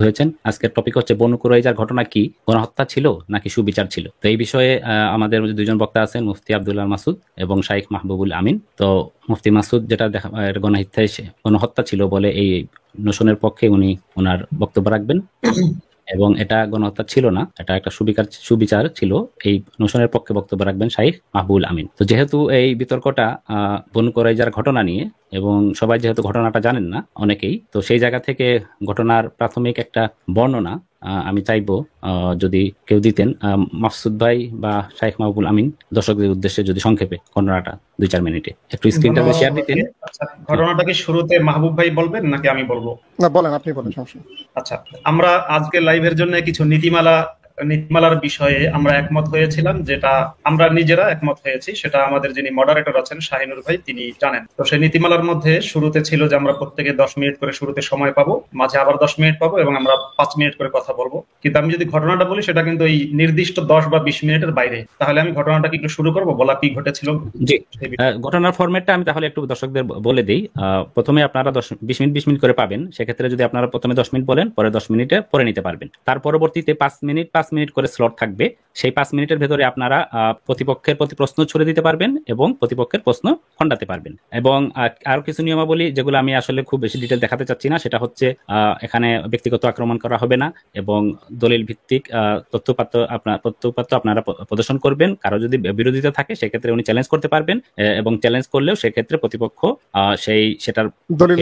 হয়েছেন। আজকের টপিক হচ্ছে বনু কুরাইজার ঘটনা কি গণহত্যা ছিল নাকি সুবিচার ছিল। তো এই বিষয়ে আমাদের দুইজন বক্তা আছেন, মুফতি আব্দুল্লাহ মাসুদ এবং শাইখ মাহবুবুল আমিন। তো মুফতি মাসুদ যেটা গণহত্যা ছিল বলে এই নোশনের পক্ষে উনি ওনার বক্তব্য রাখবেন, এবং এটা গণহত্যা ছিল না, এটা একটা সুবিচার ছিল, এই নোশনের পক্ষে বক্তব্য রাখবেন শাইখ মাহবুবুল আমিন। তো যেহেতু এই বিতর্কটা বনু কুরাইজার ঘটনা নিয়ে এবং সবাই যেহেতু ঘটনাটা জানেন না অনেকেই, তো সেই জায়গা থেকে ঘটনার প্রাথমিক একটা বর্ণনা আমি চাইবো যদি কেউ দিতেন, মাসুদ ভাই বা শাইখ মাহবুবুল আমিন, দর্শকদের উদ্দেশ্যে যদি সংক্ষেপে ঘটনাটা 2-4 মিনিটে একটু স্ক্রিনটা শেয়ার দিতেন। আচ্ছা, ঘটনাটা কি শুরুতে মাহবুব ভাই বলবেন নাকি আমি বলবো? না, বলেন, আপনি বলেন, সমস্যা নেই। আচ্ছা, আমরা আজকে লাইভের জন্য কিছু নীতিমালার বিষয়ে আমরা একমত হয়েছিলাম, যেটা আমরা নিজেরা একমত হয়েছি, সেটা আমাদের যিনি মডারেটর আছেন শাহিনুর ভাই তিনি জানেন। তো সেই নীতিমালার মধ্যে শুরুতে ছিল যে আমরা প্রত্যেকে 10 মিনিট করে শুরুতে সময় পাবো, মাঝে আবার 10 মিনিট পাবো এবং আমরা 5 মিনিট করে কথা বলবো। কিন্তু আমি যদি ঘটনাটা বলি সেটা কিন্তু এই নির্দিষ্ট 10 বা 20 মিনিটের বাইরে। তাহলে আমি ঘটনাটা একটু শুরু করবো, বলা কি ঘটেছিল। জি, ঘটনার ফরম্যাটটা আমি তাহলে একটু দর্শকদের বলে দিই। প্রথমে আপনারা 20 মিনিট করে পাবেন। সেক্ষেত্রে যদি আপনারা প্রথমে 10 মিনিট বলেন, পরে 10 মিনিটে পরে নিতে পারবেন। তার পরবর্তীতে 5 মিনিট করে স্লট থাকবে। সেই 5 মিনিটের ভেতরে আপনারা প্রতিপক্ষের প্রতি প্রশ্ন ছুড়ে দিতে পারবেন এবং প্রতিপক্ষের প্রশ্ন খণ্ডাতে পারবেন। এবং আরো কিছু নিয়মাবলী যেগুলো আমি আসলে খুব বেশি ডিটেল দেখাতে চাচ্ছি না, সেটা হচ্ছে এখানে ব্যক্তিগত আক্রমণ করা হবে না এবং দলিল ভিত্তিক তথ্যপাত্র আপনারা প্রদর্শন করবেন। কারো যদি বিরোধিতা থাকে সেক্ষেত্রে উনি চ্যালেঞ্জ করতে পারবেন, এবং চ্যালেঞ্জ করলেও সেক্ষেত্রে প্রতিপক্ষ সেটার দলিল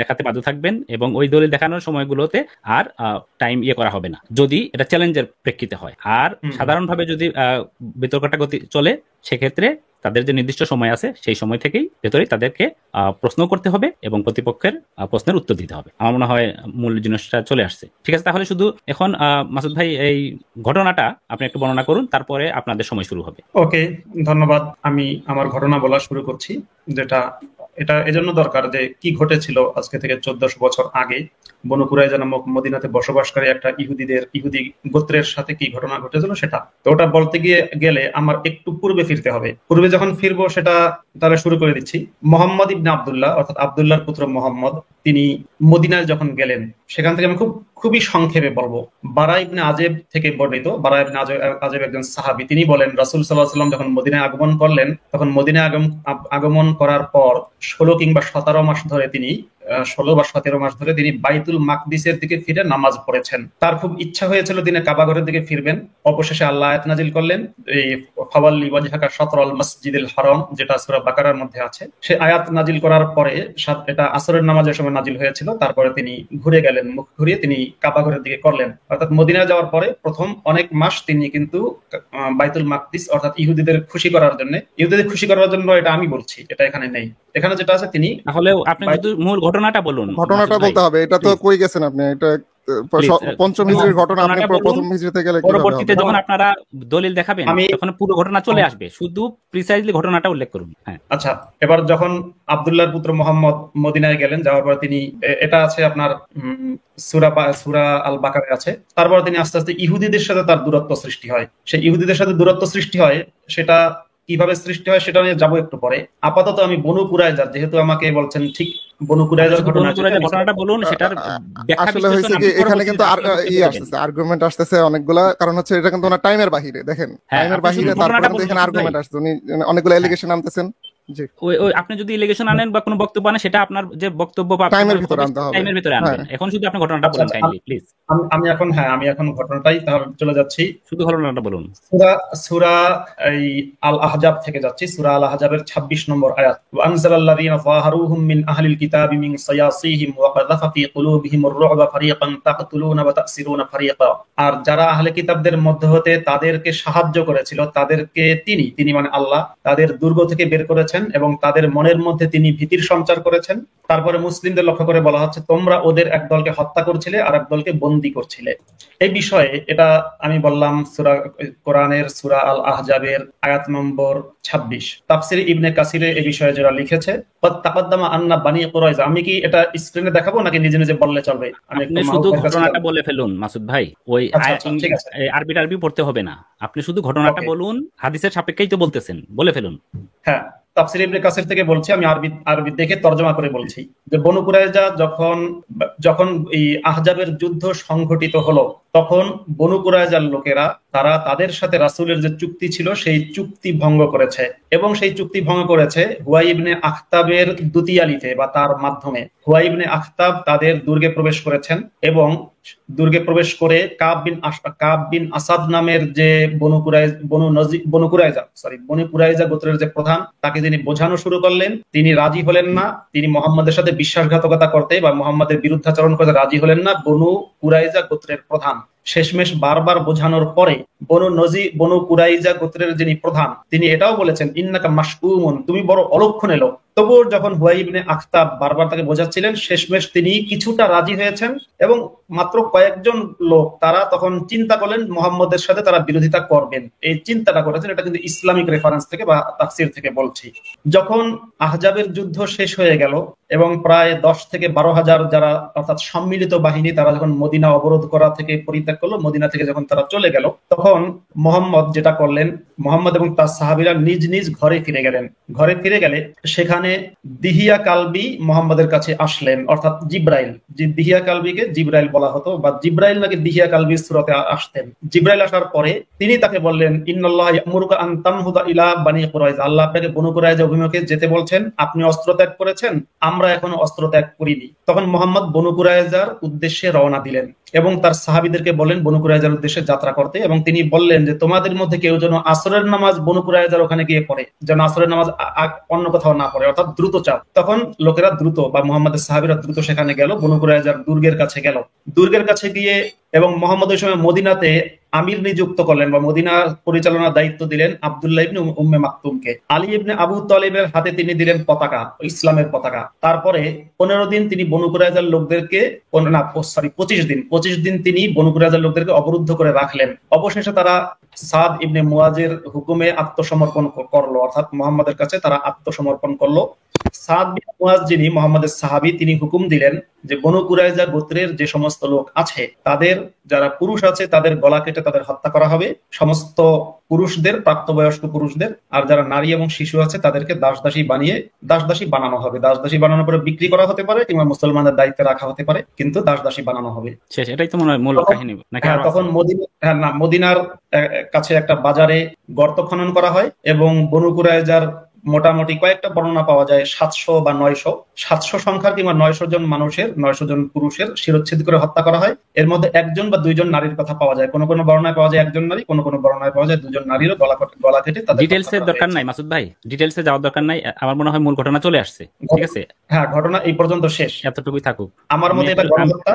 দেখাতে বাধ্য থাকবেন, এবং ওই দলিল দেখানোর সময়গুলোতে আর টাইম করা হবে না যদি এটা চ্যালেঞ্জের প্রেক্ষিতে হয়। আর সাধারণভাবে যদি বিতর্কটা গতি চলে, সেক্ষেত্রে তাদের যে নির্দিষ্ট সময় আছে সেই সময় থেকেই ভেতরেই তাদেরকে প্রশ্ন করতে হবে এবং প্রতিপক্ষের প্রশ্নের উত্তর দিতে হবে। আমার মনে হয় মূল জিনিসটা চলে আসছে। ঠিক আছে, তাহলে শুধু এখন মাসুদ ভাই এই ঘটনাটা আপনি একটু বর্ণনা করুন, তারপরে আপনাদের সময় শুরু হবে। ওকে, ধন্যবাদ। আমি আমার ঘটনা বলা শুরু করছি, যেটা এটা এজন্য দরকার যে কি ঘটেছিল আজকে থেকে 1400 বছর আগে বনু কুরাইজা নামক মদিনাতে বসবাসকারী একটা ইহুদি গোত্রের সাথে কি ঘটনা ঘটেছিল সেটা। তো ওটা বলতে গেলে আমার একটু পূর্বে ফিরতে হবে। পূর্বে যখন ফিরবো সেটা তাহলে শুরু করে দিচ্ছি। মোহাম্মদ ইবনে আব্দুল্লাহ, অর্থাৎ আব্দুল্লাহর পুত্র মোহাম্মদ, তিনি মদিনায় যখন গেলেন, সেখান থেকে আমি খুবই সংক্ষেপে বলবো। বারা ইবনে আজেব থেকে বর্ণিত, বারা ইবনে আজেব একজন সাহাবী, তিনি বলেন রাসূল সাল্লাল্লাহু আলাইহি ওয়াসাল্লাম যখন মদিনায় আগমন করলেন, তখন মদিনায় আগমন করার পর 16 কিংবা 17 মাস ধরে তিনি 16 বা 17 মাস ধরে তিনি বাইতুল মাকদিসের দিকে ফিরে নামাজ পড়েছেন। তার খুব ইচ্ছা হয়েছিল তিনি কাবা ঘরের দিকে ফিরবেন। অবশেষে আল্লাহ আয়াত নাজিল করলেন, এই ফাওয়াল্লি ওয়াজহাকা শাতরাল মাসজিদিল হারাম, যেটা সূরা বাকারার মধ্যে আছে। সেই আয়াত নাজিল করার পরে এটা আসরের নামাজের সময় নাজিল হয়েছিল। তারপরে তিনি ঘুরে গেলেন, মুখ ঘুরিয়ে তিনি কাবা ঘরের দিকে করলেন। অর্থাৎ মদিনায় যাওয়ার পরে প্রথম অনেক মাস তিনি কিন্তু বাইতুল মাকদিস, অর্থাৎ ইহুদিদের খুশি করার জন্য, এটা আমি বলছি, এটা এখানে নেই। এখানে যেটা আছে তিনি, তাহলে আপনি শুধু মূল ঘটনাটা বলুন। ঘটনাটা বলতে হবে, এটা তো কই গেছেন আপনি? এটা পঞ্চম হিজরির ঘটনা, আপনি প্রথম হিজরিতে গেলে পরবর্তীতে যখন আপনারা দলিল দেখাবেন তখন পুরো ঘটনা চলে আসবে, শুধু প্রিসাইজলি ঘটনাটা উল্লেখ করুন। হ্যাঁ, আচ্ছা। এবার যখন আব্দুল্লাহর পুত্র মোহাম্মদ মদিনায় গেলেন, যাওয়ার পর তিনি, এটা আছে আপনার সূরা আল বাকারে আছে, তারপর তিনি আস্তে আস্তে ইহুদিদের সাথে তার দূরত্ব সৃষ্টি হয়। সেই ইহুদিদের সাথে দূরত্ব সৃষ্টি হয়, সেটা কিভাবে সৃষ্টি হয় সেটা নিয়ে যাবো একটু পরে। আপাতত আমি বনু কুরাইজা, যেহেতু আমাকে বলছেন ঠিক বনু কুরাইজার ঘটনাটা বলুন, সেটার আসলে হয়েছে কি, এখানে কিন্তু আর্গুমেন্ট আসতেছে অনেকগুলা, কারণ হচ্ছে এটা কিন্তু ওনার টাইমের বাহিরে, দেখেন টাইমের বাহিরে, তারপরে এখানে আর্গুমেন্ট আসছে, উনি অনেকগুলো এলিগেশন আনতেছেন। আপনি যদি এলিগেশন আনেন বা কোনো বক্তব্য আনেন, সেটা আপনার যে বক্তব্য টাইমের ভিতরে আনবেন। এখন শুধু আপনি ঘটনাটা বলুন কাইন্ডলি প্লিজ। আমি এখন ঘটনাটাই তাহলে চলে যাচ্ছি, শুধু ঘটনাটা বলুন। সূরা এই আল আহজাব থেকে যাচ্ছি, সূরা আল আহজাবের 26 নম্বর আয়াত। ওয়া আনজালাল্লাযীনা যাহারুহুম মিন আহলিল কিতাবি মিন সায়াসিহিম ওয়া কাযাফা ফি কুলুবিহিমুর রু'বা ফারিকান তাকতুলুনা ওয়া তাসিরুনা ফারিকা। আর যারা আহলে কিতাবদের মধ্যে হতে তাদেরকে সাহায্য করেছিল, তাদেরকে তিনি মানে আল্লাহ তাদের দুর্গ থেকে বের করেছেন এবং তাদের মনের মধ্যে তিনি ভীতির সঞ্চার করেছেন। তারপরে মুসলিমদের লক্ষ্য করে বলা হচ্ছে, তোমরা ওদের এক দলকে হত্যা করছিলে আর এক দলকে বন্দী করছিলে। এই বিষয়ে এটা আমি বললাম কোরআনের সূরা আল আহজাবের আয়াত নম্বর 26। তাফসির ইবনে কাসিরে এই বিষয়ে যারা লিখেছে, তাকাদ্দামা আন্না বানি কুরাইজা। আমি কি এটা স্ক্রিনে দেখাবো নাকি নিজে নিজে বললে চলবে? আপনি শুধু ঘটনাটা বলে ফেলুন মাসুদ ভাই, ওই আরবি পড়তে হবে না, আপনি শুধু ঘটনাটা বলুন, হাদিসের সাপেক্ষেই তো বলতেছেন, বলে ফেলুন। হ্যাঁ, তাফসীর ইবনে কাসির থেকে বলছি, আমি আরবি দেখে তর্জমা করে বলছি যে বনু কুরাইজা যখন এই আহজাবের যুদ্ধ সংঘটিত হলো, তখন বনু কুরাইজার লোকেরা তারা তাদের সাথে রাসূলের যে চুক্তি ছিল সেই চুক্তি ভঙ্গ করেছে, এবং সেই চুক্তি ভঙ্গ করেছে হুয়াই ইবনে আখতাবের দুতিয়ালিতে বা তার মাধ্যমে। হুয়াই ইবনে আখতাব তাদের দুর্গে প্রবেশ করেছেন এবং দুর্গে প্রবেশ করে কাব বিন আসাদ নামের যে বনু কুরাইজা গোত্রের যে প্রধান, তাকে তিনি বোঝানো শুরু করলেন। তিনি রাজি হলেন না, তিনি মোহাম্মদের সাথে বিশ্বাসঘাতকতা করতে বা মোহাম্মদের বিরুদ্ধাচরণ করতে রাজি হলেন না বনু কুরাইজা গোত্রের প্রধান। শেষমেশ বারবার বোঝানোর পরে বনু কুরাইজা গোত্রের যিনি প্রধান, তিনি এটাও বলেছেন ইন্নাকা মাশউমুন, তুমি বড় অলক্ষণ এলো। তবুও যখন হুয়াই ইবনে আখতাব বারবার তাকে বোঝাচ্ছিলেন, শেষমেশ তিনি কিছুটা রাজি হয়েছেন এবং মাত্র কয়েকজন লোক তারা তখন চিন্তা করলেন মুহাম্মদের সাথে তারা বিরোধিতা করবেন। এই চিন্তাটা করেছেন, এটা কিন্তু ইসলামিক রেফারেন্স থেকে বা তাফসীর থেকে বলছি। যখন আহজাবের যুদ্ধ শেষ হয়ে গেল এবং প্রায় 10 থেকে 12,000 যারা অর্থাৎ সম্মিলিত বাহিনী তারা যখন মদিনা অবরোধ করা থেকে পরিত্যাগ করলো, মদিনা থেকে যখন তারা চলে গেল, তখন মোহাম্মদ যেটা করলেন, মোহাম্মদ এবং তার সাহাবীরা নিজ নিজ ঘরে ফিরে গেলেন। ঘরে ফিরে গেলে সেখানে দিহিয়া কালবি মোহাম্মদের কাছে আসলেন, অর্থাৎ জিব্রাইল। দিহিয়া কালবিকে জিব্রাইল বলা হতো, বা জিব্রাইল নাকি দিহিয়া কালবির সূরাতে আসতেন। জিব্রাইল আসার পরে তিনি তাকে বললেন ইন্নাল্লাহ ইয়ামুরুকা আন তানহুদা ইলা বানি কুরাইজা, আল্লাহ আপনাকে বনু কুরাইজা অভিমুখে যেতে বলছেন, আপনি অস্ত্র ত্যাগ করেছেন, আমরা এখনো অস্ত্র ত্যাগ করিনি। তখন মোহাম্মদ বনু কুরাইজার উদ্দেশ্যে রওনা দিলেন এবং তার সাহাবীদেরকে বললেন বনু কুরাইজার উদ্দেশ্যে যাত্রা করতে, এবং তিনি বললেন যে তোমাদের মধ্যে কেউ যেন আসরের নামাজ বনু কুরাইজার ওখানে গিয়ে পড়ে, যেন আসরের নামাজ অন্য কোথাও না পড়ে, অর্থাৎ দ্রুত চাপ। তখন লোকেরা দ্রুত বা মোহাম্মদের সাহাবীরা দ্রুত সেখানে গেল, বনু কুরাইজার দুর্গের কাছে গেল। দুর্গের কাছে গিয়ে এবং মোহাম্মদ ওই সময় মদিনাতে আমির নিযুক্ত করলেন বা মদিনা পরিচালনার দায়িত্ব দিলেন আব্দুল্লাহ ইবনে উম্মে মাকতুমকে। আলী ইবনে আবু তালিবের হাতে তিনি দিলেন পতাকা, ইসলামের পতাকা। তারপরে 15 দিন তিনি বনু কুরাইজার লোকদেরকে 25 দিন তিনি বনু কুরাইজার লোকদেরকে অবরুদ্ধ করে রাখলেন। অবশেষে তারা সাদ ইবনে মুয়াজের হুকুমে আত্মসমর্পণ করলো, অর্থাৎ মুহাম্মাদের কাছে তারা আত্মসমর্পণ করলো। সাদ বিন মুয়াজ যিনি মুহাম্মাদের সাহাবী, তিনি হুকুম দিলেন যে বনু কুরাইজা গোত্রের যে সমস্ত লোক আছে তাদের যারা পুরুষ আছে তাদের গলা কেটে তাদের হত্যা করা হবে, সমস্ত পুরুষদের, প্রাপ্তবয়স্ক পুরুষদের, আর যারা নারী এবং শিশু আছে তাদেরকে দাসদাসী বানানো হবে। দাসদাসী বানানোর পরে বিক্রি করা হতে পারে কিংবা মুসলমানদের দায়িত্বে রাখা হতে পারে, কিন্তু দাসদাসী বানানো হবে। এটাই তো মনে হয় মূল কাহিনী নাকি? তখন মদিনার কাছে একটা বাজারে গর্ত খনন করা হয় এবং বনু কুরাইজার মোটামুটি কয়েকটা বর্ণনা পাওয়া যায়, 700 বা 900 সংখ্যার কিংবা 900 জন মানুষের, 900 জন পুরুষের শিরচ্ছেদ করে হত্যা করা হয়। এর মধ্যে 1 বা 2 নারীর কথা পাওয়া যায়, কোনো বর্ণনায় পাওয়া যায় 1 নারী, কোনো বর্ণনায় পাওয়া যায় 2 নারীরও গলা কেটে তাদের। ডিটেইলসের দরকার নাই মাসুদ ভাই, ডিটেইলসে যাওয়ার দরকার নাই। আমার মনে হয় মূল ঘটনা চলে আসছে, ঠিক আছে? হ্যাঁ, ঘটনা এই পর্যন্ত শেষ, এতটুকুই থাকুক। আমার মতে এটা গণহত্যা।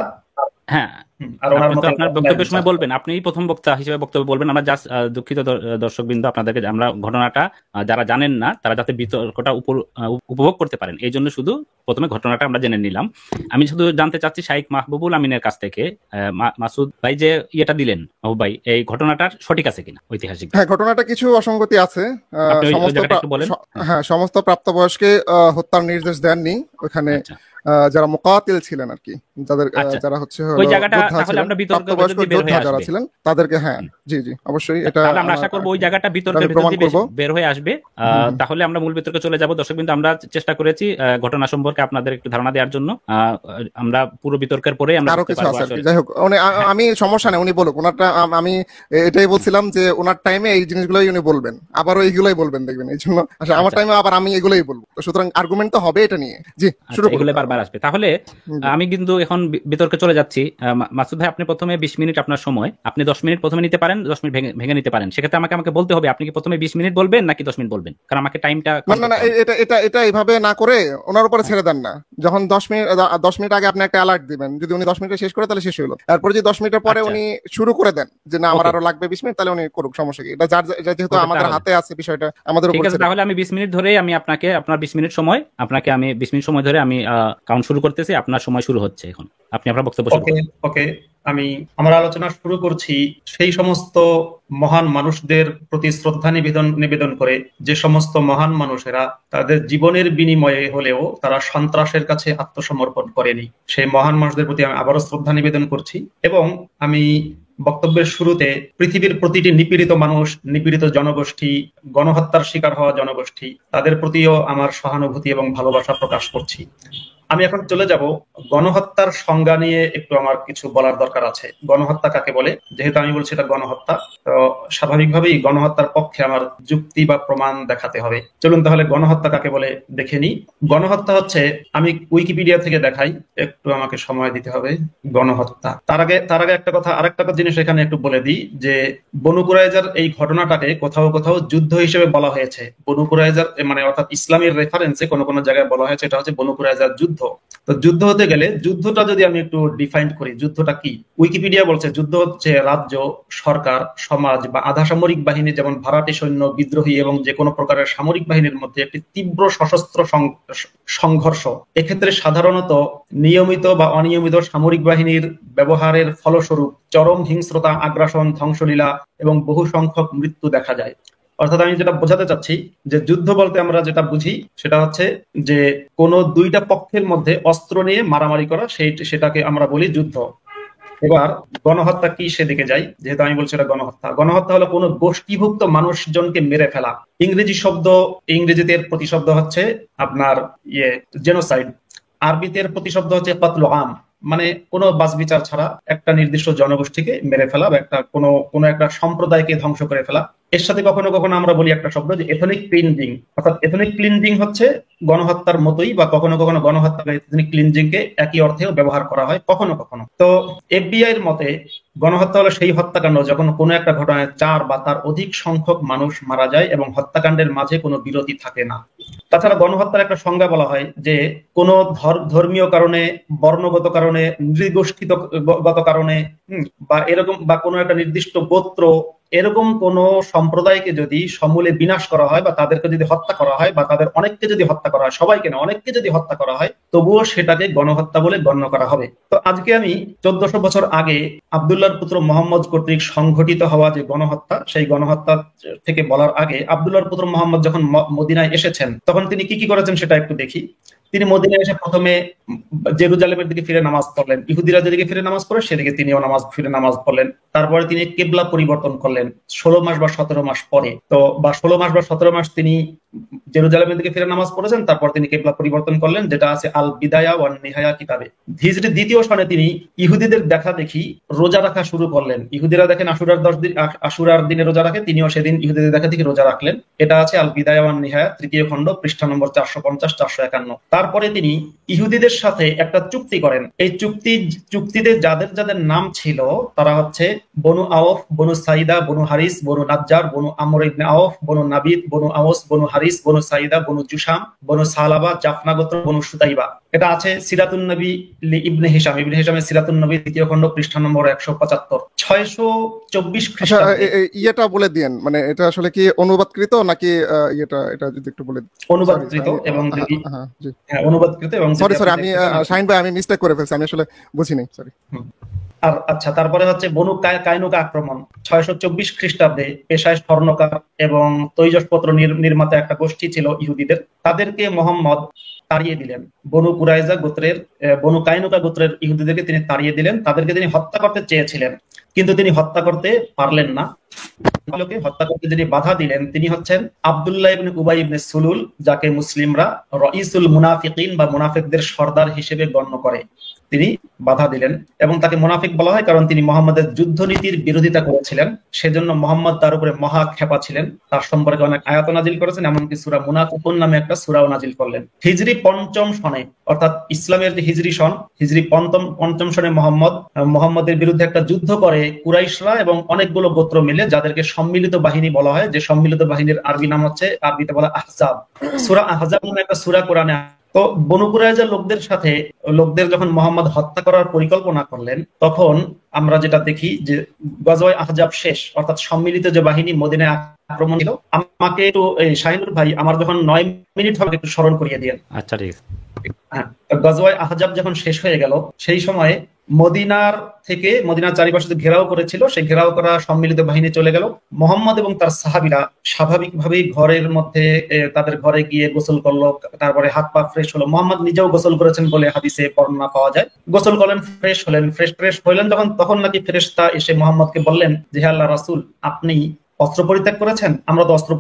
হ্যাঁ, আপনার বক্তব্যের সময় বলবেন, আপনি প্রথম বক্তা হিসেবে বক্তব্য বলবেন। আমরা জাস্ট দুঃখিত দর্শকবৃন্দ, আপনাদেরকে আমরা ঘটনাটা যারা জানেন না তারা যাতে বিতর্কটা উপভোগ করতে পারেন এই জন্য শুধু প্রথমে ঘটনাটা আমরা জেনে নিলাম। আমি শুধু জানতে চাচ্ছি শাইখ মাহবুবুল আমিনের কাছ থেকে, মাসুদ ভাই যে ইয়েটা দিলেন, মাহবুব ভাই, এই ঘটনাটার সঠিক আছে কিনা ঐতিহাসিক? হ্যাঁ, ঘটনাটা কিছু অসঙ্গতি আছে। সমস্ত প্রাপ্তবয়স্কে হত্যার নির্দেশ দেননি ওখানে। যারা মুকাতিল ছিলেন আর কি, যারা হচ্ছে ওই জায়গাটা তাহলে আমরা বিতর্কের ভিতরে বের হয়ে যারা ছিলেন তাদেরকে, হ্যাঁ জি অবশ্যই এটা আমরা আশা করব ওই জায়গাটা বিতর্কের ভিতরে বের হয়ে আসবে। তাহলে আমরা মূল বিতর্কে চলে যাব। দর্শক কিন্তু আমরা চেষ্টা করেছি ঘটনা সম্পর্কে আপনাদের একটু ধারণা দেওয়ার জন্য। আমরা পুরো বিতর্কের পরে আমরা আরো কিছু আছে। যাই হোক, আমি সমস্যা নেই, উনি বলুক ওনারটা। আমি এটাই বলছিলাম যে ওনার টাইমে এই জিনিসগুলোই উনি বলবেন, আবারও এইগুলোই বলবেন, দেখবেন। এই জন্য আমার টাইমে আবার আমি এগুলোই বলবো, সুতরাং আর্গুমেন্ট তো হবে এটা নিয়ে। জি, শুরু করুন। আসবে। তাহলে আমি কিন্তু এখন বিতর্কে চলে যাচ্ছি। মাসুদ ভাই, আপনি প্রথমে 20 মিনিট আপনার সময়, আপনি 10 মিনিট প্রথমে নিতে পারেন, 10 মিনিট ভেঙে নিতে পারেন। সেক্ষেত্রে আমাকে বলতে হবে আপনি কি প্রথমে 20 মিনিট বলবেন নাকি 10 মিনিট বলবেন, কারণ আমাকে টাইমটা না এটা এইভাবে না করে ওনার উপরে ছেড়ে দেন না। যখন 10 মিনিট আগে আপনি একটা অ্যালার্ট দিবেন, যদি উনি 10 মিনিটে শেষ করে তাহলে শেষ হলো। তারপর যদি 10 মিনিটের পরে উনি শুরু করে দেন যে না আমার আরো লাগবে 20 মিনিট, তাহলে উনি করুক, সমস্যা কি? এটা যেহেতু আমাদের হাতে আছে বিষয়টা, আমাদের উপর। ঠিক আছে, তাহলে আমি 20 মিনিট ধরে আমি আপনাকে, আপনার 20 মিনিট সময়, আপনাকে আমি 20 মিনিট সময় ধরে আমি কাউন্ট শুরু করতেছি। আপনার সময় শুরু হচ্ছে এখন, আপনি আপনার বক্তব্য শুরু করুন। ওকে, আমি আমার আলোচনা শুরু করছি সেই সমস্ত মহান মানুষদের প্রতি শ্রদ্ধা নিবেদন করে, যে সমস্ত মহান মানুষেরা তাদের জীবনের বিনিময়ে হলেও তারা সন্ত্রাসের কাছে আত্মসমর্পণ করেনি। সেই মহান মানুষদের প্রতি আমি আবারও শ্রদ্ধা নিবেদন করছি এবং আমি বক্তব্যের শুরুতে পৃথিবীর প্রতিটি নিপীড়িত মানুষ, নিপীড়িত জনগোষ্ঠী, গণহত্যার শিকার হওয়া জনগোষ্ঠী, তাদের প্রতিও আমার সহানুভূতি এবং ভালোবাসা প্রকাশ করছি। আমি এখন চলে যাব গণহত্যার সংজ্ঞা নিয়ে, একটু আমার কিছু বলার দরকার আছে। গণহত্যা কাকে বলে? যেহেতু আমি বলছি এটা গণহত্যা, তো স্বাভাবিকভাবেই গণহত্যার পক্ষে আমার যুক্তি বা প্রমাণ দেখাতে হবে। চলুন তাহলে গণহত্যা কাকে বলে দেখে নিই। গণহত্যা হচ্ছে, আমি উইকিপিডিয়া থেকে দেখাই, একটু আমাকে সময় দিতে হবে। গণহত্যা, তার আগে আরেকটা জিনিস এখানে একটু বলে দিই, যে বনু কুরাইজার এই ঘটনাটাকে কোথাও কোথাও যুদ্ধ হিসেবে বলা হয়েছে। বনু কুরাইজার মানে অর্থাৎ ইসলামের রেফারেন্সে কোনো কোনো জায়গায় বলা হয়েছে এটা হচ্ছে বনু কুরাইজার যুদ্ধ। তো যুদ্ধ হতে গেলে, যুদ্ধটা যদি আমি একটু ডিফাইন করি, যুদ্ধটা কি? উইকিপিডিয়া বলছে যুদ্ধ হচ্ছে রাজ্য, সরকার, সমাজ বা আধা সামরিক বাহিনী, যেমন ভাড়াটে সৈন্য, বিদ্রোহী এবং যে কোনো প্রকারের সামরিক বাহিনীর মধ্যে একটি তীব্র সশস্ত্র সংঘর্ষ। এক্ষেত্রে সাধারণত নিয়মিত বা অনিয়মিত সামরিক বাহিনীর ব্যবহারের ফলস্বরূপ চরম হিংস্রতা, আগ্রাসন, ধ্বংসলীলা এবং বহু সংখ্যক মৃত্যু দেখা যায়। অর্থাৎ আমি যেটা বোঝাতে চাচ্ছি, যে যুদ্ধ বলতে আমরা যেটা বুঝি সেটা হচ্ছে যে কোনো দুইটা পক্ষের মধ্যে অস্ত্র নিয়ে মারামারি করা, সেটাকে আমরা বলি যুদ্ধ। এবার গণহত্যা কি সেদিকে যাই, যেহেতু আমি বলছি এটা গণহত্যা। গণহত্যা হলো কোনো গোষ্ঠীভুক্ত মানুষজনকে মেরে ফেলা। ইংরেজিতে এর প্রতিশব্দ হচ্ছে আপনার জেনোসাইড। আরবিতে এর প্রতিশব্দ হচ্ছে কতল আম, মানে কোনো বাছবিচার ছাড়া একটা নির্দিষ্ট জনগোষ্ঠীকে মেরে ফেলা বা কোনো একটা সম্প্রদায়কে ধ্বংস করে ফেলা। এর সাথে কখনো কখনো আমরা বলি একটা শব্দ, যে এথনিক ক্লিনজিং। অর্থাৎ এথনিক ক্লিনজিং হচ্ছে গণহত্যার মতোই, বা কখনো কখনো গণহত্যা বা এথনিক ক্লিনজিং কে একই অর্থেও ব্যবহার করা হয় কখনো কখনো। তো এফবিআই এর মতে গণহত্যা হলো সেই হত্যাকাণ্ড যখন কোনো একটা ঘটনায় 4 বা তার অধিক সংখ্যক মানুষ মারা যায় এবং হত্যাকাণ্ডের মাঝে কোনো বিরতি থাকে না। তাছাড়া গণহত্যার একটা সংজ্ঞা বলা হয় যে কোনো ধর্মীয় কারণে, বর্ণগত কারণে, নৃগোষ্ঠীগত কারণে বা কোনো একটা নির্দিষ্ট গোত্র, এরকম কোন সম্প্রদায়কে যদি সমূলে বিনাশ করা হয় বা তাদেরকে যদি হত্যা করা হয় বা তাদের অনেককে যদি হত্যা করা হয়, সবাইকে না অনেককে যদি হত্যা করা হয়, তবুও সেটাকে গণহত্যা বলে গণ্য করা হবে। তো আজকে আমি 1400 বছর আগে আব্দুল্লাহর পুত্র মোহাম্মদ কর্তৃক সংঘটিত হওয়া যে গণহত্যা, সেই গণহত্যা থেকে বলার আগে আব্দুল্লাহর পুত্র মোহাম্মদ যখন মদিনায় এসেছেন তখন তিনি কি কি করেছেন সেটা একটু দেখি। তিনি মদিনায় এসে প্রথমে জেরুজালেমের দিকে ফিরে নামাজ পড়লেন। ইহুদিরা যেদিকে ফিরে নামাজ পড়ে সেদিকে তিনিও ফিরে নামাজ পড়লেন। তারপরে তিনি কিবলা পরিবর্তন করলেন 16 মাস বা 17 মাস পরে। তো 16 মাস বা 17 মাস তিনি জেরুজালেমের দিকে ফিরে নামাজ পড়েছেন, তারপর তিনি কিবলা পরিবর্তন করলেন, যেটা আছে আল বিদায়া ওয়ান নিহায়া কিতাবে। হিজরি 2য় সনে তিনি ইহুদিদের দেখা দেখি রোজা রাখা শুরু করলেন। ইহুদিরা দেখেন আশুরার দিনে রোজা রাখে, তিনিও সেদিন ইহুদিদের দেখা দেখি রোজা রাখলেন। এটা আছে আল বিদায়া ওয়ান নিহায়া 3য় খণ্ড, পৃষ্ঠা নম্বর 450-451। তারপরে তিনি ইহুদিদের সাথে একটা চুক্তি করেন। এই চুক্তিতে যাদের যাদের নাম ছিল তারা হচ্ছে বনু আওফ, বনু সাইদা, বনু হারিস, বনু নাজ্জার, বনু আমর ইবনে আওফ, বনু নাবিদ, বনু আওস, বনু হারিস, বনু সাইদা, বনু জুশাম, বনু সালাবা, জাফনা গোত্র, বনু সুতাইবা। এটা আছে সিরাতুন নবী ইবনে হিশামের সিরাতুন নবী 3য় খণ্ড, পৃষ্ঠা নম্বর 175। 624 খ্রিস্টাব্দে ইয়েটা বলে দিয়েন, মানে এটা আসলে কি অনুবাদকৃত নাকি এটা যদি একটু বলে দিন। অনুবাদকৃত এবং যদি হ্যাঁ অনুবাদকৃত এবং সরি আমি শাহিন ভাই আমি মিস্টেক করে ফেলছি, আমি আসলে বুঝিনি, সরি। আর আচ্ছা, তারপরে হচ্ছে বনু কায়নুকা আক্রমণ 624 খ্রিস্টাব্দে। পেশায় স্বর্ণকার এবং তৈজসপত্র নির্মাতা একটা গোষ্ঠী ছিল ইহুদিদের, তাদেরকে মোহাম্মদ তাড়িয়ে দিলেন। বনু কায়নুকা গোত্রের ইহুদিদেরকে তিনি তাড়িয়ে দিলেন। তাদেরকে তিনি হত্যা করতে চেয়েছিলেন, কিন্তু তিনি হত্যা করতে পারলেন না। হত্যা করতে যিনি বাধা দিলেন তিনি হচ্ছেন আব্দুল্লাহ ইবনে উবাই ইবনে সুলুল, যাকে মুসলিমরা রাইসুল মুনাফিকিন বা মুনাফিকদের সর্দার হিসেবে গণ্য করে। তিনি বাধা দিলেন এবং তাকে মুনাফিক বলা হয় কারণ তিনি মোহাম্মদের যুদ্ধনীতির বিরোধিতা করেছিলেন। সেজন্য মোহাম্মদ তার উপরে মহা খেপা ছিলেন, তার সম্পর্কে অনেক আয়াত নাজিল করেছেন, এমনকি সূরা মুনাফিকুন নামে একটা সূরাও নাজিল করলেন। হিজরি 5ম সনে, অর্থাৎ ইসলামের যে হিজরি সন, হিজরি 5ম সনে মোহাম্মদের বিরুদ্ধে একটা যুদ্ধ করে কুরাইশরা এবং অনেকগুলো গোত্র মিলে, যাদেরকে সম্মিলিত বাহিনী বলা হয়। যে সম্মিলিত বাহিনীর আরবি নাম হচ্ছে, আরবিতে বলা আহজাব। সূরা আহজাব নামে একটা সূরা কোরআনে। তো বনু কুরাইজার লোকদের যখন মোহাম্মদ হত্যা করার পরিকল্পনা করলেন, তখন আমরা যেটা দেখি যে গজওয়ায়ে আহজাব শেষ, অর্থাৎ সম্মিলিত যে বাহিনী মদিনায় আক্রমণ ছিল। আমাকে একটু শাহিনুর ভাই, আমার যখন 9 মিনিট হবে একটু স্মরণ করিয়ে দিয়েন। আচ্ছা ঠিক আছে। হ্যাঁ, গজওয়ায়ে আহজাব যখন শেষ হয়ে গেল, সেই সময়ে মদিনার থেকে মদিনার চারিপাশে যে ঘেরাও করেছিল, সেই ঘেরাও করা সম্মিলিত বাহিনী চলে গেল। মোহাম্মদ এবং তার সাহাবীরা স্বাভাবিকভাবেই ঘরের মধ্যে তাদের ঘরে গিয়ে গোসল করলো, তারপরে হাত পা ফ্রেশ হলো। মোহাম্মদ নিজেও গোসল করেছেন বলে হাদিসে বর্ণনা পাওয়া যায়। গোসল করলেন, ফ্রেশ হলেন, ফ্রেশ হলেন যখন, তখন নাকি ফেরেশতা এসে মোহাম্মদকে বললেন যে হে আল্লাহ রাসূল, আপনি অস্ত্র পরিত্যাগ করেছেন? আমরা তো অস্ত্র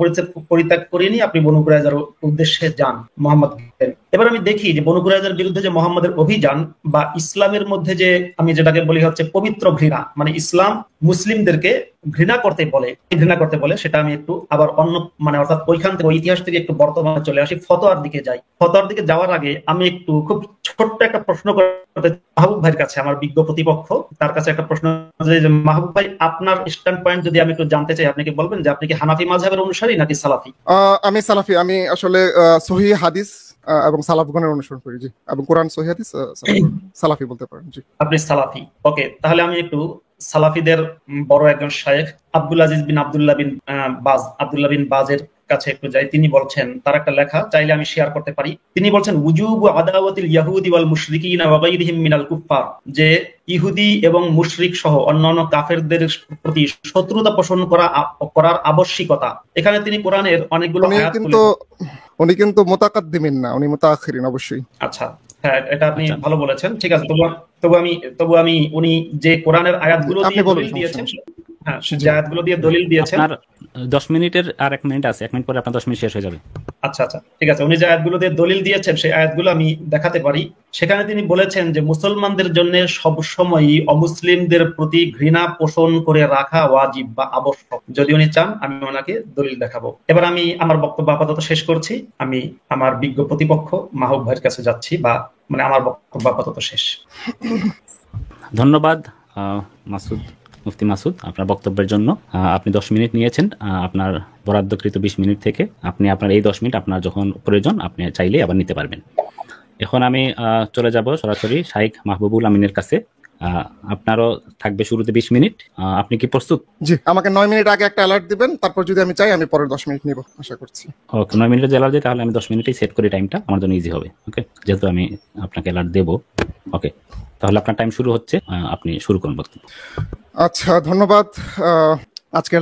পরিত্যাগ করিনি, আপনি বনু কুরাইজার উদ্দেশ্যে যান। মোহাম্মদ গেলেন। এবার আমি দেখি যে বনু কুরাইজার বিরুদ্ধে যে মোহাম্মদের অভিযান, বা ইসলামের মধ্যে যে আমি যেটাকে বলি হচ্ছে পবিত্র ঘৃণা, মানে ইসলাম মুসলিমদেরকে ঘৃণা করতে বলে, সেটা আমি একটু আবার অন্য মানে অর্থাৎ ওইখান থেকে, ওই ইতিহাস থেকে একটু বর্তমানে চলে আসি, ফতোয়ার দিকে যাই। ফতোয়ার দিকে যাওয়ার আগে আমি একটু খুব ছোট্ট একটা প্রশ্ন করতে মাহবুব ভাইয়ের কাছে, আমার বিজ্ঞ প্রতিপক্ষ, তার কাছে একটা প্রশ্ন, যে মাহবুব ভাই, আপনার স্ট্যান্ড পয়েন্ট যদি আমি একটু জানতে চাই, আপনি কি বলবেন যে আপনি কি হানাফি মাযহাবের অনুসারী নাকি সালাফি? আমি সালাফি। আমি আসলে সহিহ হাদিস এবং সালাফগণের অনুসরণ করি, জি, এবং কোরআন সহিহ হাদিস সালাফি বলতে পারেন, জি। আপনি সালাফি, ওকে। তাহলে আমি একটু সালাফিদের বড় একজন শায়েখ আব্দুল আজিজ বিন আব্দুল্লাহ বিন বাজের কাছে একটু যাই। তিনি বলছেন, তার একটা লেখা চাইলে আমি শেয়ার করতে পারি। তিনি বলছেন উজুবু আদাওয়াতিল ইয়াহুদি ওয়াল মুশরিকিনা ওয়া গায়রিহিম মিনাল কুফফার, যে ইহুদি এবং মুশরিক সহ অন্যান্য কাফেরদের প্রতি শত্রুতা পোষণ করার আবশ্যিকতা। এখানে তিনি কোরআনের অনেকগুলো আয়াত উনি কিন্তু মুতাকাদ্দিমিন না, উনি মুতাআখিরিন অবশ্যই। আচ্ছা, হ্যাঁ, এটা আপনি ভালো বলেছেন, ঠিক আছে। তবু আমি উনি যে কোরআনের আয়াতগুলো দিয়ে দলিল দিয়েছেন, হ্যাঁ, যে আয়াতগুলো দিয়ে দলিল দিয়েছেন, আপনার 10 মিনিটের আর 1 মিনিট আছে, 1 মিনিট পরে আপনার 10 মিনিট শেষ হয়ে যাবে। আচ্ছা, ঠিক আছে। উনি যে আয়াতগুলো দিয়ে দলিল দিয়েছেন, সেই আয়াতগুলো আমি দেখাতে পারি। সেখানে তিনি বলেছেন যে মুসলমানদের জন্য সবসময়ই অমুসলিমদের প্রতি ঘৃণা পোষণ করে রাখা ওয়াজিব বা আবশ্যক। যদি উনি চান আমি ওনাকে দলিল দেখাবো। এবার আমি আমার বক্তব্য আপাতত শেষ করছি। আমি আমার বিজ্ঞ প্রতিপক্ষ মাহবুব ভাইয়ের কাছে যাচ্ছি, বা মানে আমার বক্তব্য আপাতত শেষ। ধন্যবাদ মুফতি মাসুদ আপনার বক্তব্যের জন্য। আপনি 10 মিনিট নিয়েছেন, আপনার বরাদ্দকৃত 20 মিনিট থেকে আপনি আপনার এই 10 মিনিট আপনার যখন প্রয়োজন আপনি চাইলে আবার নিতে পারবেন। এখন আমি চলে যাব সরাসরি শাইখ মাহবুবুল আমিনের কাছে। আপনারও থাকবে শুরুতে 20 মিনিট। আপনি কি প্রস্তুত? জি, আমাকে 9 মিনিট আগে একটা অ্যালার্ট দিবেন, তারপর যদি আমি চাই আমি পরের 10 মিনিট নিব, আশা করছি। ওকে, 9 মিনিটের যে অ্যালার্ট দিই তাহলে আমি 10 মিনিটেই সেট করি টাইমটা, আমার জন্য ইজি হবে। ওকে, যেহেতু আমি আপনাকে অ্যালার্ট দেব। ওকে, তাহলে আপনার টাইম শুরু হচ্ছে, আপনি শুরু করুন বক্তব্য। আচ্ছা, ধন্যবাদ। আজকের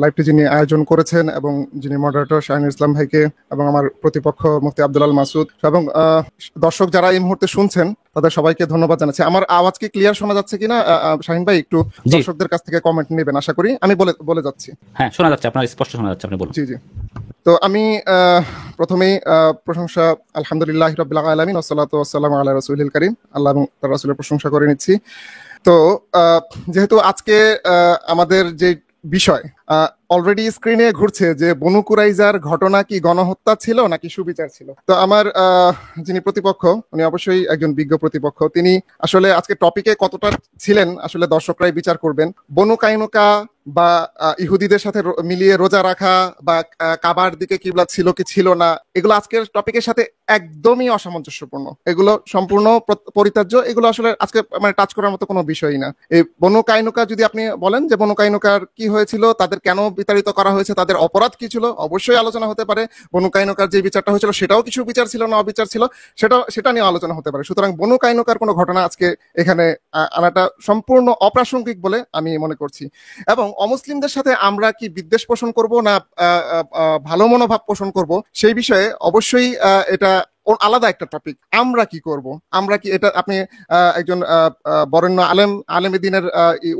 লাইভটি যিনি আয়োজন করেছেন এবং যিনি মডারেটর শাহিনুল ইসলাম ভাইকে, এবং আমার প্রতিপক্ষ মুফতি আব্দুল আল মাসুদ, এবং দর্শক যারা এই মুহূর্তে শুনছেন তাদের সবাইকে ধন্যবাদ জানাচ্ছি। আমার আওয়াজ কি ক্লিয়ার শোনা যাচ্ছে কিনা শাহিন ভাই? একটু দর্শকদের কাছ থেকে কমেন্ট নেবেন আশা করি। আমি বলে যাচ্ছি। হ্যাঁ, শোনা যাচ্ছে, আপনার স্পষ্ট শোনা যাচ্ছে, আপনি বলুন। জি। তো আমি প্রথমেই প্রশংসা আলহামদুলিল্লাহ রাব্বিল আলামিন ওয়াসসালাতু ওয়াসসালামু আলা রাসূলিল কারীম, আল্লাহ এবং তার রাসূলের প্রশংসা করে নিচ্ছি। তো যেহেতু আজকে আমাদের যে বিষয় অলরেডি স্ক্রিনে ঘুরছে যে বনু কুরাইজার ঘটনা কি গণহত্যা ছিল নাকি সুবিচার ছিল, তো আমার যিনি প্রতিপক্ষ উনি অবশ্যই একজন বিজ্ঞ প্রতিপক্ষ। তিনি আসলে আজকে টপিকে কতটা ছিলেন আসলে দর্শকরাই বিচার করবেন। বনু কাইনুকা বা ইহুদিদের সাথে মিলিয়ে রোজা রাখা বা কাবার দিকে কিবলা ছিল কি ছিল না, এগুলো আজকের টপিকের সাথে একদমই অসামঞ্জস্যপূর্ণ, এগুলো সম্পূর্ণ পরিত্যাজ্য, এগুলো আসলে আজকে মানে টাচ করার মতো কোনো বিষয়ই না। এই বনু কাইনুকা যদি আপনি বলেন যে বনু কাইনুকার কি হয়েছিল, তাদের কেন বিতাড়িত করা হয়েছে, তাদের অপরাধ কি ছিল, অবশ্যই আলোচনা হতে পারে। বনু কাইনুকার যে বিচারটা হয়েছিল সেটাও কিছু বিচার ছিল না অবিচার ছিল, সেটা নিয়ে আলোচনা হতে পারে। সুতরাং বনু কাইনুকার কোনো ঘটনা আজকে এখানে আনাটা সম্পূর্ণ অপ্রাসঙ্গিক বলে আমি মনে করছি। এবং অমুসলিমদের সাথে আমরা কি বিদ্বেষ পোষণ করব না ভালো মনোভাব পোষণ করব, সেই বিষয়ে অবশ্যই এটা আলাদা একটা টপিক। আমরা কি করব, আমরা কি এটা, আপনি একজন বরেণ্য আলেমে দ্বীনের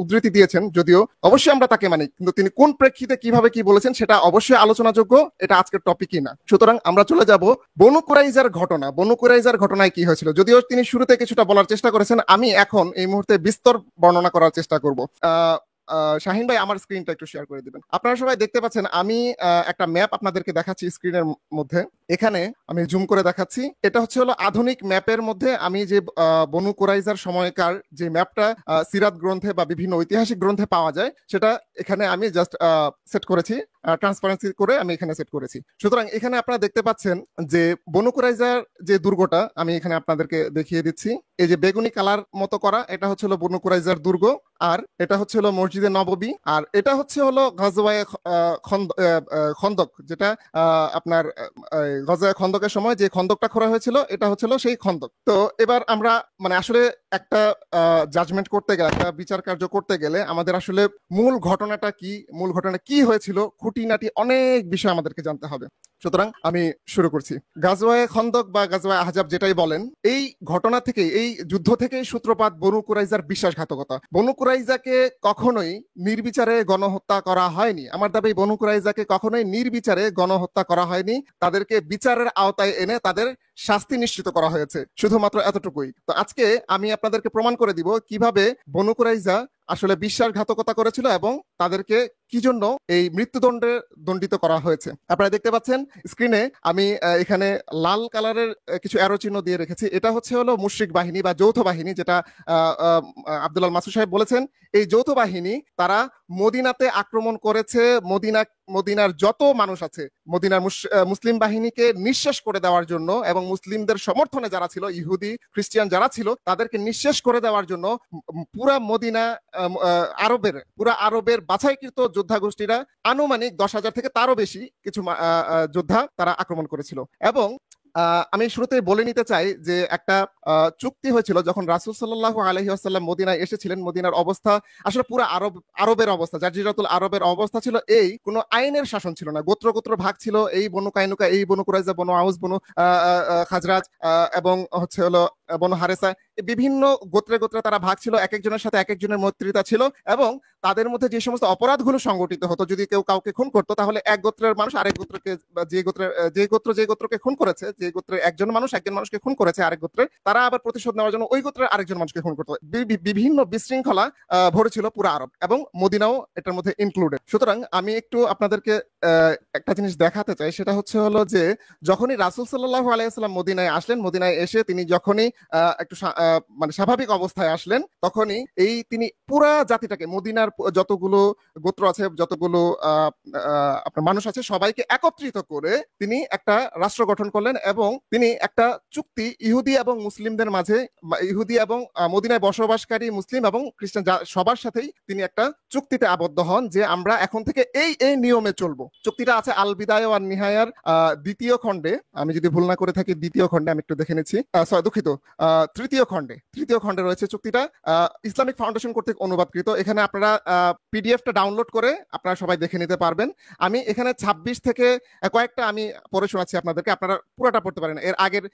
উদ্ধৃতি দিয়েছেন, যদিও অবশ্যই আমরা তাকে মানি, কিন্তু তিনি কোন প্রেক্ষিতে কিভাবে কি বলেছেন সেটা অবশ্যই আলোচনাযোগ্য, এটা আজকের টপিকই না। সুতরাং আমরা চলে যাব বনু কুরাইজার ঘটনা। বনু কুরাইজার ঘটনায় কি হয়েছিল, যদিও তিনি শুরুতে কিছুটা বলার চেষ্টা করেছেন, আমি এখন এই মুহূর্তে বিস্তর বর্ণনা করার চেষ্টা করব। শাহিন ভাই আমার স্ক্রিনটা একটু শেয়ার করে দিবেন। আপনারা সবাই দেখতে পাচ্ছেন আমি একটা ম্যাপ আপনাদেরকে দেখাচ্ছি স্ক্রিনের মধ্যে, এখানে আমি জুম করে দেখাচ্ছি। এটা হলো আধুনিক ম্যাপের মধ্যে আমি যে বনু কুরাইজার সময়কার যে ম্যাপটা সিরাত গ্রন্থে বা বিভিন্ন ঐতিহাসিক গ্রন্থে পাওয়া যায়, সেটা এখানে আমি জাস্ট সেট করেছি। ট্রান্সপারেন্সি করে আমি এখানে সেট করেছি। সুতরাং এখানে আপনারা দেখতে পাচ্ছেন যে বনু কুরাইজার যে দুর্গটা আমি এখানে আপনাদেরকে দেখিয়ে দিচ্ছি। এই যে বেগুনি কালার মতো করা, এটা হচ্ছে হলো বনু কুরাইজার দুর্গ, আর এটা হচ্ছে হলো মসজিদে নববী, আর এটা হচ্ছে হলো গাজওয়ায়ে খন্দক, যেটা আপনার গাজওয়ায়ে খন্দকের সময় যে খন্দকটা খোঁড়া হয়েছিল, এটা হচ্ছিল সেই খন্দক। তো এবার আমরা মানে আসলে একটা জাজমেন্ট করতে গেলে, একটা বিচার কার্য করতে গেলে আমাদের আসলে মূল ঘটনাটা কি, মূল ঘটনা কি হয়েছিল, খুঁটিনাটি অনেক বিষয় আমাদেরকে জানতে হবে। সুতরাং আমি শুরু করছি। গাজওয়ায়ে খন্দক বা গাজওয়ায়ে আহজাব যেটাই বলেন, এই ঘটনা থেকে, এই যুদ্ধ থেকেই সূত্রপাত বনু কুরাইজার বিশ্বাসঘাতকতা। বনু কুরাইজাকে কখনোই নির্বিচারে গণহত্যা করা হয়নি। আমার দাবি বনু কুরাইজাকে কখনোই নির্বিচারে গণহত্যা করা হয়নি, তাদেরকে বিচারের আওতায় এনে তাদের শাস্তি নিশ্চিত করা হয়েছে, শুধুমাত্র এতটুকুই। তো আজকে আমি আপনাদেরকে প্রমাণ করে দিব কিভাবে বনু কুরাইজা আসলে বিশ্বাসঘাতকতা করেছিল এবং তাদেরকে কি জন্য এই মৃত্যুদণ্ডে দণ্ডিত করা হয়েছে। আপনারা দেখতে পাচ্ছেন স্ক্রিনে আমি এখানে লাল কালারের কিছু অ্যারো চিহ্ন দিয়ে রেখেছি। এটা হচ্ছে হলো মুশরিক বাহিনী বা যৌথ বাহিনী, যেটা আব্দুল মাসুদ সাহেব বলেছেন। এই যৌথ বাহিনী তারা মদিনাতে আক্রমণ করেছে। মদিনার যত মানুষ আছে, মদিনার মুসলিম বাহিনীকে নিঃশেষ করে দেওয়ার জন্য এবং মুসলিমদের সমর্থনে যারা ছিল, ইহুদি খ্রিস্টান যারা ছিল, তাদেরকে নিঃশেষ করে দেওয়ার জন্য পুরা মদিনা, পুরা আরবের বাছাইকৃত যোদ্ধা গোষ্ঠীরা আনুমানিক 10,000 থেকে তারও বেশি কিছু যোদ্ধা তারা আক্রমণ করেছিল। এবং আমি শুরুতে বলে নিতে চাই যে একটা চুক্তি হয়েছিল যখন রাসূল সাল্লাল্লাহু আলাইহি ওয়াসাল্লাম মদিনায় এসেছিলেন। মদিনার অবস্থা আসলে পুরো আরবের অবস্থা, জাজিরাতুল আরবের অবস্থা ছিল এই, কোনো আইনের শাসন ছিল না, গোত্র গোত্র ভাগ ছিল। এই বনু কাইনুকা, এই বনু কুরাইজা, বনু আউস, বনু খাজরাজ এবং হচ্ছে হলো বনু হারেসা, বিভিন্ন গোত্রে গোত্রে তারা ভাগ ছিল। এক একজনের সাথে এক একজনের মৈত্রীতা ছিল এবং তাদের মধ্যে যে সমস্ত অপরাধগুলো সংগঠিত হতো, যদি কেউ কাউকে খুন করতো তাহলে এক গোত্রের মানুষ আরেক গোত্রকে, যে গোত্রকে খুন করেছে, যে গোত্রের একজন মানুষকে খুন করেছে আরেক গোত্রে, তারা আবার প্রতিশোধ নেওয়ার জন্য ওই গোত্রের আরেকজন মানুষকে খুন করতো। বিভিন্ন বিশৃঙ্খলা ভরে ছিল পুরো আরব, এবং মদিনাও এটার মধ্যে ইনক্লুডেড। সুতরাং আমি একটু আপনাদেরকে একটা জিনিস দেখাতে চাই, সেটা হচ্ছে হলো যে যখনই রাসূল সাল্লাল্লাহু আলাইহি ওয়াসাল্লাম মদিনায় আসলেন, মদিনায় এসে তিনি যখনই একটু মানে স্বাভাবিক অবস্থায় আসলেন, তখনই তিনি পুরা জাতিটাকে, মদিনার যতগুলো গোত্র আছে, যতগুলো আপনার মানুষ আছে, সবাইকে একত্রিত করে তিনি একটা রাষ্ট্র গঠন করলেন এবং তিনি একটা চুক্তি ইহুদি এবং মুসলিমদের মাঝে, ইহুদি এবং মদিনায় বসবাসকারী মুসলিম এবং খ্রিস্টান সবার সাথেই তিনি একটা চুক্তিতে আবদ্ধ হন যে আমরা এখন থেকে এই নিয়মে চলবো। চুক্তিটা আছে আল বিদায়া ওয়ান নিহায়ার দ্বিতীয় খণ্ডে, আমি যদি ভুল না করে থাকি দ্বিতীয় খণ্ডে, আমি একটু দেখে নিচ্ছি, দুঃখিত, তৃতীয় খণ্ডে রয়েছে চুক্তিটা, ইসলামিক ফাউন্ডেশন কর্তৃক অনুবাদকৃত। এখানে আপনারা পিডিএফটা ডাউনলোড করে আপনারা সবাই দেখে নিতে পারবেন। আমি এখানে 26 থেকে কয়েকটা আমি পড়ে শোনাচ্ছি আপনাদেরকে, আপনারা পুরোটা পড়তে পারেন। এর আগের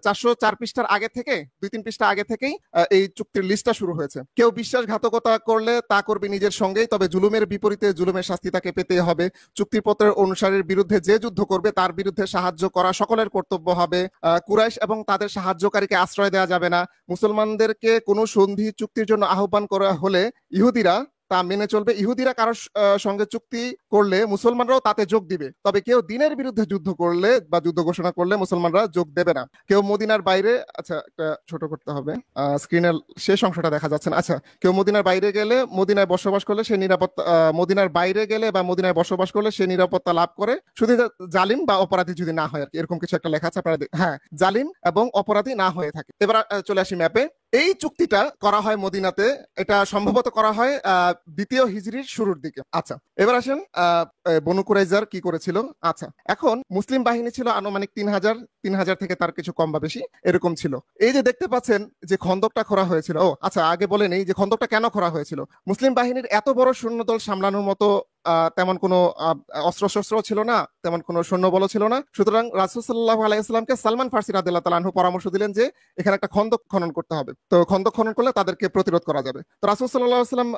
404 পৃষ্ঠার আগে থেকে 2-3 পৃষ্ঠা আগে থেকেই এই চুক্তির লিস্টটা শুরু হয়েছে। কেউ বিশ্বাসঘাতকতা করলে তা করবে নিজের সঙ্গেই, তবে জুলুমের বিপরীতে জুলুমের শাস্তি তাকে পেতে হবে। চুক্তিপত্রের অনুসারীর বিরুদ্ধে যে যুদ্ধ করবে তার বিরুদ্ধে সাহায্য করা সকলের কর্তব্য হবে। কুরাইশ এবং তাদের সাহায্যকারীকে আশ্রয় দেওয়া যাবে না। মুসলমানদেরকে কোনো সন্ধি চুক্তির জন্য আহ্বান করা হলে ইহুদিরা তা মেনে চলবে। ইহুদিরা কারোর সঙ্গে চুক্তি করলে মুসলমানরাও তাতে যোগ দিবে, তবে কেউ দিনের বিরুদ্ধে যুদ্ধ করলে বা যুদ্ধ ঘোষণা করলে মুসলমানরা যোগ দেবে না। কেউ মদিনার বাইরে, আচ্ছা একটা ছোট করতে হবে, স্ক্রিনের শেষ অংশটা দেখা যাচ্ছে না। আচ্ছা, কেউ মদিনার বাইরে গেলে, মদিনায় বসবাস করলে সে নিরাপত্তা, মদিনার বাইরে গেলে বা মদিনায় বসবাস করলে সে নিরাপত্তা লাভ করে, শুধু জালিম বা অপরাধী যদি না হয় আর কি, এরকম কিছু একটা লেখা আছে আপনারা, হ্যাঁ, জালিম এবং অপরাধী না হয়ে থাকে। এবার চলে আসি ম্যাপে। এই চুক্তিটা করা হয় মদিনাতে, এটা সম্ভবত করা হয় 2য় হিজরির শুরুর দিকে। আচ্ছা, এবার আসেন বনু কুরাইজার কি করেছিল। আচ্ছা, এখন মুসলিম বাহিনী ছিল আনুমানিক 3,000 থেকে তার কিছু কম বা বেশি এরকম ছিল। এই যে দেখতে পাচ্ছেন যে খন্দকটা খোঁড়া হয়েছিল, আচ্ছা আগে বলে নেই যে খন্দকটা কেন খোঁড়া হয়েছিল। মুসলিম বাহিনীর এত বড় সৈন্যদল সামলানোর মতো তেমন কোনো অস্ত্রশস্ত্র ছিল না, তেমন কোনো সৈন্যবল ছিল না। সুতরাং রাসূল সাল্লাল্লাহু আলাইহি ওয়াসাল্লামকে সালমান ফারসি রাদিয়াল্লাহু তাআলা আনহু পরামর্শ দিলেন যে এখানে একটা খন্দক খনন করতে হবে, তো খন্দক খনন করলে তাদেরকে প্রতিরোধ করা যাবে। তো রাসূল সাল্লাল্লাহু আলাইহি ওয়াসাল্লাম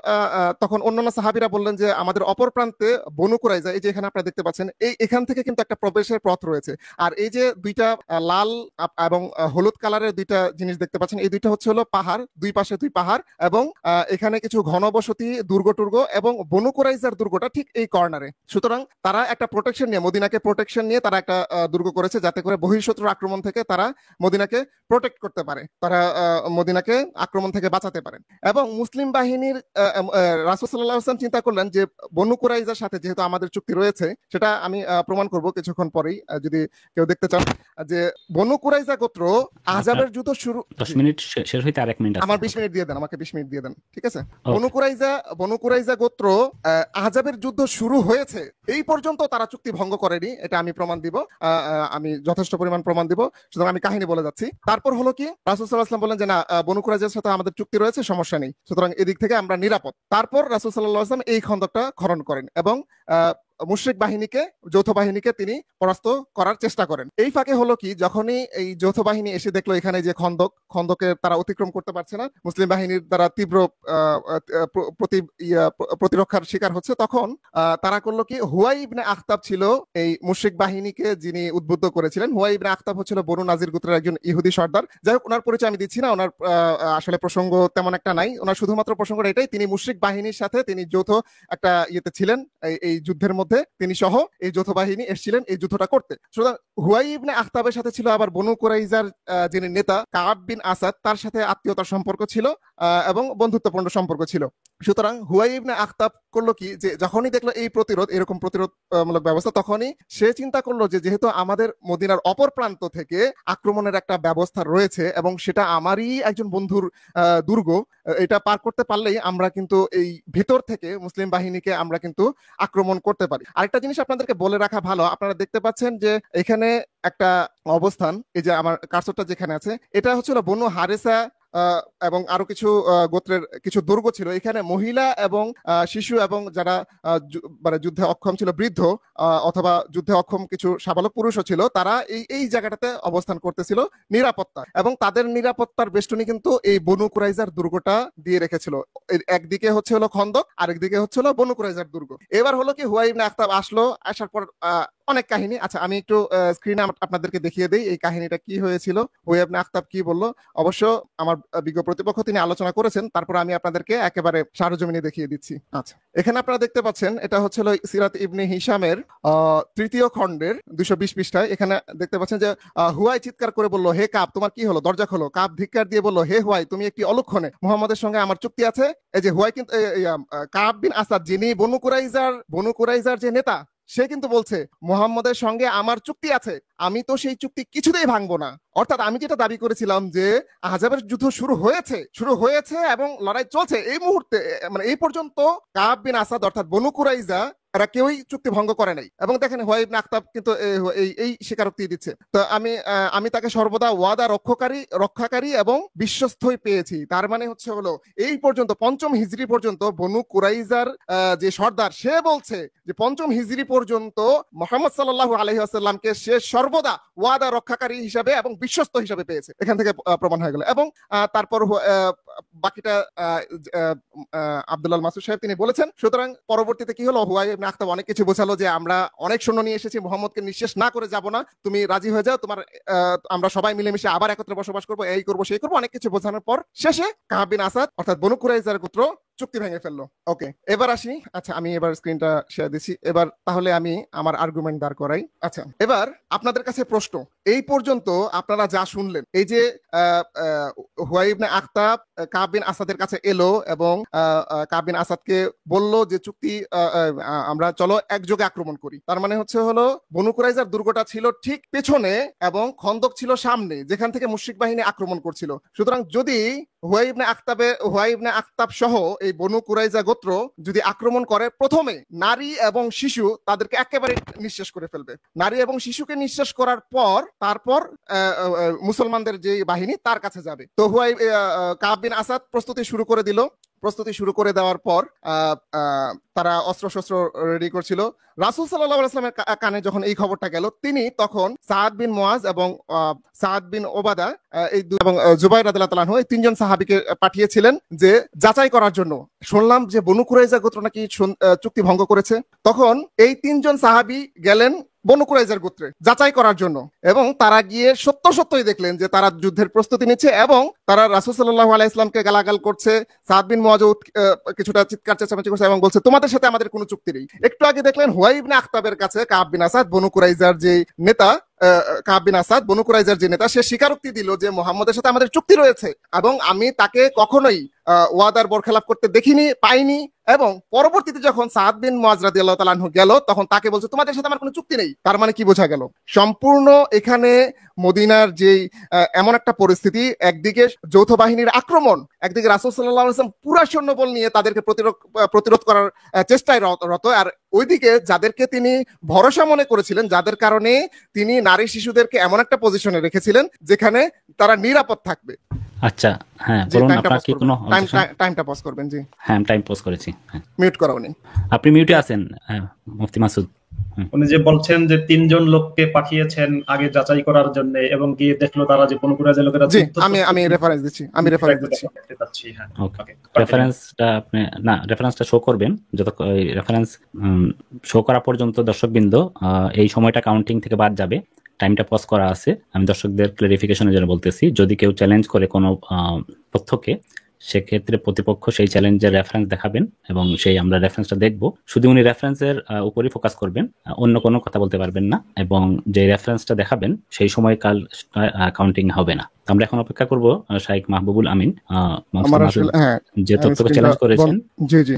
তখন অন্যান্য সাহাবীরা বললেন যে আমাদের অপর প্রান্তে বনু কুরাইজা, এই যে এখানে আপনারা দেখতে পাচ্ছেন, এখান থেকে কিন্তু একটা প্রবেশের পথ রয়েছে। আর এই যে দুইটা লাল এবং হলুদ কালারের দুইটা জিনিস দেখতে পাচ্ছেন, এই দুইটা হচ্ছে হলো পাহাড়, দুই পাশে দুই পাহাড়, এবং এখানে কিছু ঘনবসতি, দুর্গ টুর্গ, এবং বনু কুরাইজার দুর্গটা ঠিক এই কর্নারে। সুতরাং তারা একটা প্রোটেকশন নিয়ে, মদিনাকে প্রোটেকশন নিয়ে তারা একটা দুর্গ করেছে, যাতে করে বহিঃশত্রুর আক্রমণ থেকে তারা মদিনাকে প্রোটেক্ট করতে পারে, তারা মদিনাকে আক্রমণ থেকে বাঁচাতে পারেন। এবং মুসলিম বাহিনীর রাসূল সাল্লাল্লাহু আলাইহি ওয়াসাল্লাম চিন্তা করলেন যে বনু কুরাইজার সাথে যেহেতু আমাদের চুক্তি রয়েছে, সেটা আমি প্রমাণ করব কিছুক্ষণ পরেই, যদি কেউ দেখতে চান, যে বনু কুরাইজা গোত্র আহজাবের যুদ্ধ শুরু 10 মিনিট শেষ হইতে আর 1 মিনিট আছে। আমার 20 মিনিট দিয়ে দেন, আমাকে 20 মিনিট দিয়ে দেন, ঠিক আছে? Okay. বনু কুরাইজা গোত্র আহজাবের যুদ্ধ শুরু হয়েছে এই পর্যন্ত তারা চুক্তি ভঙ্গ করেনি, এটা আমি প্রমাণ দিব, আমি যথেষ্ট পরিমাণ প্রমাণ দিব। সুতরাং আমি কাহিনী বলে যাচ্ছি। তারপর হলো কি, রাসূল সাল্লাল্লাহু আলাইহি ওয়াসাল্লাম বলেন যে না, বনু কুরাইজার সাথে আমাদের চুক্তি রয়েছে, সমস্যা নেই, সুতরাং এদিক থেকে আমরা নিরাপদ। তারপর রাসূল সাল্লাল্লাহু আলাইহি ওয়াসাল্লাম এই খন্দকটা খনন করেন এবং মুশরিক বাহিনীকে, যৌথ বাহিনীকে তিনি পরাস্ত করার চেষ্টা করেন। এই ফাঁকে হলো কি, যখনই এই যৌথ বাহিনী এসে দেখলো এখানে যে খন্দকে তারা অতিক্রম করতে পারছে না, মুসলিম বাহিনীর দ্বারা তীব্র প্রতিরক্ষার শিকার হচ্ছে, তখন তারা করলো কি, হুয়াই ইবনে আখতাব ছিল এই মুশরিক বাহিনীকে যিনি উদ্বুদ্ধ করেছিলেন। হুয়াই ইবনে আখতাব হচ্ছিল বনু নাজির গোত্রের একজন ইহুদি সর্দার। যাই হোক, ওনার পরিচয় আমি দিচ্ছি না, ওনার আসলে প্রসঙ্গ তেমন একটা নাই। ওনার শুধুমাত্র প্রসঙ্গটা এটাই, তিনি মুশরিক বাহিনীর সাথে তিনি যৌথ একটা ইয়েতে ছিলেন, এই যুদ্ধের মধ্যে তিনি সহ এই যৌথ বাহিনী এসেছিলেন এই যুদ্ধটা করতে। সুতরাং হুয়াই ইবনে আখতাবের সাথে ছিল আবার বনু কুরাইজার যিনি নেতা কাব বিন আসাদ, তার সাথে আত্মীয়তার সম্পর্ক ছিল এবং বন্ধুত্বপূর্ণ সম্পর্ক ছিল। সুতরাং হুয়াই ইবনে আখতাব করলো কি, যে যখনই দেখলো এই এরকম প্রতিরোধমূলক ব্যবস্থা, তখনই সে চিন্তা করলো যে যেহেতু আমাদের মদিনার অপর প্রান্ত থেকে আক্রমণের একটা ব্যবস্থা রয়েছে এবং সেটা আমারই একজন বন্ধুর দুর্গ, এটা পার করতে পারলেই আমরা কিন্তু এই ভেতর থেকে মুসলিম বাহিনীকে আমরা কিন্তু আক্রমণ করতে পারি। আরেকটা জিনিস আপনাদেরকে বলে রাখা ভালো, আপনারা দেখতে পাচ্ছেন যে এখানে একটা অবস্থান, এই যে আমার কার্সরটা যেখানে আছে, এটা হচ্ছিল বনু হারেসা এবং আরো কিছু গোত্রের কিছু দুর্গ ছিল। এখানে মহিলা এবং শিশু এবং যারা মানে যুদ্ধে অক্ষম ছিল, বৃদ্ধ অথবা যুদ্ধে অক্ষম কিছু সাবালক পুরুষও ছিল, তারা এই জায়গাটাতে অবস্থান করতেছিল নিরাপত্তা, এবং তাদের নিরাপত্তার বেষ্টনী কিন্তু এই বনু কুরাইজার দুর্গটা দিয়ে রেখেছিল। একদিকে হচ্ছে হলো খন্দক, আরেকদিকে হচ্ছে হলো বনু কুরাইজার দুর্গ। এবার হলো কি, হুয়াই ইবনে আখতাব আসার পর অনেক কাহিনী। আচ্ছা, আমি একটু স্ক্রিনে আপনাদেরকে দেখিয়ে দিই এই কাহিনীটা কি হয়েছিল, হুয়াই ইবনে আখতাব কি বললো। অবশ্য আমার বিজ্ঞ প্রতিপক্ষ তিনি আলোচনা করেছেন, তারপর আমি আপনাদেরকে একেবারে সারজমিনে দেখিয়ে দিচ্ছি। আচ্ছা, এখানে আপনারা দেখতে পাচ্ছেন এটা হচ্ছিল সিরাত ইবনে হিশামের 3য় খণ্ডের 220 পৃষ্ঠায়। এখানে দেখতে পাচ্ছেন যে হুয়াই চিৎকার করে বলল, হে কাব, তোমার কি হলো, দরজা খোলো। কাব ধিক্কার দিয়ে বলল, হে হুয়াই, তুমি একটি অলক্ষণে, মুহাম্মদের সঙ্গে আমার চুক্তি আছে। এই যে হুয়াই কিন্তু কাব বিন আসাদ, যিনি বনু কুরাইজার যে নেতা, সে কিন্তু বলছে মুহাম্মদের সঙ্গে আমার চুক্তি আছে, আমি তো সেই চুক্তি কিছুতেই ভাঙবো না। অর্থাৎ আমি যেটা দাবি করেছিলাম যে আহজাবের যুদ্ধ শুরু হয়েছে এবং লড়াই চলছে, এই মুহূর্তে মানে এই পর্যন্ত কাব বিন আসাদ অর্থাৎ বনু কুরাইজা এরা কেউই চুক্তি ভঙ্গ করে নাই। এবং দেখেন হুয়াই ইবনে আখতাব কিন্তু এই স্বীকারোক্তি দিচ্ছে। তো আমি তাকে সর্বদা ওয়াদা রক্ষাকারী এবং বিশ্বস্তই পেয়েছি। তার মানে হচ্ছে হলো এই পর্যন্ত 5ম হিজরি পর্যন্ত বনু কুরাইজার যে সর্দার, সে বলছে যে 5ম হিজরি পর্যন্ত মুহাম্মদ সাল্লাল্লাহু আলাইহি ওয়াসাল্লামকে সে সর্বদা ওয়াদা রক্ষাকারী হিসাবে এবং বিশ্বস্ত হিসাবে পেয়েছে। এখান থেকে প্রমাণ হয়ে গেল। এবং তারপর বাকিটা আব্দুল্লাহ মাসুদ সাহেব তিনি বলেছেন। সুতরাং পরবর্তীতে কি হলো, হুয়াই ইবনে আখতাব অনেক কিছু বোঝালো যে আমরা অনেক সৈন্য নিয়ে এসেছি, মুহাম্মদকে নিঃশেষ না করে যাব না, তুমি রাজি হয়ে যাও, আমরা সবাই মিলেমিশে আবার একত্রে বসবাস করবো, এই করবো সেই করবো, অনেক কিছু বোঝানোর পর শেষে কাব বিন আসাদ অর্থাৎ বনু কুরাইজার গোত্র চুক্তি ভেঙে ফেললো। ওকে, এবার আসি। আচ্ছা, আমি এবার স্ক্রিনটা শেয়ার দিচ্ছি। এবার তাহলে আমি আমার আর্গুমেন্ট দাঁড় করাই। আচ্ছা, এবার আপনাদের কাছে প্রশ্ন, এই পর্যন্ত আপনারা যা শুনলেন, এই যে হুয়াই ইবনে আখতাব কাব বিন আসাদের কাছে এলো এবং কাব বিন আসাদকে বলল যে চুক্তি আমরা চলো একযোগে আক্রমণ করি। তার মানে হচ্ছে হলো বনু কুরাইজার দুর্গটা ছিল ঠিক পেছনে এবং খন্দক ছিল সামনে, যেখান থেকে মুশরিক বাহিনী আক্রমণ করছিল। সুতরাং যদি হুয়াই ইবনে আখতাব সহ এই বনু কুরাইজা গোত্র যদি আক্রমণ করে, প্রথমে নারী এবং শিশু তাদেরকে একেবারে নিঃশেষ করে ফেলবে। নারী এবং শিশুকে নিঃশেষ করার পর তারপর মুসলমানদের যে বাহিনী তার কাছে যাবে। তো কাব বিন আসাদ প্রস্তুতি শুরু করে দেওয়ার পর তারা অস্ত্র রেডি করছিল। রাসূল সাল্লাল্লাহু আলাইহি ওয়াসাল্লামের কানে যখন এই খবরটা গেল, তিনি তখন সাদ বিন মুআজ এবং সাদ বিন ওবাদা এবং জুবাইর রাদিয়াল্লাহু তাআলা আনহু এই তিনজন সাহাবীকে পাঠিয়েছিলেন যে যাচাই করার জন্য। শুনলাম যে বনু কুরাইজা গোত্র নাকি চুক্তি ভঙ্গ করেছে। তখন এই তিনজন সাহাবী গেলেন বনু কুরাইজার গোত্রে যাচাই করার জন্য, এবং তারা গিয়ে সত্যই দেখলেন যে তারা যুদ্ধের প্রস্তুতি নিচ্ছে এবং তারা রাসূল সাল্লাল্লাহু আলাইহি ওয়াসাল্লামকে গালাগাল করছে। সাদ বিন মুআয কিছুটা চিৎকার চেঁচামেচি করছে এবং বলছে তোমাদের সাথে আমাদের কোনো চুক্তি নেই। একটু আগে দেখলেন হুয়াই ইবনে আখতাবের কাছে কাব বিন আসাদ বনু কুরাইজার যে নেতা, কাব বিন আসাদ বনু কুরাইজার যে নেতা, সে স্বীকারোক্তি দিল যে মুহাম্মদের সাথে আমাদের চুক্তি রয়েছে এবং আমি তাকে কখনোই ওয়াদার বরখেলাপ করতে দেখিনি, পাইনি। এবং পরবর্তীতে যখন সাদ বিন মুআয রাদিয়াল্লাহু তাআলা আনহু গেল তখন তাকে বলছে তোমাদের সাথে আমার কোনো চুক্তি নেই। তার মানে কি বোঝা গেল? সম্পূর্ণ এখানে মদিনার যেই এমন একটা পরিস্থিতি, একদিকে যৌথ বাহিনীর আক্রমণ, একদিকে রাসূল সাল্লাল্লাহু আলাইহি ওয়াসাল্লাম পুরা সৈন্যবল নিয়ে তাদেরকে প্রতিরোধ করার চেষ্টায় রত, আর ওইদিকে যাদেরকে তিনি ভরসা মনে করেছিলেন, যাদের কারণে তিনি নারী শিশুদেরকে এমন একটা পজিশনে রেখেছিলেন যেখানে তারা নিরাপদ থাকবে। আচ্ছা, হ্যাঁ বলুন, আপনার কি কোনো টাইমটা পজ করবেন? জি হ্যাঁ, টাইম পজ করেছি। মিউট করা উনি, আপনি মিউটে আছেন মুফতি মাসুদ। উনি যে বলছেন যে তিনজন লোককে পাঠিয়েছেন আগে যাচাই করার জন্য এবং গিয়ে দেখলো তারা যে বনু কুরাইজা লোকেরা। জি আমি রেফারেন্স দিচ্ছি। হ্যাঁ ওকে, রেফারেন্সটা আপনি না রেফারেন্সটা শো করবেন। যত রেফারেন্স শো করা পর্যন্ত দর্শকবৃন্দ এই সময়টা কাউন্টিং থেকে বাদ যাবে। টাইমটা পজ করা আছে। আমি দর্শকদের ক্লারিফিকেশনের জন্য বলতেছি, যদি কেউ চ্যালেঞ্জ করে কোনো তথ্যকে, সেক্ষেত্রে প্রতিপক্ষ সেই চ্যালেঞ্জের রেফারেন্স দেখাবেন এবং সেই আমরা রেফারেন্সটা দেখব। শুধু উনি রেফারেন্সের উপরই ফোকাস করবেন, অন্য কোনো কথা বলতে পারবেন না, এবং যে রেফারেন্সটা দেখাবেন সেই সময় কাল কাউন্টিং হবে না। আমরা এখন অপেক্ষা করব শাইখ মাহবুবুল আমিন যে তথ্যকে চ্যালেঞ্জ করেছেন। জি জি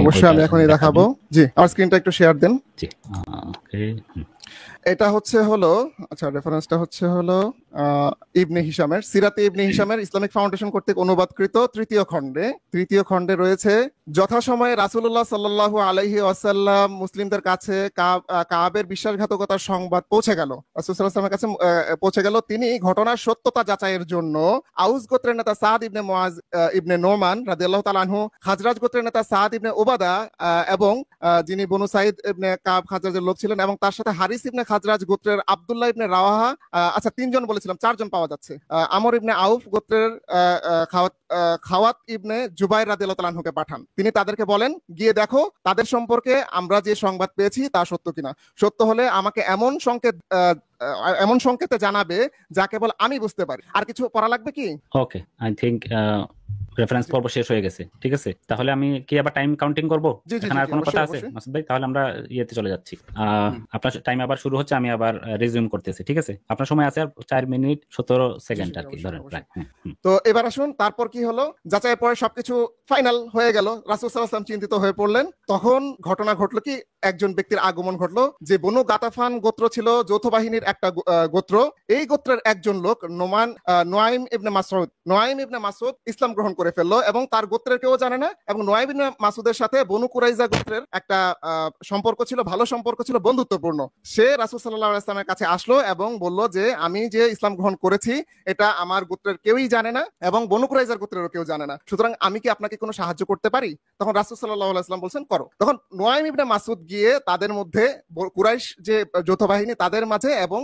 অবশ্যই আমি এখনই দেখাবো। জি আমার স্ক্রিনটা একটু শেয়ার দেন। জি ওকে, এটা হলো আচ্ছা, রেফারেন্সটা হলো ইবনে হিশামের সিরাতে ইবনে হিশামের ইসলামিক ফাউন্ডেশন কর্তৃক অনুবাদকৃত তৃতীয় খণ্ডে রয়েছে, যথাসময়ে রাসূলুল্লাহ সাল্লাল্লাহু আলাইহি ওয়াসাল্লাম মুসলিমদের কাছে কাবের বিশ্বাসঘাতকতার সংবাদ পৌঁছে গেল, রাসূল সাল্লাল্লাহু আলাইহি ওয়াসাল্লামের কাছে পৌঁছে গেল। তিনি ঘটনার সত্যতা যাচাইয়ের জন্য আউস গোত্রের নেতা সাদ ইবনে মুআয ইবনে নোমান রাদিয়াল্লাহু তাআলা আনহু, খাজরাজ গোত্রের নেতা সাদ ইবনে উবাদা এবং যিনি বনু সাইদ ইবনে কাব খাজরাজের লোক ছিলেন, এবং তার সাথে হারিস ইবনে খাজরাজ গোত্রের আব্দুল্লাহ ইবনে রাওয়াহা, আচ্ছা তিনজন বলেছিলাম, চারজন পাওয়া যাচ্ছে, আমর ইবনে আউফ গোত্রের খাওয়াত ইবনে জুবাইর রাদিয়াল্লাহু তাআলা আনহুকে পাঠান। তিনি তাদেরকে বলেন গিয়ে দেখো তাদের সম্পর্কে আমরা যে সংবাদ পেয়েছি তা সত্য কিনা, সত্য হলে আমাকে এমন সংকেতে জানাবে যা কেবল আমি বুঝতে পারি। আর কিছু পড়া লাগবে কি? ওকে, আই থিংক রেফারেন্স পর্ব শেষ হয়ে গেছে। ঠিক আছে, তাহলে আমি কি আবার টাইম কাউন্টিং করব? এখানে আর কোনো কথা আছে মাসুদ ভাই? তাহলে আমরা ইয়েতে চলে যাচ্ছি। আপনার টাইম আবার শুরু হচ্ছে, আমি আবার রিজিউম করতেছি। ঠিক আছে, আপনার সময় আছে আর 4 মিনিট 17 সেকেন্ড আর কি ধরেন প্রায়। তো এবার আসুন, তারপর কি হলো? যাচাইয়ের পরে সবকিছু ফাইনাল হয়ে গেল, রাসূল সাল্লাল্লাহু আলাইহি ওয়াসাল্লাম চিন্তিত হয়ে পড়লেন। তখন ঘটনা ঘটলো কি, একজন ব্যক্তির আগমন ঘটলো, যে বনু গাতাফান গোত্র ছিল যৌথ বাহিনীর একটা গোত্র। এই গোত্রের একজন লোক নোয়াইম ইবনে মাসউদ ইসলাম গ্রহণ করে ফেললো এবং তার গোত্রের কেউ জানে না, এবং নোয়াইম ইবনে মাসউদের সাথে বনু কুরাইজা গোত্রের একটা সম্পর্ক ছিল, ভালো সম্পর্ক ছিল, বন্ধুত্বপূর্ণ। সে রাসূল সাল্লাল্লাহু আলাইহি ওয়াসাল্লামের কাছে আসলো এবং বলল যে আমি যে ইসলাম গ্রহণ করেছি এটা আমার গোত্রের কেউই জানে না এবং বনু কুরাইজার গোত্রেরও কেউ জানে না, সুতরাং আমি কি আপনাকে কোনো সাহায্য করতে পারি? তখন রাসূল সাল্লাল্লাহু আলাইহি ওয়াসাল্লাম বলছেন করো। তখন নোয়াইম ইবনে মাসউদ গিয়ে তাদের মধ্যে কুরাইশ যে যৌথ বাহিনী তাদের মাঝে এবং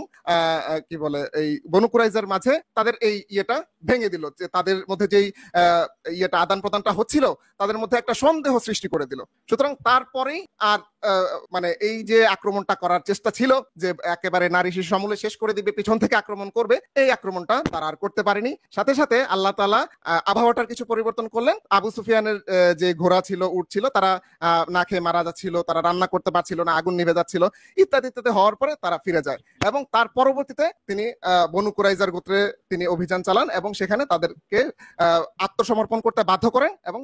কি বলে এই বনু কুরাইজার মাঝে তাদের এই ইয়েটা ভেঙে দিল, যে তাদের মধ্যে যেই ইয়েটা আদান প্রদানটা হচ্ছিল তাদের মধ্যে একটা সন্দেহ সৃষ্টি করে দিল। সুতরাং তারপরেই আর মানে এই যে আক্রমণটা করার চেষ্টা ছিল যে একেবারে নারী শিশু সমূলে শেষ করে দিবে, পিছন থেকে আক্রমণ করবে, এই আক্রমণটা তারা আর করতে পারেনি। সাথে সাথে আল্লাহ তাআলা আবহাওয়াটার কিছু পরিবর্তন করলেন। আবু সুফিয়ানের যে ঘোড়া ছিল, উট ছিল, তারা না খেয়ে মারা যাচ্ছিল, তারা রান্না করতে পারছিল না, আগুন নিভে যাচ্ছিল, ইত্যাদি ইত্যাদি হওয়ার পরে তারা ফিরে যায় এবং তার পরবর্তীতে তিনি বনু কুরাইজার গোত্রে তিনি অভিযান চালান এবং সেখানে তাদেরকে আত্মসমর্পণ করতে বাধ্য করেন এবং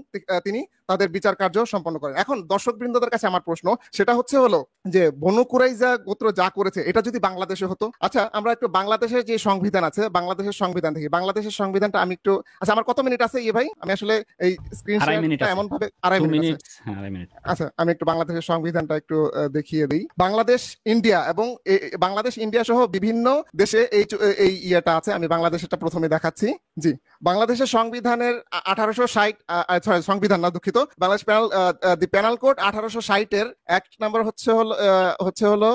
তিনি তাদের বিচার কার্য সম্পন্ন করেন। এখন দর্শক বৃন্দদের কাছে আমার প্রশ্ন সেটা হলো যে বনু কুরাইজা গোত্র যা করেছে এটা যদি বাংলাদেশে হতো। আচ্ছা আমরা একটু বাংলাদেশের যে সংবিধান আছে, বাংলাদেশের সংবিধান থেকে, বাংলাদেশের সংবিধানটা আমি একটু, আচ্ছা আমার কত মিনিট আছে ইয়ে ভাই? আমি আসলে এই স্ক্রিন শেয়ারটা এমন ভাবে 2.5 মিনিট। আচ্ছা আমি একটু বাংলাদেশের সংবিধানটা একটু দেখিয়ে দিই। বাংলাদেশ ইন্ডিয়া এবং বাংলাদেশ ইন্ডিয়া সহ বিভিন্ন দেশে এই ইয়েটা আছে। আমি বাংলাদেশেরটা প্রথমে দেখাচ্ছি। জি, বাংলাদেশের সংবিধানের 1860 সংবিধান না, দুঃখিত, বাংলাদেশ পেনাল দি পেনাল কোড 1860 অ্যাক্ট নাম্বার হচ্ছে হলো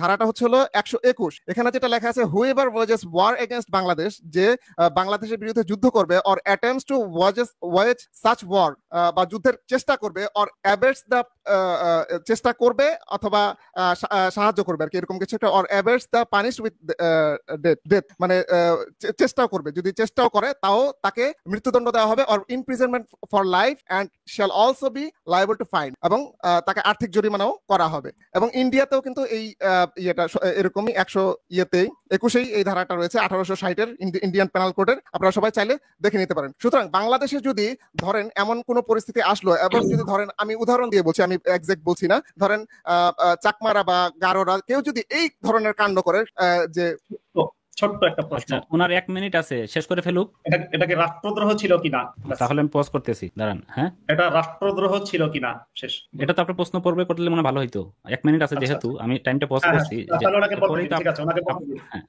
ধারাটা হচ্ছে হলো 121। এখানে যেটা লেখা আছে, whoever wages war against Bangladesh, যে বাংলাদেশের বিরুদ্ধে যুদ্ধ করবে, or attempts to wage such war, বা যুদ্ধের চেষ্টা করবে, অর অ্যাবেটস দ্য চেষ্টা করবে অথবা সাহায্য করবে আর কি, এরকম কিছু একটা, or abets the punish with death, মানে চেষ্টাও করবে, যদি চেষ্টাও করে তাও তাকে মৃত্যুদণ্ড দেওয়া হবে, or imprisonment for life and shall also be liable two fine, এবং তাকে আর্থিক জরিমানাও করা হবে। এবং ইন্ডিয়াতেও কিন্তু এই ইয়েটা এরকমই 121 এই ধারাটা রয়েছে 1860 ইন্ডিয়ান পেনাল কোডের, আপনারা সবাই চাইলে দেখে নিতে পারেন। সুতরাং বাংলাদেশে যদি ধরেন এমন কোন পরিস্থিতি আসলো, এবং যদি ধরেন, আমি উদাহরণ দিয়ে বলছি, আমি এক্সাক্ট বলছি না, ধরেন চাকমারা বা গারোরা কেউ যদি এই ধরনের কাণ্ড করে, যে ছোট্ট একটা প্রশ্ন, আচ্ছা, ওনার 1 মিনিট আছে, শেষ করে ফেলুক। এটাকে রাষ্ট্রদ্রোহ ছিল কিনা? তাহলে আমি পজ করতেছি, দাঁড়ান। হ্যাঁ, এটা রাষ্ট্রদ্রোহ ছিল কিনা শেষ? এটা তো আপনার প্রশ্ন পড়বে করলে মনে ভালো হইতো। 1 মিনিট আছে যেহেতু, আমি টাইমটা পজ করছি,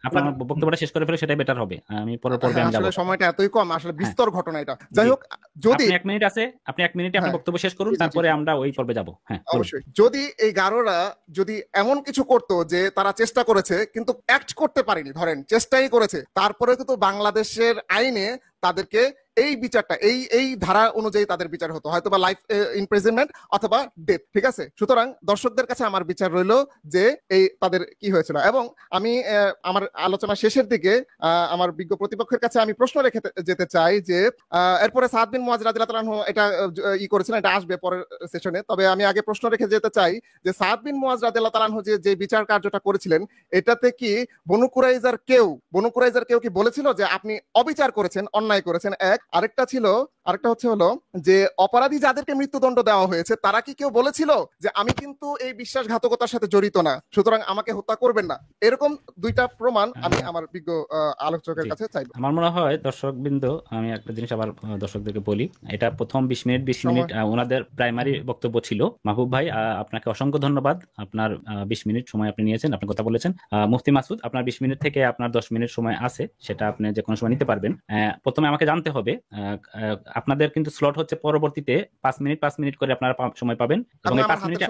আপনার বক্তব্যটা শেষ করে ফেলে সেটাই বেটার হবে। আমি পরের পর্বে আমি যাব। আসলে সময়টা এতই কম, আসলে বিস্তর ঘটনা এটা। যাই হোক, যদি 1 মিনিট আছে, আপনি 1 মিনিটে আপনার বক্তব্য শেষ করুন, তারপরে আমরা ওই পর্বে যাব। হ্যাঁ, অবশ্যই। যদি এই গারোরা যদি এমন কিছু করতো যে তারা চেষ্টা করেছে কিন্তু অ্যাক্ট করতে পারেনি, ধরেন চেষ্টাই করেছে, তারপরে কিন্তু বাংলাদেশের আইনে তাদেরকে এই বিচারটা এই ধারা অনুযায়ী তাদের বিচার হতো, হয়তো বা লাইফ ইমপ্রিজনমেন্ট অথবা ডেথ। ঠিক আছে, সুতরাং দর্শকদের কাছে আমার বিচার রইল যে এই তাদের কি হয়েছিল। এবং আমি আমার আলোচনা শেষের দিকে আমার বিজ্ঞ প্রতিপক্ষের কাছে আমি প্রশ্ন রেখে যেতে চাই যে এরপরে সাদ বিন মুয়াজ রাদিয়াল্লাহু আনহু এটা করেছিলেন, এটা আসবে পরের সেশনে, তবে আমি আগে প্রশ্ন রেখে যেতে চাই যে সাদ বিন মুয়াজ রাদিয়াল্লাহু আনহু যে বিচার কার্যটা করেছিলেন, এটাতে কি বনু কুরাইজার কেউ কি বলেছিল যে আপনি অবিচার করেছেন, অন্যায় করেছেন? আরেকটা হচ্ছে হলো যে অপরাধী যাদেরকে মৃত্যুদণ্ড দেওয়া হয়েছে তারা কি কেউ বলেছিল যে আমি কিন্তু এই বিশ্বাসঘাতকতার সাথে জড়িত না, সুতরাং আমাকে হত্যা করবেন না? এরকম দুইটা প্রমাণ আমি আমার বিজ্ঞ আলোচকের কাছে চাইব। আমার মনে হয় দর্শকবৃন্দ, আমি একটা জিনিস আবার দর্শকদেরকে বলি, এটা প্রথম 20 মিনিট ওনাদের প্রাইমারি বক্তব্য ছিল। মাহবুব ভাই, আপনাকে অসংখ্য ধন্যবাদ, আপনার 20 মিনিট সময় আপনি নিয়েছেন, আপনি কথা বলেছেন। মুফতি মাসুদ, আপনার 20 মিনিট থেকে আপনার 10 মিনিট সময় আছে, সেটা আপনি যে কোনো সময় নিতে পারবেন। প্রথমে আমাকে জানতে হবে, আপনাদের কিন্তু স্লট হচ্ছে পরবর্তীতে 5 মিনিট করে আপনারা সময় পাবেন, এবং এই 5 মিনিট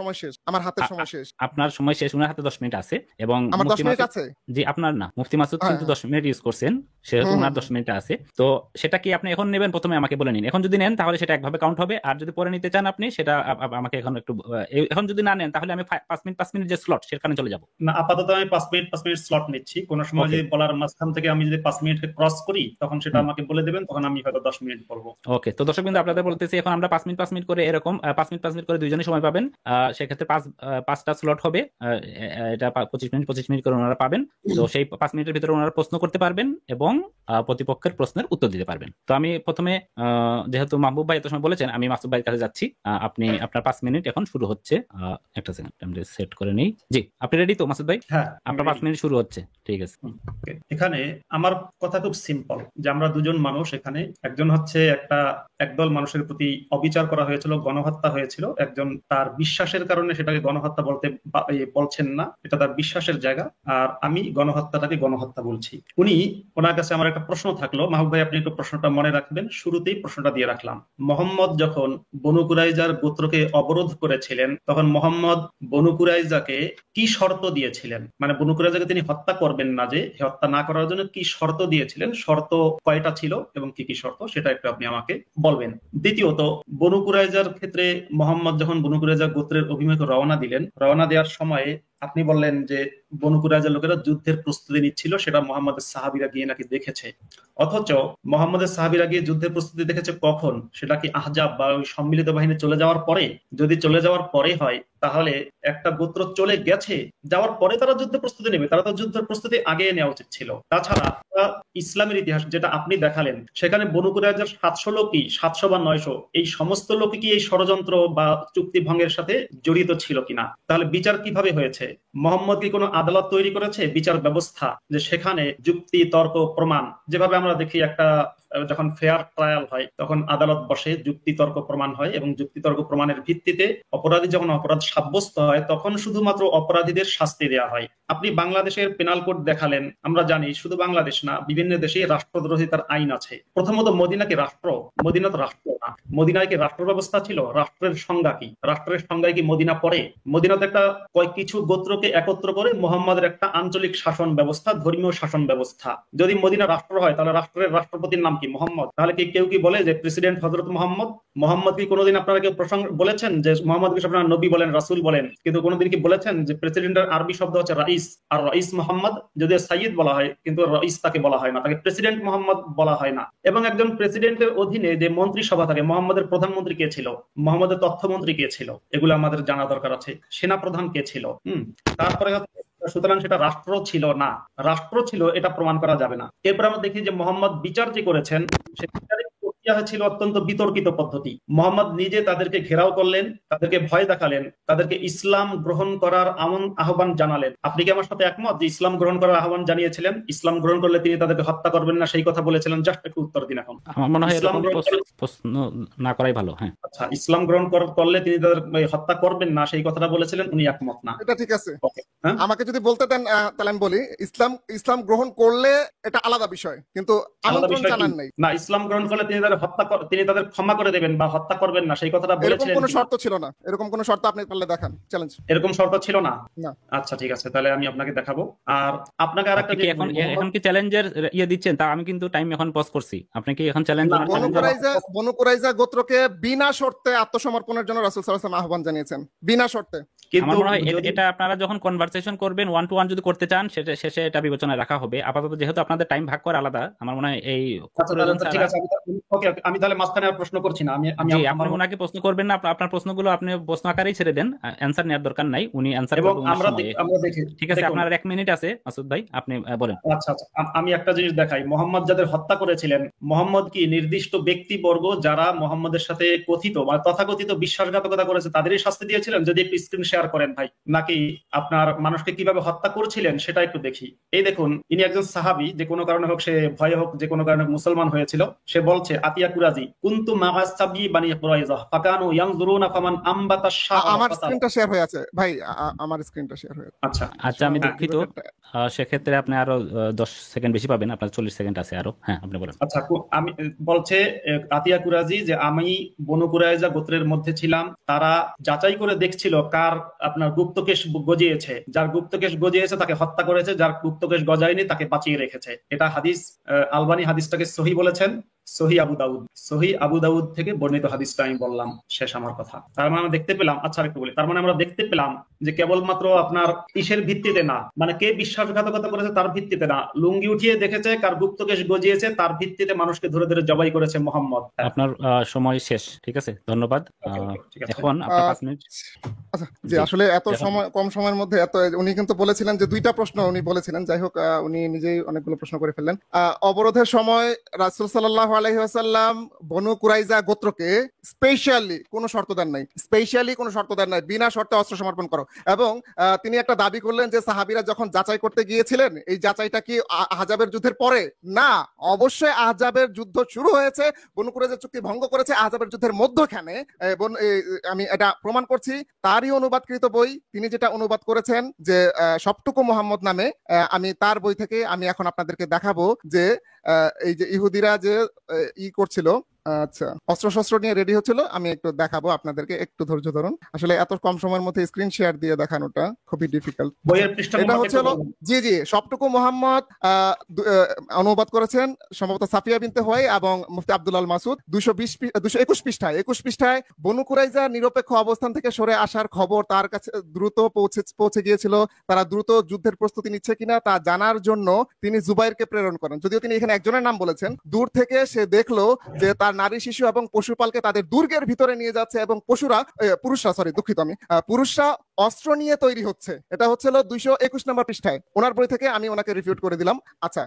আমার হাতের সময় শেষ, আপনার সময় শেষ, ওনার হাতে 10 মিনিট আছে। এবং আমার 10 মিনিট আছে। জি, আপনার না, মুফতি মাসুদ কিন্তু 10 মিনিট ইউজ করছেন, সেহেতু ওনার 10 মিনিট আছে। তো সেটা কি আপনি এখন নেবেন? প্রথমে আমাকে বলে নিন। এখন যদি নেন তাহলে সেটা একভাবে কাউন্ট হবে, আর যদি পরে নিতে চান আপনি, সেটা আমাকে এখন যদি না নেন তাহলে আমি 5 মিনিট যে স্লট সেখানে চলে যাব। না, আপাতত আমি 5 মিনিট স্লট নিচ্ছি। কোন সময় যদি বলার মাঝখান থেকে আমি যদি 5 মিনিটকে ক্রস করি, তখন সেটা আমাকে বলে দেবেন, তখন আমি হয়তো 10 মিনিট বলবো। ওকে, তো দর্শক বিন্দু, আপনাদের বলতেছি, এখন আমরা 5 মিনিট করে এরকম 5 মিনিট করে দুইজনই সময় পাবেন। সেক্ষেত্রে 5টা স্লট হবে, এটা 25 মিনিট করে ওনারা পাবেন। তো সেই 5 মিনিটের ভিতরে ওনারা প্রশ্ন করতে পারবেন এবং প্রতিপক্ষের প্রশ্নের উত্তর দিতে পারবেন। তো আমি প্রথমে, যেহেতু মাহবুব ভাই এত সময় বলেছেন, আমি মাসুদ ভাইয়ের কাছে যাচ্ছি। আপনার 5 মিনিট এখন শুরু হচ্ছে। একটা সেকেন্ড আমি সেট করে নেই। জি, আপনি রেডি তো মাসুদ ভাই? হ্যাঁ, আপনার 5 মিনিট শুরু হচ্ছে। ঠিক আছে। এখানে আমার কথা খুব সিম্পল, যে আমরা দুজন মানুষ, এখানে একজন হচ্ছে একদল মানুষের প্রতি অবিচার করা হয়েছিল, গণহত্যা হয়েছিল। একজন তার বিশ্বাসের কারণে সেটাকে গণহত্যা বলছেন না, এটা তার বিশ্বাসের জায়গা, আর আমি গণহত্যাটাকে গণহত্যা বলছি। ওনার কাছে আমার একটা প্রশ্ন থাকলো, মাহবুব ভাই আপনি একটু প্রশ্নটা মনে রাখবেন, শুরুতেই প্রশ্নটা দিয়ে রাখলাম। মোহাম্মদ যখন বনু কুরাইজার গোত্রকে অবরোধ করেছিলেন, তখন মোহাম্মদ বনু কুরাইজাকে কি শর্ত দিয়েছিলেন? মানে বনু কুরাইজাকে তিনি হত্যা করবেন না, যে হত্যা না করার জন্য কি শর্ত দিয়েছিলেন, শর্ত কয়টা ছিল এবং কি কি শর্ত, সেটা একটু আপনি আমাকে বলবেন। দ্বিতীয়ত, বনু কুরাইজার ক্ষেত্রে মোহাম্মদ যখন বনু কুরাইজা গোত্রের অভিমুখে রওনা দিলেন, রওনা দেওয়ার সময়ে আপনি বললেন যে বনু কুরাইজার লোকেরা যুদ্ধের প্রস্তুতি নিচ্ছিল, সেটা মোহাম্মদের সাহাবীরা গিয়ে নাকি দেখেছে। অথচ মোহাম্মদের সাহাবীরা গিয়ে যুদ্ধের প্রস্তুতি দেখেছে কখন? সেটা কি আহজাব বা ওই সম্মিলিত বাহিনী চলে যাওয়ার পরে? যদি চলে যাওয়ার পরে হয়, তাহলে একটা গোত্র চলে গেছে, যাওয়ার পরে তারা যুদ্ধের প্রস্তুতি নেবে, তারা তো যুদ্ধের প্রস্তুতি আগে নেওয়া উচিত ছিল। তাছাড়া ইসলামের ইতিহাস যেটা আপনি দেখালেন, সেখানে বনু কুরাইজার 700 লোকই, 700 বা 900, এই সমস্ত লোকই কি এই ষড়যন্ত্র বা চুক্তি ভঙ্গের সাথে জড়িত ছিল কিনা? তাহলে বিচার কিভাবে হয়েছে? মোহাম্মদ কি কোনো আদালত তৈরি করেছে, বিচার ব্যবস্থা, যে সেখানে যুক্তি তর্ক প্রমাণ, যেভাবে আমরা দেখি একটা যখন ফেয়ার ট্রায়াল হয় তখন আদালত বসে, যুক্তি তর্ক প্রমাণ হয় এবং যুক্তি তর্ক প্রমাণের ভিত্তিতে অপরাধী যখন অপরাধ সাব্যস্ত হয় তখন শুধুমাত্র অপরাধীদের শাস্তি দেওয়া হয়। আপনি বাংলাদেশের পেনাল কোড দেখালেন, আমরা জানি শুধু বাংলাদেশ না, বিভিন্ন দেশে রাষ্ট্রদ্রোহিতার আইন আছে। প্রথমত মদিনা কি রাষ্ট্র? মদিনা তো রাষ্ট্র না। মদিনায় কি রাষ্ট্র ব্যবস্থা ছিল? রাষ্ট্রের সংজ্ঞা কি? রাষ্ট্রের সংজ্ঞায় কি মদিনা পড়ে? মদিনাতে একটা কিছু গোত্রকে একত্র করে মোহাম্মদের একটা আঞ্চলিক শাসন ব্যবস্থা, ধর্মীয় শাসন ব্যবস্থা। যদি মদিনা রাষ্ট্র হয় তাহলে রাষ্ট্রের রাষ্ট্রপতির নাম কি? মোহাম্মদ। তাহলে কি কেউ কি বলে যে প্রেসিডেন্ট হযরত মোহাম্মদ? মোহাম্মদ কি কোনোদিন আপনারা কেউ প্রসঙ্গ বলেছেন যে মোহাম্মদকে আপনারা নবী বলেন, রাসূল বলেন, কিন্তু কোনোদিন কি বলেছেন যে প্রেসিডেন্টের আরবি শব্দ হচ্ছে রাইস, আর রাইস মোহাম্মদ? যদিও সাইয়্যিদ বলা হয় কিন্তু রাইস তাকে বলা হয় না, তাকে প্রেসিডেন্ট মোহাম্মদ বলা হয় না। এবং একজন প্রেসিডেন্টের অধীনে যে মন্ত্রিসভা থাকে, মোহাম্মদের প্রধানমন্ত্রী কে ছিল? মোহাম্মদের তথ্যমন্ত্রী কে ছিল? এগুলো আমাদের জানা দরকার আছে। সেনা প্রধান কে ছিল? তারপরে সুতরাং সেটা রাষ্ট্র ছিল না। রাষ্ট্র ছিল এটা প্রমাণ করা যাবে না। এরপর আমরা দেখি যে মোহাম্মদ বিচার যে করেছেন সে বিচারিক প্রক্রিয়া ছিল অত্যন্ত বিতর্কিত পদ্ধতি। মোহাম্মদ নিজে তাদেরকে ঘেরাও করলেন, তাদেরকে ভয় দেখালেন, তাদেরকে ইসলাম গ্রহণ করার আহ্বান জানালেন। আপনি কি আমার সাথে একমত যে ইসলাম গ্রহণ করার আহ্বান জানিয়েছিলেন? ইসলাম গ্রহণ করলে তিনি তাদেরকে হত্যা করবেন না সেই কথা বলেছিলেন? জাস্ট একটু উত্তর দিন এখন। আমার মনে হয় এরকম প্রশ্ন না করাই ভালো। হ্যাঁ, আচ্ছা, ইসলাম গ্রহণ করলে তিনি তাদের হত্যা করবেন না সেই কথাটা বলেছিলেন, উনি একমত না। এটা ঠিক আছে। হ্যাঁ, আমাকে যদি বলতে দেন তাহলে আমি বলি, ইসলাম গ্রহণ করলে এটা আলাদা বিষয়, কিন্তু আমন্ত্রণ জানান নাই। না, ইসলাম গ্রহণ করলে তিনি তাদের ক্ষমা করে দেবেন বা হত্যা করবেন না সেই কথাটা বলেছিলেন। এরকম কোনো শর্ত ছিল না। এরকম কোনো শর্ত আপনি পারলে দেখান, চ্যালেঞ্জ। এরকম শর্ত ছিল না? না। আচ্ছা ঠিক আছে, তাহলে আমি আপনাকে দেখাবো। আর আপনাকে আরেকটা আপনি কি এখন কি চ্যালেঞ্জের দিচ্ছেন? তা আমি কিন্তু টাইম এখন পজ করছি। আপনি কি এখন চ্যালেঞ্জ? বনু কুরাইজা গোত্রকে বিনা শর্তে আত্মসমর্পণের জন্য রাসূল সাল্লাল্লাহু আলাইহি ওয়াসাল্লাম আহ্বান জানিয়েছেন, বিনা শর্তে। আমার মনে হয় এটা আপনারা যখন কনভারসেশন করবেন, 1 to 1 যদি করতে চান, সেটা শেষে এটা বিবেচনায় রাখা হবে। আপাতত যেহেতু আপনাদের টাইম ভাগ করা আলাদা, আমার মনে হয় এই ঠিক আছে, আমি তাহলে মাঝখানে আর প্রশ্ন করছি না। আমি আপনি ওনাকে প্রশ্ন করবেন না, আপনার প্রশ্নগুলো আপনি প্রশ্ন আকারেই ছেড়ে দেন, অ্যানসার নেওয়ার দরকার নাই, উনি অ্যানসার করবেন। আমরা দেখি, ঠিক আছে, আপনার 1 মিনিট আছে মাসুদ ভাই, আপনি বলেন। আচ্ছা, আমি একটা জিনিস দেখাই। মোহাম্মদ যাদের হত্যা করেছিলেন, মোহাম্মদ কি নির্দিষ্ট ব্যক্তিবর্গ যারা মোহাম্মদের সাথে কথিত বা তথাকথিত বিশ্বাসঘাতকতা করেছে তাদেরই শাস্তি দিয়েছিলেন? যদি একটু স্ক্রিন শেয়ার করেন ভাই, নাকি আপনার মানুষকে কিভাবে হত্যা করছিলেন সেটা একটু দেখি। এই দেখুন, ইনি একজন সাহাবী, যে কোনো কারণে হোক, সে ভয়ে হোক, যে কোনো কারণে মুসলমান হয়েছিল। সে বলছে, আতিয়া কুরাজি কুনতু মাআসাবি বানি কুরাইজা ফাকানু ইয়ানজুরুনা ফামান আমবাতা শাহ। আমার স্ক্রিনটা শেয়ার হয়ে আছে ভাই, আমার স্ক্রিনটা শেয়ার হয়ে আছে। আচ্ছা, আমি দুঃখিত, সেক্ষেত্রে আপনি আরো 10 সেকেন্ড বেশি পাবেন, আপনার 40 সেকেন্ড আছে আরো। হ্যাঁ, আপনি বলেন। আচ্ছা, আমি বলছে আতিয়া কুরাজি যে আমি বনু কুরাইজা গোত্রের মধ্যে ছিলাম, তারা যাচাই করে দেখছিল কার আপনার গুপ্তকেশ গজিয়েছে, যার গুপ্তকেশ গজিয়েছে তাকে হত্যা করেছে, যার গুপ্তকেশ গজায়নি তাকে বাঁচিয়ে রেখেছে। এটা হাদিস, আলবানী হাদিসটাকে সহি বলেছেন, সহি আবু দাউদ থেকে বর্ণিত হাদিসটা আমি বললাম, শেষ আমার কথা। তার মানে আমরা দেখতে পেলাম, আচ্ছা একটু বলি, তার মানে আমরা দেখতে পেলাম যে কেবলমাত্র আপনার ইসের ভিত্তিতে না, মানে কে বিশ্বাসঘাতকতা করেছে তার ভিত্তিতে না, লুঙ্গি উঠিয়ে দেখেছে, কার গুপ্তকেশ গজিয়েছে তার ভিত্তিতে মানুষকে ধরে ধরে জবাই করেছে মোহাম্মদ। আপনার সময় শেষ, ঠিক আছে, ধন্যবাদ। এখন আপনার 5 মিনিট। আচ্ছা, যে আসলে এত সময়, কম সময়ের মধ্যে এত, উনি কিন্তু বলেছিলেন যে 2টা প্রশ্ন উনি বলেছিলেন, যাই হোক উনি নিজেই অনেকগুলো প্রশ্ন করে ফেললেন। অবরোধের সময় রাসূল সাল্লাল্লাহু আলাইহি ওয়াসাল্লাম বনু কুরাইজা গোত্রকে স্পেশালি কোনো শর্ত দেন নাই, বিনা শর্তে অস্ত্র সমর্পণ করো। এবং তিনি একটা দাবি করলেন যে সাহাবীরা যখন যাচাই করতে গিয়েছিলেন, এই যাচাইটা কি আহজাবের যুদ্ধের পরে? না, অবশ্যই আহজাবের যুদ্ধ শুরু হয়েছে, বনু কুরাইজা চুক্তি ভঙ্গ করেছে আহজাবের যুদ্ধের মধ্যখানে। আমি এটা প্রমাণ করছি, তারই অনুবাদকৃত বই, তিনি যেটা অনুবাদ করেছেন যে সবটুকু মোহাম্মদ নামে, আমি তার বই থেকে আমি এখন আপনাদেরকে দেখাবো যে এই যে ইহুদিরা যে করছিল, আচ্ছা অস্ত্র নিয়ে রেডি হচ্ছিল, আমি একটু দেখাবো আপনাদেরকে, একটু ধৈর্য ধরুন। আসলে এত কম সময়ের মধ্যে স্ক্রিন শেয়ার দিয়ে দেখানোটা খুবই ডিফিকাল্ট। এটা হচ্ছিল, জি সবটুকু মোহাম্মদ অনুবাদ করেছেন সম্ভবত সাফিয়া বিনতে হুয়াই এবং মুফতি আব্দুল আল মাসুদ। 221 পৃষ্ঠায় বনু কুরাইজা নিরপেক্ষ অবস্থান থেকে সরে আসার খবর তার কাছে দ্রুত পৌঁছে গিয়েছিল। তারা দ্রুত যুদ্ধের প্রস্তুতি নিচ্ছে কিনা তা জানার জন্য তিনি জুবাইরকে প্রেরণ করেন। যদিও তিনি এখানে একজনের নাম বলেছেন, দূর থেকে সে দেখলো যে তার নারী, শিশু এবং পশুপালকে তাদের দুর্গের ভিতরে নিয়ে যাচ্ছে এবং পুরুষরা অস্ত্র নিয়ে তৈরি হচ্ছে। এটা হচ্ছিল 221 নম্বর পৃষ্ঠায় ওনার বই থেকে, আমি ওনাকে রিফিউট করে দিলাম। আচ্ছা,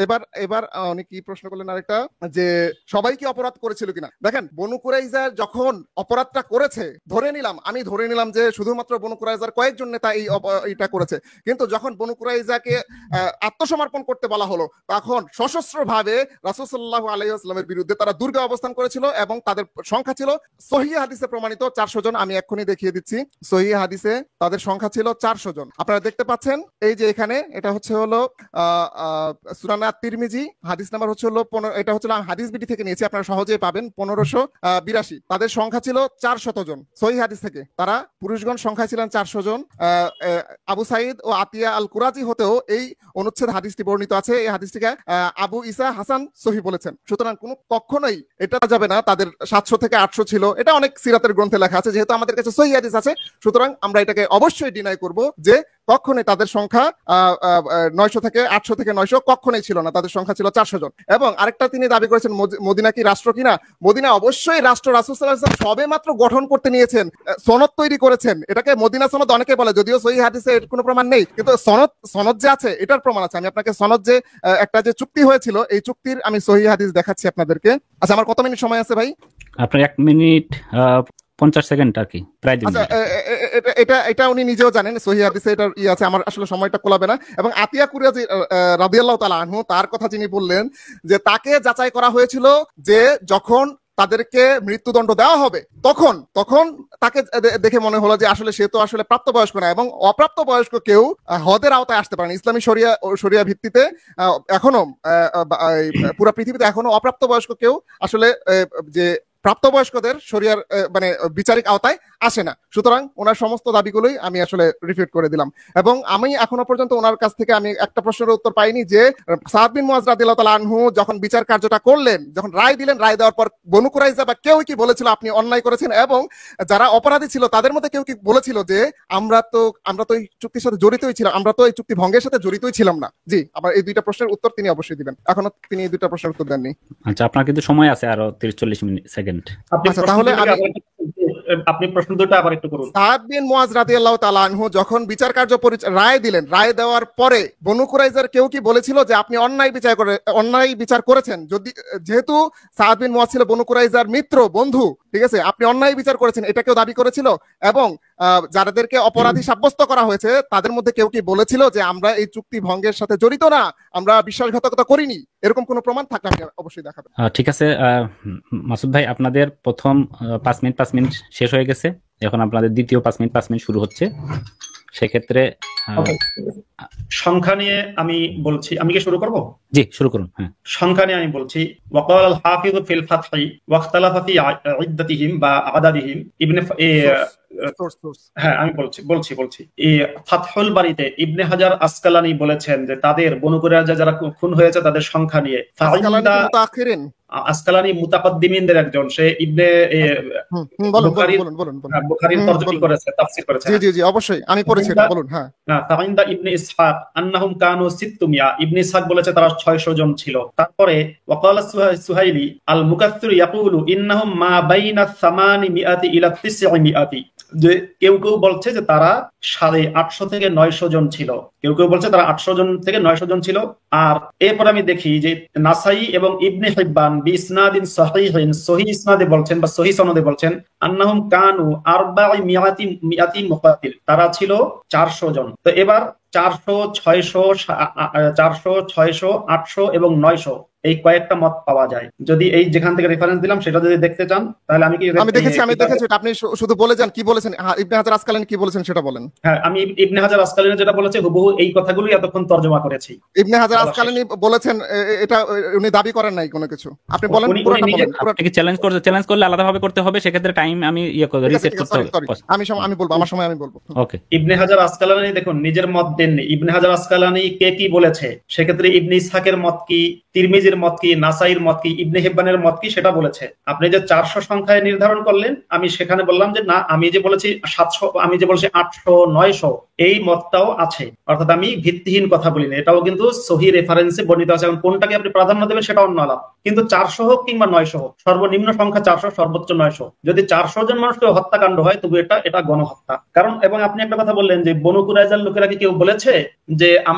এবার এবার উনি কি প্রশ্ন করলেন আরেকটা, যে সবাই কি অপরাধ করেছিল কিনা। দেখেন, বনু কুরাইজা যখন অপরাধটা করেছে, আমি ধরে নিলাম যে শুধুমাত্র বনু কুরাইজার কয়েকজন নেতা এটা করেছে, কিন্তু যখন বনু কুরাইজাকে আত্মসমর্পণ করতে বলা হলো, তখন সশস্ত্র ভাবে রাসূল সাল্লাল্লাহু আলাইহি ওয়াসাল্লামের বিরুদ্ধে তারা দুর্গে অবস্থান করেছিল এবং তাদের সংখ্যা ছিল সহিহ হাদিসে প্রমাণিত 400 জন। আমি এক্ষুনি দেখিয়ে দিচ্ছি, সহিহ হাদিসে তাদের সংখ্যা ছিল 400 জন। আপনারা দেখতে পাচ্ছেন এই যে এখানে, এটা হচ্ছে হলো সুনান আত-তিরমিজি, হাদিস নাম্বার হচ্ছে হলো 15, এটা হচ্ছে হাদিস বিডি থেকে নিয়েছি, আপনারা সহজেই পাবেন, 1582। তাদের সংখ্যা ছিল 400 জন সহিহ হাদিস থেকে। তারা পুরুষগণ সংখ্যায় ছিলেন 400 জন। আবু সাইদ ও আতিয়া আল কুরাজি হতেও এই অনুচ্ছেদ হাদিসটি বর্ণিত আছে। এই হাদিসটিকে আবু ইসা হাসান সহিহ বলেছেন। সুতরাং কোনো কখনোই এটা যাবে না তাদের 700 থেকে 800 ছিল, এটা অনেক সিরাতের গ্রন্থে লেখা আছে, যেহেতু আমাদের কাছে সহিহ হাদিস আছে, সুতরাং আমরা এটাকে অবশ্যই ডিনাই করব যে কখনোই তাদের সংখ্যা 900 থেকে 800 থেকে 900 কখনোই ছিল না, তাদের সংখ্যা ছিল 400 জন। এবং আরেকটা তিনি দাবি করেছেন মদিনা কি রাষ্ট্র কিনা। মদিনা অবশ্যই রাষ্ট্র, রাসূল সাল্লাল্লাহু আলাইহি ওয়াসাল্লাম সবে মাত্র গঠন করতে নিয়েছেন, সনদ তৈরি করেছেন। এটাকে মদিনা সনদ অনেকে বলে, যদিও সহিহ হাদিসে এর কোনো প্রমাণ নেই, কিন্তু সনদ যে আছে এটার প্রমাণ আছে। আমি আপনাকে সনদ যে একটা যে চুক্তি হয়েছিল, এই চুক্তির আমি সহিহ হাদিস দেখাচ্ছি আপনাদেরকে। আচ্ছা, আমার কত মিনিট সময় আছে ভাই? আপনার 1 মিনিট 50 সেকেন্ড আর কি, প্রায় 2 আচ্ছা, মিনিট। এটা উনি নিজেও জানেন, সহিহ হাদিসে এটার আছে, আমার আসলে সময়টা কোলাবে না। এবং আতিয়া কুরাজি রাদিয়াল্লাহু তাআলা আনহু, তার কথা যিনি বললেন যে তাকে যাচাই করা হয়েছিল যে যখন তাদেরকে মৃত্যুদণ্ড দেওয়া হবে, তখন তাকে দেখে মনে হলো যে আসলে সে তো আসলে প্রাপ্তবয়স্ক না, এবং অপ্রাপ্ত বয়স্ক কেউ হদের আওতায় আসতে পারে না। ইসলামী শরিয়া ভিত্তিতে এখনো পুরো পৃথিবীতে এখনো অপ্রাপ্ত বয়স্ক কেউ আসলে যে প্রাপ্তবয়স্কদের শরিয়ার মানে বিচারিক আওতায় আসে না। সুতরাং ওনার সমস্ত দাবিগুলোই আমি আসলে রিফিউট করে দিলাম। এবং আমি এখনো পর্যন্ত ওনার কাছ থেকে আমি একটা প্রশ্নের উত্তর পাইনি যে সাদ বিন মুআজ রাদিয়াল্লাহু তাআলা আনহু যখন বিচার কার্যটা করলেন, যখন রায় দিলেন, রায় দেওয়ার পর বনু কুরাইজা বা কেউ কি বলেছিল আপনি অন্যায় করেছেন, এবং যারা অপরাধী ছিল তাদের মধ্যে কেউ কি বলেছিল যে আমরা তো এই চুক্তির সাথে জড়িতই ছিলাম, আমরা তো এই চুক্তি ভঙ্গের সাথে জড়িতই ছিলাম না। জি, আবার এই দুইটা প্রশ্নের উত্তর তিনি অবশ্যই দিবেন। এখনো তিনি এই দুইটা প্রশ্নের উত্তর দেননি। আচ্ছা, আপনার কিন্তু সময় আছে আরো 30-40 সেকেন্ড। আচ্ছা, তাহলে আপনি প্রশ্ন দুটো আবার একটু করুন। সাদ বিন মুআজ রাদিয়াল্লাহু তাআলা আনহু যখন বিচার কার্য রায় দিলেন, রায় দেওয়ার পরে বনু কুরাইজার কেউ কি বলেছিল যে আপনি অন্যায় বিচার করেছেন, যেহেতু সাদ বিন মুআজ ছিল বনু কুরাইজার মিত্র, বন্ধু, ঠিক আছে, আপনি অন্যায় বিচার করেছেন, এটা কেউ দাবি করেছিল? এবং যাদেরকে অপরাধী সাব্যস্ত করা হয়েছে তাদের মধ্যে কেউ কি বলেছিল যে আমরা এই চুক্তি ভঙ্গের সাথে জড়িত না, আমরা বিশ্বাসঘাতকতা করিনি? এরকম কোনো প্রমাণ থাকলে আপনি অবশ্যই দেখাবেন। ঠিক আছে মাসুদ ভাই, আপনাদের প্রথম 5 মিনিট শেষ হয়ে গেছে, এখন আপনাদের দ্বিতীয় 5 মিনিট শুরু হচ্ছে। সেক্ষেত্রে সংখ্যা নিয়ে আমি বলছি, আমি কি শুরু করব? জি, শুরু করুন। হ্যাঁ, সংখ্যা নিয়ে আমি বলছি, ওয়াকাল আল হাফিজ ফিল ফাতহি ওয়াখতালাফা ফি ইদ্দাতিহিম বা আদাদিহিম ইবনে হ্যাঁ, আমি বলছি এই ফাতহুল বারীতে ইবনে হাজার আসকালানি বলেছেন যে তাদের বনু কুরাইজা যারা খুন হয়েছে তাদের সংখ্যা নিয়ে। আসকালানি মুতাকাদ্দিমিনদের একজন, সে ইবনে বুখারীর তরজমা করেছে, তাফসীর করেছে। জি জি জি, অবশ্যই আমি পড়েছি এটা, বলুন। হ্যাঁ, ফাইন্দা ইবনে ইসহাক আন্নাহুম কানু 600, ইবনে ইসহাক বলেছে তারা 600 জন ছিল। তারপরে ওয়াকালা সুহাইলি আল মুকাথথির ইয়াকুলু ইন্নাহুম মা বাইনা 800 ইলা 900, যে কেউ বলছে যে তারা 850 থেকে 900 জন ছিল, কেউ বলছে তারা 800 জন থেকে 900 জন ছিল। আর এরপর আমি দেখি যে নাসাই এবং ইবনে হিব্বান বিইসনাদিন সহিহিন, সহিহ ইসনাদে বলছেন বা সহিহ সনদে বলছেন আন্নাহুম কানু 400 মুকাতিল, তারা ছিল 400 জন। তো এবার 400, 600, 800 এবং 900 এই কয়েকটা মত পাওয়া যায়। যদি এই যেখান থেকে রেফারেন্স দিলাম সেটা যদি দেখতে চান তাহলে আমি দেখেছি আপনি শুধু বলে যান কি বলেছেন, ইবনে হাজার আসকালানি কি বলেছেন সেটা বলেন। হ্যাঁ, আমি ইবনে হাজার আসকালানি যেটা বলেছে হুবহু এই কথাগুলোই এতক্ষণ তর্জমা করেছি। ইবনে হাজার আসকালানি বলেছেন, এটা উনি দাবি করেন নাই কোনো কিছু, আপনি বলেন পুরোটা বলেন। আপনি চ্যালেঞ্জ করলে আলাদাভাবে করতে হবে, সেক্ষেত্রে টাইম আমি রিসেট করতে হবে। আমি বলবো, আমার সময় আমি বলবো। ওকে, ইবনে হাজার আসকালানি দেখুন নিজের মত দেননি। ইবনে হাজার আসকালানি কে কি বলেছে, সেক্ষেত্রে ইবনে ইসহাকের মত কি, তিরমিজির মত কি, নাসাইর মত কি, ইবনে হিব্বানের মত কি সেটা বলেছে। আপনি যে 400 সংখ্যায় নির্ধারণ করলেন, আমি সেখানে বললাম যে না, আমি যে বলেছি 700, আমি যে বলেছি 800, 900, এই মতটাও আছে, অর্থাৎ আমি ভিত্তিহীন কথা বলি না, এটাও কিন্তু সহি রেফারেন্সে বর্ণিত আছে। এখন কোনটাকে আপনি প্রাধান্য দেবেন সেটা অন্য আলাপ, কিন্তু 400 হোক কিংবা 900 হোক, সর্বনিম্ন সংখ্যা 400, সর্বোচ্চ 900, যদি 400 জন মানুষকে হত্যাকাণ্ড হয় তবু এটা গণহত্যা। কারণ এবং আপনি একটা কথা বললেন যে বনু কুরাইজার লোকেরা কি কেউ বলেছে যে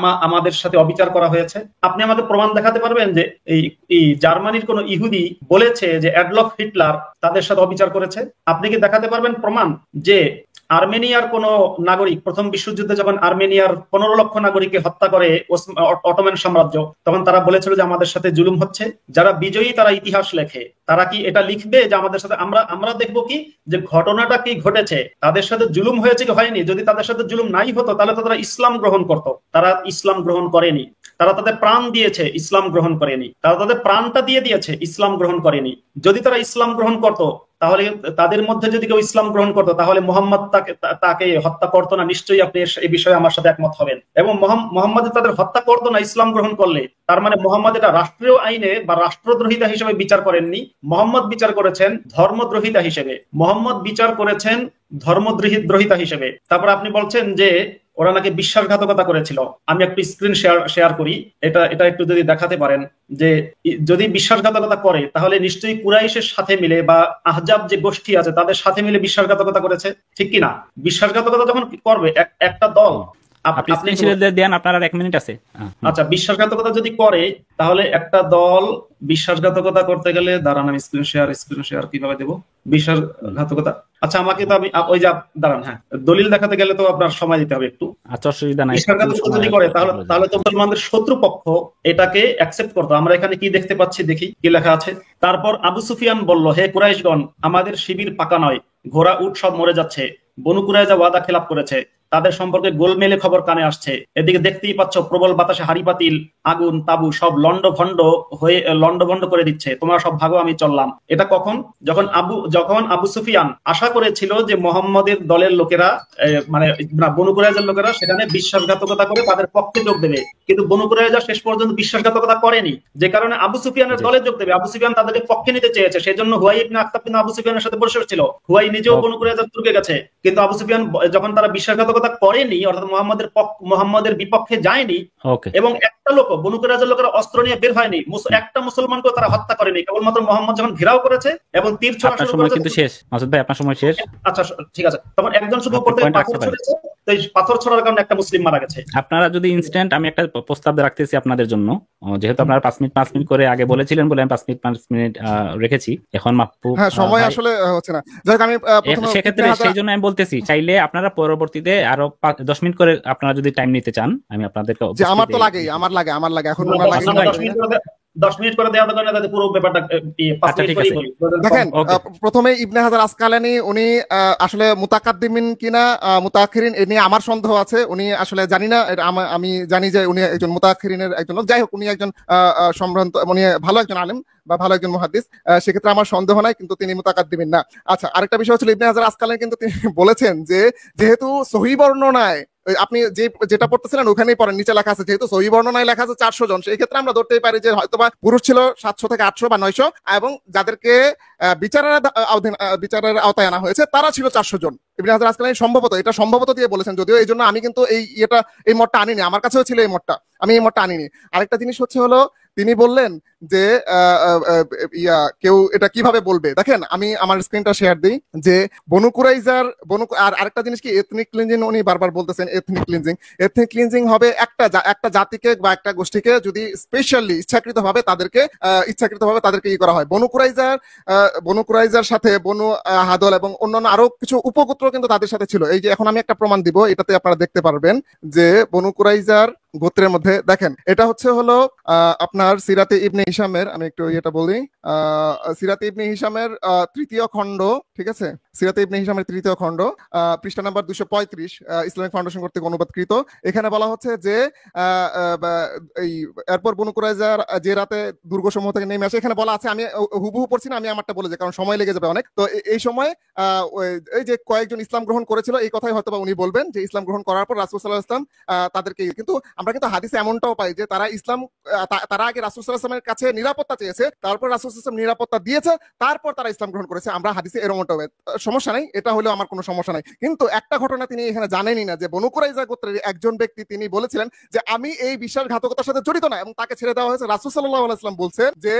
আমাদের সাথে অবিচার করা হয়েছে? আপনি আমাকে প্রমাণ দেখাতে পারবেন যে এই জার্মানির কোন ইহুদি বলেছে যে অ্যাডলফ হিটলার তাদের সাথে অবিচার করেছে? আপনি কি দেখাতে পারবেন প্রমাণ যে আর্মেনিয়ার কোন নাগরিক প্রথম বিশ্বযুদ্ধে যখন আর্মেনিয়ার 15 লক্ষ নাগরিককে হত্যা করে অটোমান সাম্রাজ্য, তখন তারা বলেছিল যে আমাদের সাথে জুলুম হচ্ছে? যারা বিজয়ী তারা ইতিহাস লেখে, তারা কি এটা লিখবে যে আমাদের সাথে? আমরা দেখবো কি যে ঘটনাটা কি ঘটেছে, তাদের সাথে জুলুম হয়েছে কি হয়নি। যদি তাদের সাথে জুলুম নাই হতো তাহলে তো তারা ইসলাম গ্রহণ করতো। তারা ইসলাম গ্রহণ করেনি, তারা তাদের প্রাণ দিয়েছে, ইসলাম গ্রহণ করেনি। তারা তাদের প্রাণটা দিয়ে দিয়েছে, ইসলাম গ্রহণ করেনি। যদি তারা ইসলাম গ্রহণ করতো, তাহলে তাদের মধ্যে যদি কেউ ইসলাম গ্রহণ করতো, তাহলে মোহাম্মদ তাকে হত্যা করতো না। নিশ্চয়ই আপনি এই বিষয়ে আমার সাথে একমত হবেন। এবং মোহাম্মদ তাদের হত্যা করতো না ইসলাম গ্রহণ করলে, তার মানে মোহাম্মদ এটা রাষ্ট্রীয় আইনে বা রাষ্ট্রদ্রোহিতা হিসেবে বিচার করেননি, মোহাম্মদ বিচার করেছেন ধর্মদ্রোহিতা হিসেবে। মোহাম্মদ বিচার করেছেন ধর্মদ্রোহিতা হিসেবে। তারপর আপনি বলছেন যে ওরা নাকি বিশ্বাসঘাতকতা করেছিল। আমি একটু স্ক্রিন শেয়ার করি, এটা একটু যদি দেখাতে পারেন যে যদি বিশ্বাসঘাতকতা করে তাহলে নিশ্চয়ই কুরাইশের সাথে মিলে বা আহজাব যে গোষ্ঠী আছে তাদের সাথে মিলে বিশ্বাসঘাতকতা করেছে, ঠিক কিনা? বিশ্বাসঘাতকতা যখন করবে একটা দল, আপনি দেন, আপনার আর 1 মিনিট আছে। আচ্ছা, বিশ্বাসঘাতকতা যদি করে তাহলে একটা দল বিশ্বাসঘাতকতা করতে গেলে, দাঁড়ান আমি স্ক্রিন শেয়ার কিভাবে দেবো? বিশ্বাসঘাতকতা, আচ্ছা আমাকে তো আমি ওই যে দাঁড়ান, হ্যাঁ দলিল দেখাতে গেলে তো আপনার সময় দিতে হবে একটু। আচ্ছা, অসুবিধা নাই। বিশ্বাসঘাতকতা যদি করে তাহলে তো মুসলমানদের শত্রুপক্ষ এটাকে অ্যাকসেপ্ট করতো। আমরা এখানে কি দেখতে পাচ্ছি, দেখি কি লেখা আছে। তারপর আবু সুফিয়ান বলল, হে কুরাইশগণ, আমাদের শিবির পাকা নয়, ঘোড়া উট সব মরে যাচ্ছে। বনু কুরাইজা ওয়াদা খেলাপ করেছে, তাদের সম্পর্কে গোলমেলে খবর কানে আসছে। এদিকে দেখতেই পাচ্ছ প্রবল বাতাসে হাড়ি পাতিল, আগুন, তাবু সব লন্ডভন্ড করে দিচ্ছে। তোমরা সব ভাগো, আমি চললাম। এটা কখন? যখন আবু সুফিয়ান আশা করেছিল যে মোহাম্মদের দলের লোকেরা মানে বনু কুরাইজার লোকেরা সেখানে বিশ্বাসঘাতকতা করে তাদের পক্ষে যোগ দেবে, কিন্তু বনু কুরাইজা শেষ পর্যন্ত বিশ্বাসঘাতকতা করেনি, যে কারণে আবু সুফিয়ানের দলে যোগ দেবে। আবু সুফিয়ান তাদেরকে পক্ষে নিতে চেয়েছে, সেজন্য হুয়াই ইবনে আখতাব কিন্তু আবু সুফিয়ানের সাথে বসে ছিল। হুয়াই নিজেও বনু কুরাইজার দুর্গে গেছে, কিন্তু আবু সুফিয়ান যখন তারা বিশ্বাসঘাতকতা করেনি, অর্থাৎ মোহাম্মদের বিপক্ষে যায়নি, এবং একটা লোক বনু কুরাইজার লোকেরা অস্ত্র নিয়ে বের হয়নি, একটা মুসলমানকে তারা হত্যা করেনি, কেবলমাত্র মোহাম্মদ যখন ঘেরাও করেছে এবং তীর ছোড়া শুরু করেছে। কিন্তু শেষ মাসুদ ভাই, আপনার সময় শেষ। আচ্ছা ঠিক আছে, তখন একজন শুধু উপর থেকে পাথর ছুঁড়েছে, তো এই পাথর ছোড়ার কারণে একটা মুসলিম মারা গেছে। আপনারা যদি ইনস্ট্যান্ট, আমি একটা প্রস্তাব রাখতেছি আপনাদের জন্য, যেহেতু আপনারা 5 মিনিট করে আগে বলেছিলেন বলে আমি 5 মিনিট রেখেছি। এখন মাহবুব, হ্যাঁ সময় আসলে হচ্ছে না, যাই হোক আমি সেক্ষেত্রে সেই জন্য আমি বলতেছি, চাইলে আপনারা পরবর্তীতে আরো 10 মিনিট করে আপনারা যদি টাইম নিতে চান, আমি আপনাদেরকে। আমার তো লাগেই, আমার লাগে এখন 10 মিনিট করে দেওয়া দরকার না, তাতে পুরো ব্যাপারটা 5 মিনিট করে বলি। দেখেন, প্রথমে ইবনে হাজার আসকালানি উনি আসলে মুতাকাদ্দিমিন কিনা মুতাআখিরিন এ নিয়ে আমার সন্দেহ আছে। উনি আসলে জানি না, আমি জানি যে উনি একজন মুতাআখিরিনের একজন লোক। যাই হোক, উনি একজন সম্ভ্রান্ত, উনি ভালো একজন আলেম বা ভালো একজন মুহাদ্দিস, সেক্ষেত্রে আমার সন্দেহ নাই, কিন্তু তিনি মুতাকাদ্দিমিন না। আচ্ছা, আরেকটা বিষয় হচ্ছে ইবনে হাজার আসকালানি কিন্তু তিনি বলেছেন যে যেহেতু সহিহ বর্ণনায়, আপনি যেটা পড়তেছিলেন ওখানেই পড়েন, নিচে লেখা আছে যেহেতু সহিহ বর্ণনায় লেখা আছে 400 জন, সেই ক্ষেত্রে আমরা ধরতেই পারি যে হয়তোবা পুরুষ ছিল 700 থেকে 800 বা 900, এবং যাদেরকে বিচারের আওতায় আনা হয়েছে তারা ছিল 400 জন। ইবনে হাজার আসকালানি সম্ভবত দিয়ে বলেছেন, যদিও এই জন্য আমি কিন্তু এই মতটা আনিনি, আমার কাছেও ছিল এই মতটা, আমি এই মতটা আনিনি। আরেকটা জিনিস হলো তিনি বললেন যে কেউ এটা কিভাবে বলবে। দেখেন, আমি আমার স্ক্রিনটা শেয়ার দিই যে বনু কুরাইজার আর আরেকটা জিনিস কি, এথনিক ক্লিনজিং উনি বারবার বলতেছেন। এথনিক ক্লিনজিং হবে একটা জাতিকে বা একটা গোষ্ঠীকে যদি স্পেশালি ইচ্ছাকৃতভাবে তাদেরকে করা হয়। বনু কুরাইজার সাথে বনু হাদল এবং অন্যান্য আরো কিছু উপগোত্র কিন্তু তাদের সাথে ছিল। এই যে এখন আমি একটা প্রমাণ দিব, এটাতে আপনারা দেখতে পারবেন যে বনু কুরাইজার গোত্রের মধ্যে দেখেন, এটা হলো আপনার সিরাতে ইবনে হিশামের, আমি একটু এটা বলি, সিরাতে ইবনে হিশামের 3য় খণ্ড, ঠিক আছে, সিরাতে ইবনে হিশামের 3য় খণ্ড, পৃষ্ঠা নাম্বার 235, ইসলামিক ফাউন্ডেশন কর্তৃক অনুবাদকৃত। এখানে বলা হচ্ছে যে এরপর বনু কুরাইজার যে রাতে দুর্গসমূহ থেকে নেমে আসে, এখানে বলা আছে, আমি হুবহু পড়ছি না, আমি আমারটা বলে যাই কারণ সময় লেগে যাবে অনেক। তো এই সময় এই যে কয়েকজন ইসলাম গ্রহণ করেছিল, এই কথাই হয়তো উনি বলবেন যে ইসলাম গ্রহণ করার পর রাসূল সাল্লাল্লাহু আলাইহি ওয়াসাল্লাম তাদেরকে, কিন্তু আমরা কিন্তু হাদিসে এমনটাও পাই যে তারা আগে রাসূল সাল্লাল্লাহু আলাইহি ওয়াসাল্লামের কাছে নিরাপত্তা চেয়েছে, তারপর রাসূল সাল্লাল্লাহু আলাইহি ওয়াসাল্লাম নিরাপত্তা দিয়েছে, তারপর তারা ইসলাম গ্রহণ করেছে। আমরা হাদিসে এরকম এমনটা হবে। সমস্যা নাই, এটা হলেও আমার কোনো সমস্যা নাই। কিন্তু একটা ঘটনা তিনি এখানে জানেনই না যে বনু কুরাইজা গোত্রের একজন ব্যক্তি তিনি বলেছিলেন যে আমি এই বিশ্বাসঘাতকতার সাথে জড়িত না, এবং তাকে ছেড়ে দেওয়া হয়েছে। রাসূল সাল্লাল্লাহু আলাইহি ওয়াসাল্লাম বলছেন যে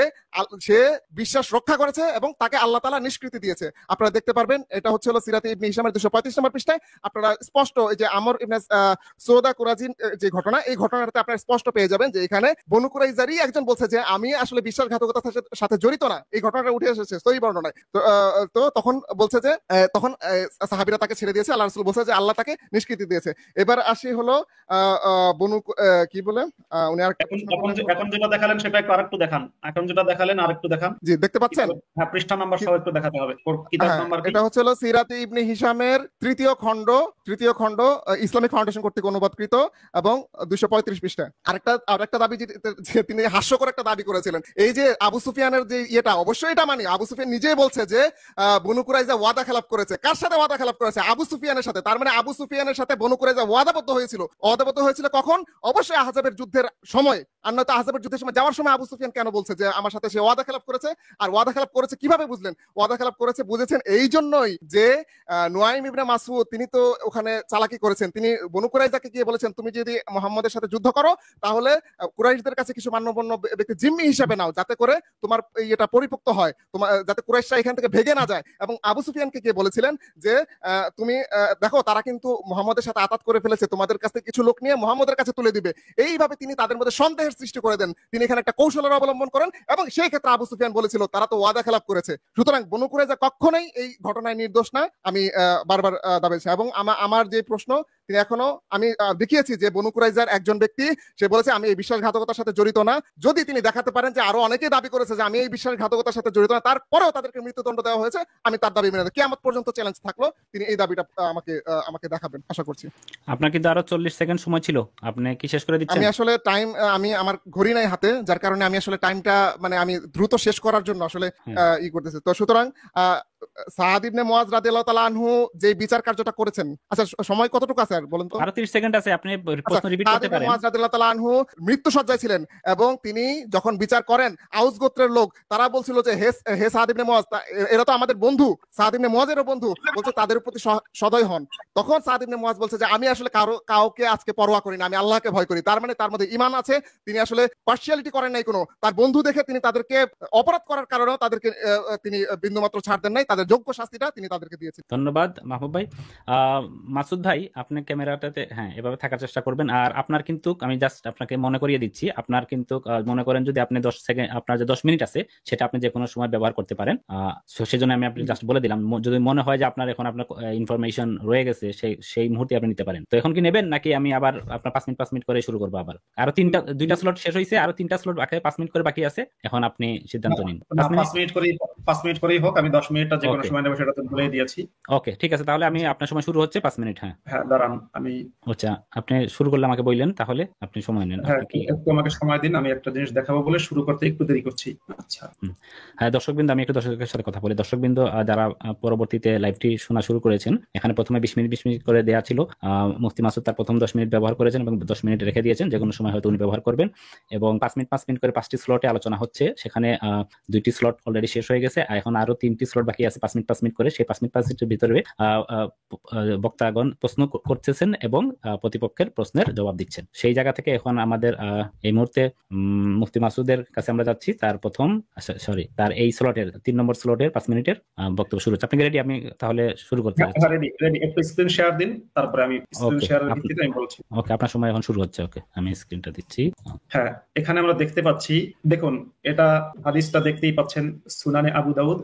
সে বিশ্বাস রক্ষা করেছে এবং তাকে আল্লাহ তাআলা নিষ্কৃতি দিয়েছে। আপনারা দেখতে পারবেন, এটা হচ্ছে হলো সিরাতে ইবনে হিশামের 235 নম্বর পৃষ্ঠায়। আপনারা স্পষ্ট এই যে আমর ইবনে সৌদা কুরাজিন যে ঘটনা, এই ঘটনাটাতে আপনারা স্পষ্ট পেয়ে যাবেন যে এখানে বনু কুরাইজারই একজন বলছে যে আমি আসলে বিশ্বাসঘাতকতার সাথে জড়িত না। এই ঘটনাটা উঠে এসেছে সহিহ বর্ণনায়। তো তখন বলছে যে তখন সাহাবীরা তাকে ছেড়ে দিয়েছে, আল্লাহ রাসূল বলছে যে আল্লাহ তাকে নিষ্কৃতি দিয়েছে। এবার আসি হলো বনু কি বলে উনি আরেকটা প্রশ্ন করলেন। এখন যেটা দেখালেন সেটা একটু আরেকটু দেখান। এখন যেটা দেখালেন আরেকটু দেখান। জি, দেখতে পাচ্ছেন? হ্যাঁ, পৃষ্ঠা নাম্বার সহ একটু দেখাতে হবে। কিতাব হ্যাঁ, নাম্বার কি? এটা হচ্ছে হলো সিরাতে ইবনে হিশামের তৃতীয় খণ্ড ইসলামিক ফাউন্ডেশন কর্তৃক অনুবাদকৃত এবং 235 পৃষ্ঠা। আরেকটা দাবি যে তিনি হাস্যকর একটা দাবি করেছিলেন, এই যে আবু সুফিয়ানের যে ইয়েটা, অবশ্যই এটা মানি, আবু সুফিয়ান নিজেই বলছে যে বনু কুরাইজা ওয়াদা খেলাপ করেছে। কার সাথে ওয়াদা খেলাপ করেছে? আবু সুফিয়ানের সাথে। তার মানে আবু সুফিয়ানের সাথে বনু কুরাইজা ওয়াদাবদ্ধ হয়েছিল কখন? অবশ্যই আহজাবের যুদ্ধের সময়। আর নয়তো আহজাবের যুদ্ধের সময় যাওয়ার সময় আবু সুফিয়ান কেন বলছে যে আমার সাথে সে ওয়াদা খেলাপ করেছে? আর ওয়াদা খেলাপ করেছে কিভাবে বুঝলেন? ওয়াদা খেলাপ করেছে বুঝেছেন এই জন্যই যে নুয়াইম ইবনে মাসউদ তিনি তো ওখানে চালাকি করেছেন। তিনি বনু কুরাইজাকে গিয়ে বলেছেন তুমি যদি মুহাম্মদের সাথে যুদ্ধ করো তাহলে কুরাইশদের কাছে কিছু মান্যগণ্য ব্যক্তি জিম্মি হিসেবে নাও, যাতে করে তোমার এটা পরিপক্ত হয়, তোমার যাতে কুরাইশরা এখান থেকে ভেগে না যায়। এবং আবু সুফিয়ানকে গিয়ে বলেছিলেন যে তুমি দেখো তারা কিন্তু মুহাম্মদের সাথে আতাত করে ফেলেছে, তোমাদের কাছ থেকে কিছু লোক নিয়ে মুহাম্মদের কাছে তুলে দিবে। এইভাবে তিনি তাদের মধ্যে সন্দেহের সৃষ্টি করে দেন। তিনি এখানে একটা কৌশলের অবলম্বন করেন এবং সেই ক্ষেত্রে আবু সুফিয়ান বলেছিল তারা তো ওয়াদা খেলাপ করেছে। সুতরাং বনু কুরাইজা কখনোই এই ঘটনায় নির্দোষ না, আমি বারবার দাবি করছি। এবং আমার যে প্রশ্ন তিনি এখনো আমি দেখিয়েছি যে বনু কুরাইজার একজন ব্যক্তি সে বলেছে আমি এই বিশ্বাসঘাতকতার সাথে জড়িত না। যদি তিনি দেখাতে পারেন যে আরো অনেকেই দাবি করেছে যে আমি এই বিশ্বাসঘাতকতার সাথে জড়িত না, তারপরেও তাদেরকে মৃত্যুদণ্ড দেওয়া হয়েছে, আমি তার দাবি মেনে নেব। কিয়ামত পর্যন্ত চ্যালেঞ্জ থাকলো তিনি এই দাবিটা আমাকে দেখাবেন, আশা করছি। আপনার কিন্তু আরো 40 সেকেন্ড সময় ছিল, আপনি কি শেষ করে দিচ্ছেন? আমি আসলে টাইম আমার ঘড়ি নাই হাতে, যার কারণে আমি আসলে টাইমটা মানে আমি দ্রুত শেষ করার জন্য আসলে করতেছি। তো সুতরাং সাদ ইবনে মুয়াজ রাদিয়াল্লাহু তাআলা আনহু যে বিচার কার্যটা করেছেন, আচ্ছা সময় কতটুকু আছে আর বলেন তো? আরো 30 সেকেন্ড আছে, আপনি প্রশ্ন রিপিট করতে পারেন। মুয়াজ রাদিয়াল্লাহু তাআলা আনহু মৃত্যুশয্যায় ছিলেন এবং তিনি যখন বিচার করেন আউস গোত্রের লোক তারা বলছিল যে হে সাদ ইবনে মুয়াজ, এরা তো আমাদের বন্ধু, সাদ ইবনে মুয়াজেরও বন্ধু, বলছে তাদের প্রতি সদয় হন। তখন সাদ ইবনে মুয়াজ বলছে যে আমি আসলে কাউকে আজকে পরোয়া করি না, আমি আল্লাহকে ভয় করি। তার মানে তার মধ্যে ঈমান আছে, তিনি আসলে পার্সিয়ালিটি করেন নাই কোনো। তার বন্ধু দেখে তিনি তাদেরকে অপরাধ করার কারণেও তাদেরকে তিনি বিন্দুমাত্র ছাড় দেন নাই, তাদের যোগ্য শাস্তিটা তিনি তাদেরকে দিয়েছেন। ধন্যবাদ মাহবুব ভাই। মাসুদ ভাই আপনি ক্যামেরাটাতে এভাবে থাকার চেষ্টা করবেন। আর আপনার কিন্তু আমি জাস্ট আপনাকে মনে করিয়ে দিচ্ছি, আপনার কিন্তু মনে করেন যদি আপনি 10 সেকেন্ড, আপনার যে 10 মিনিট আছে সেটা আপনি যে কোনো সময় ব্যবহার করতে পারেন। সেজন্য আমি আপনি জাস্ট বলে দিলাম, যদি মনে হয় যে আপনার এখন আপনার ইনফরমেশন রয়ে গেছে সেই মুহূর্তে আপনি নিতে পারেন। তো এখন কি নেবেন নাকি আমি আবার আপনার 5 মিনিট করে শুরু করবো? আবার আরো দুইটা স্লট শেষ হয়েছে, আরো 3টা স্লট 5 মিনিট করে বাকি আছে। এখন আপনি সিদ্ধান্ত নিন। 5 মিনিট করেই হোক, আমি 10 মিনিটটা যে কোনো সময় নেব সেটা তো বলেই দিয়েছি। ওকে, ঠিক আছে, তাহলে আমি আপনার সময় শুরু হচ্ছে 5 মিনিট। হ্যাঁ দাঁড়ান, আমি আচ্ছা আপনি শুরু করলে আমাকে বললেন, তাহলে আপনি সময় নেন। একটু আমাকে সময় দিন, আমি একটা জিনিস দেখাবো বলে শুরু করতে একটু দেরি করছি। আচ্ছা হ্যাঁ দর্শকবৃন্দ, আমি একটু দর্শকের সাথে কথা বলি। দর্শকবৃন্দ যারা পরবর্তীতে লাইভটি শোনা শুরু করেছেন, এখানে প্রথমে 20 মিনিট করে দেওয়া ছিল। মুফতি মাসুদ তার প্রথম 10 মিনিট ব্যবহার করেছেন এবং 10 মিনিট রেখে দিয়েছেন, যে কোনো সময় হয়তো উনি ব্যবহার করবেন। এবং 5 মিনিট করে 5টি স্লটে আলোচনা হচ্ছে, সেখানে 2টি স্লট অলরেডি শেষ হয়ে গেছে, এখন আরো 3টি স্লট বাকি আছে 5 মিনিট করে। সেই 5 মিনিটের ভিতরে বক্তাগণ প্রশ্ন করতেছেন এবং প্রতিপক্ষের প্রশ্নের জবাব দিচ্ছেন। সেই জায়গা থেকে এখন আমাদের এই মুহূর্তে মুফতি মাসুদের কাছে আমরা যাচ্ছি। তার তার এই স্লটের 3 নম্বর স্লটের 5 মিনিটের বক্তব্য শুরু হচ্ছে। আপনি রেডি? আমি তাহলে শুরু করতে যাচ্ছি। রেডি, একটু স্ক্রিন শেয়ার দিন, তারপরে আমি স্ক্রিন শেয়ারের ভিত্তিতে আমি বলছি। ওকে, আপনার সময় এখন শুরু হচ্ছে। ওকে, আমি স্ক্রিনটা দিচ্ছি। হ্যাঁ, এখানে আমরা দেখতে পাচ্ছি, দেখুন এটা হাদিসটা দেখতেই পাচ্ছেন, সুনানে আবু দাউদ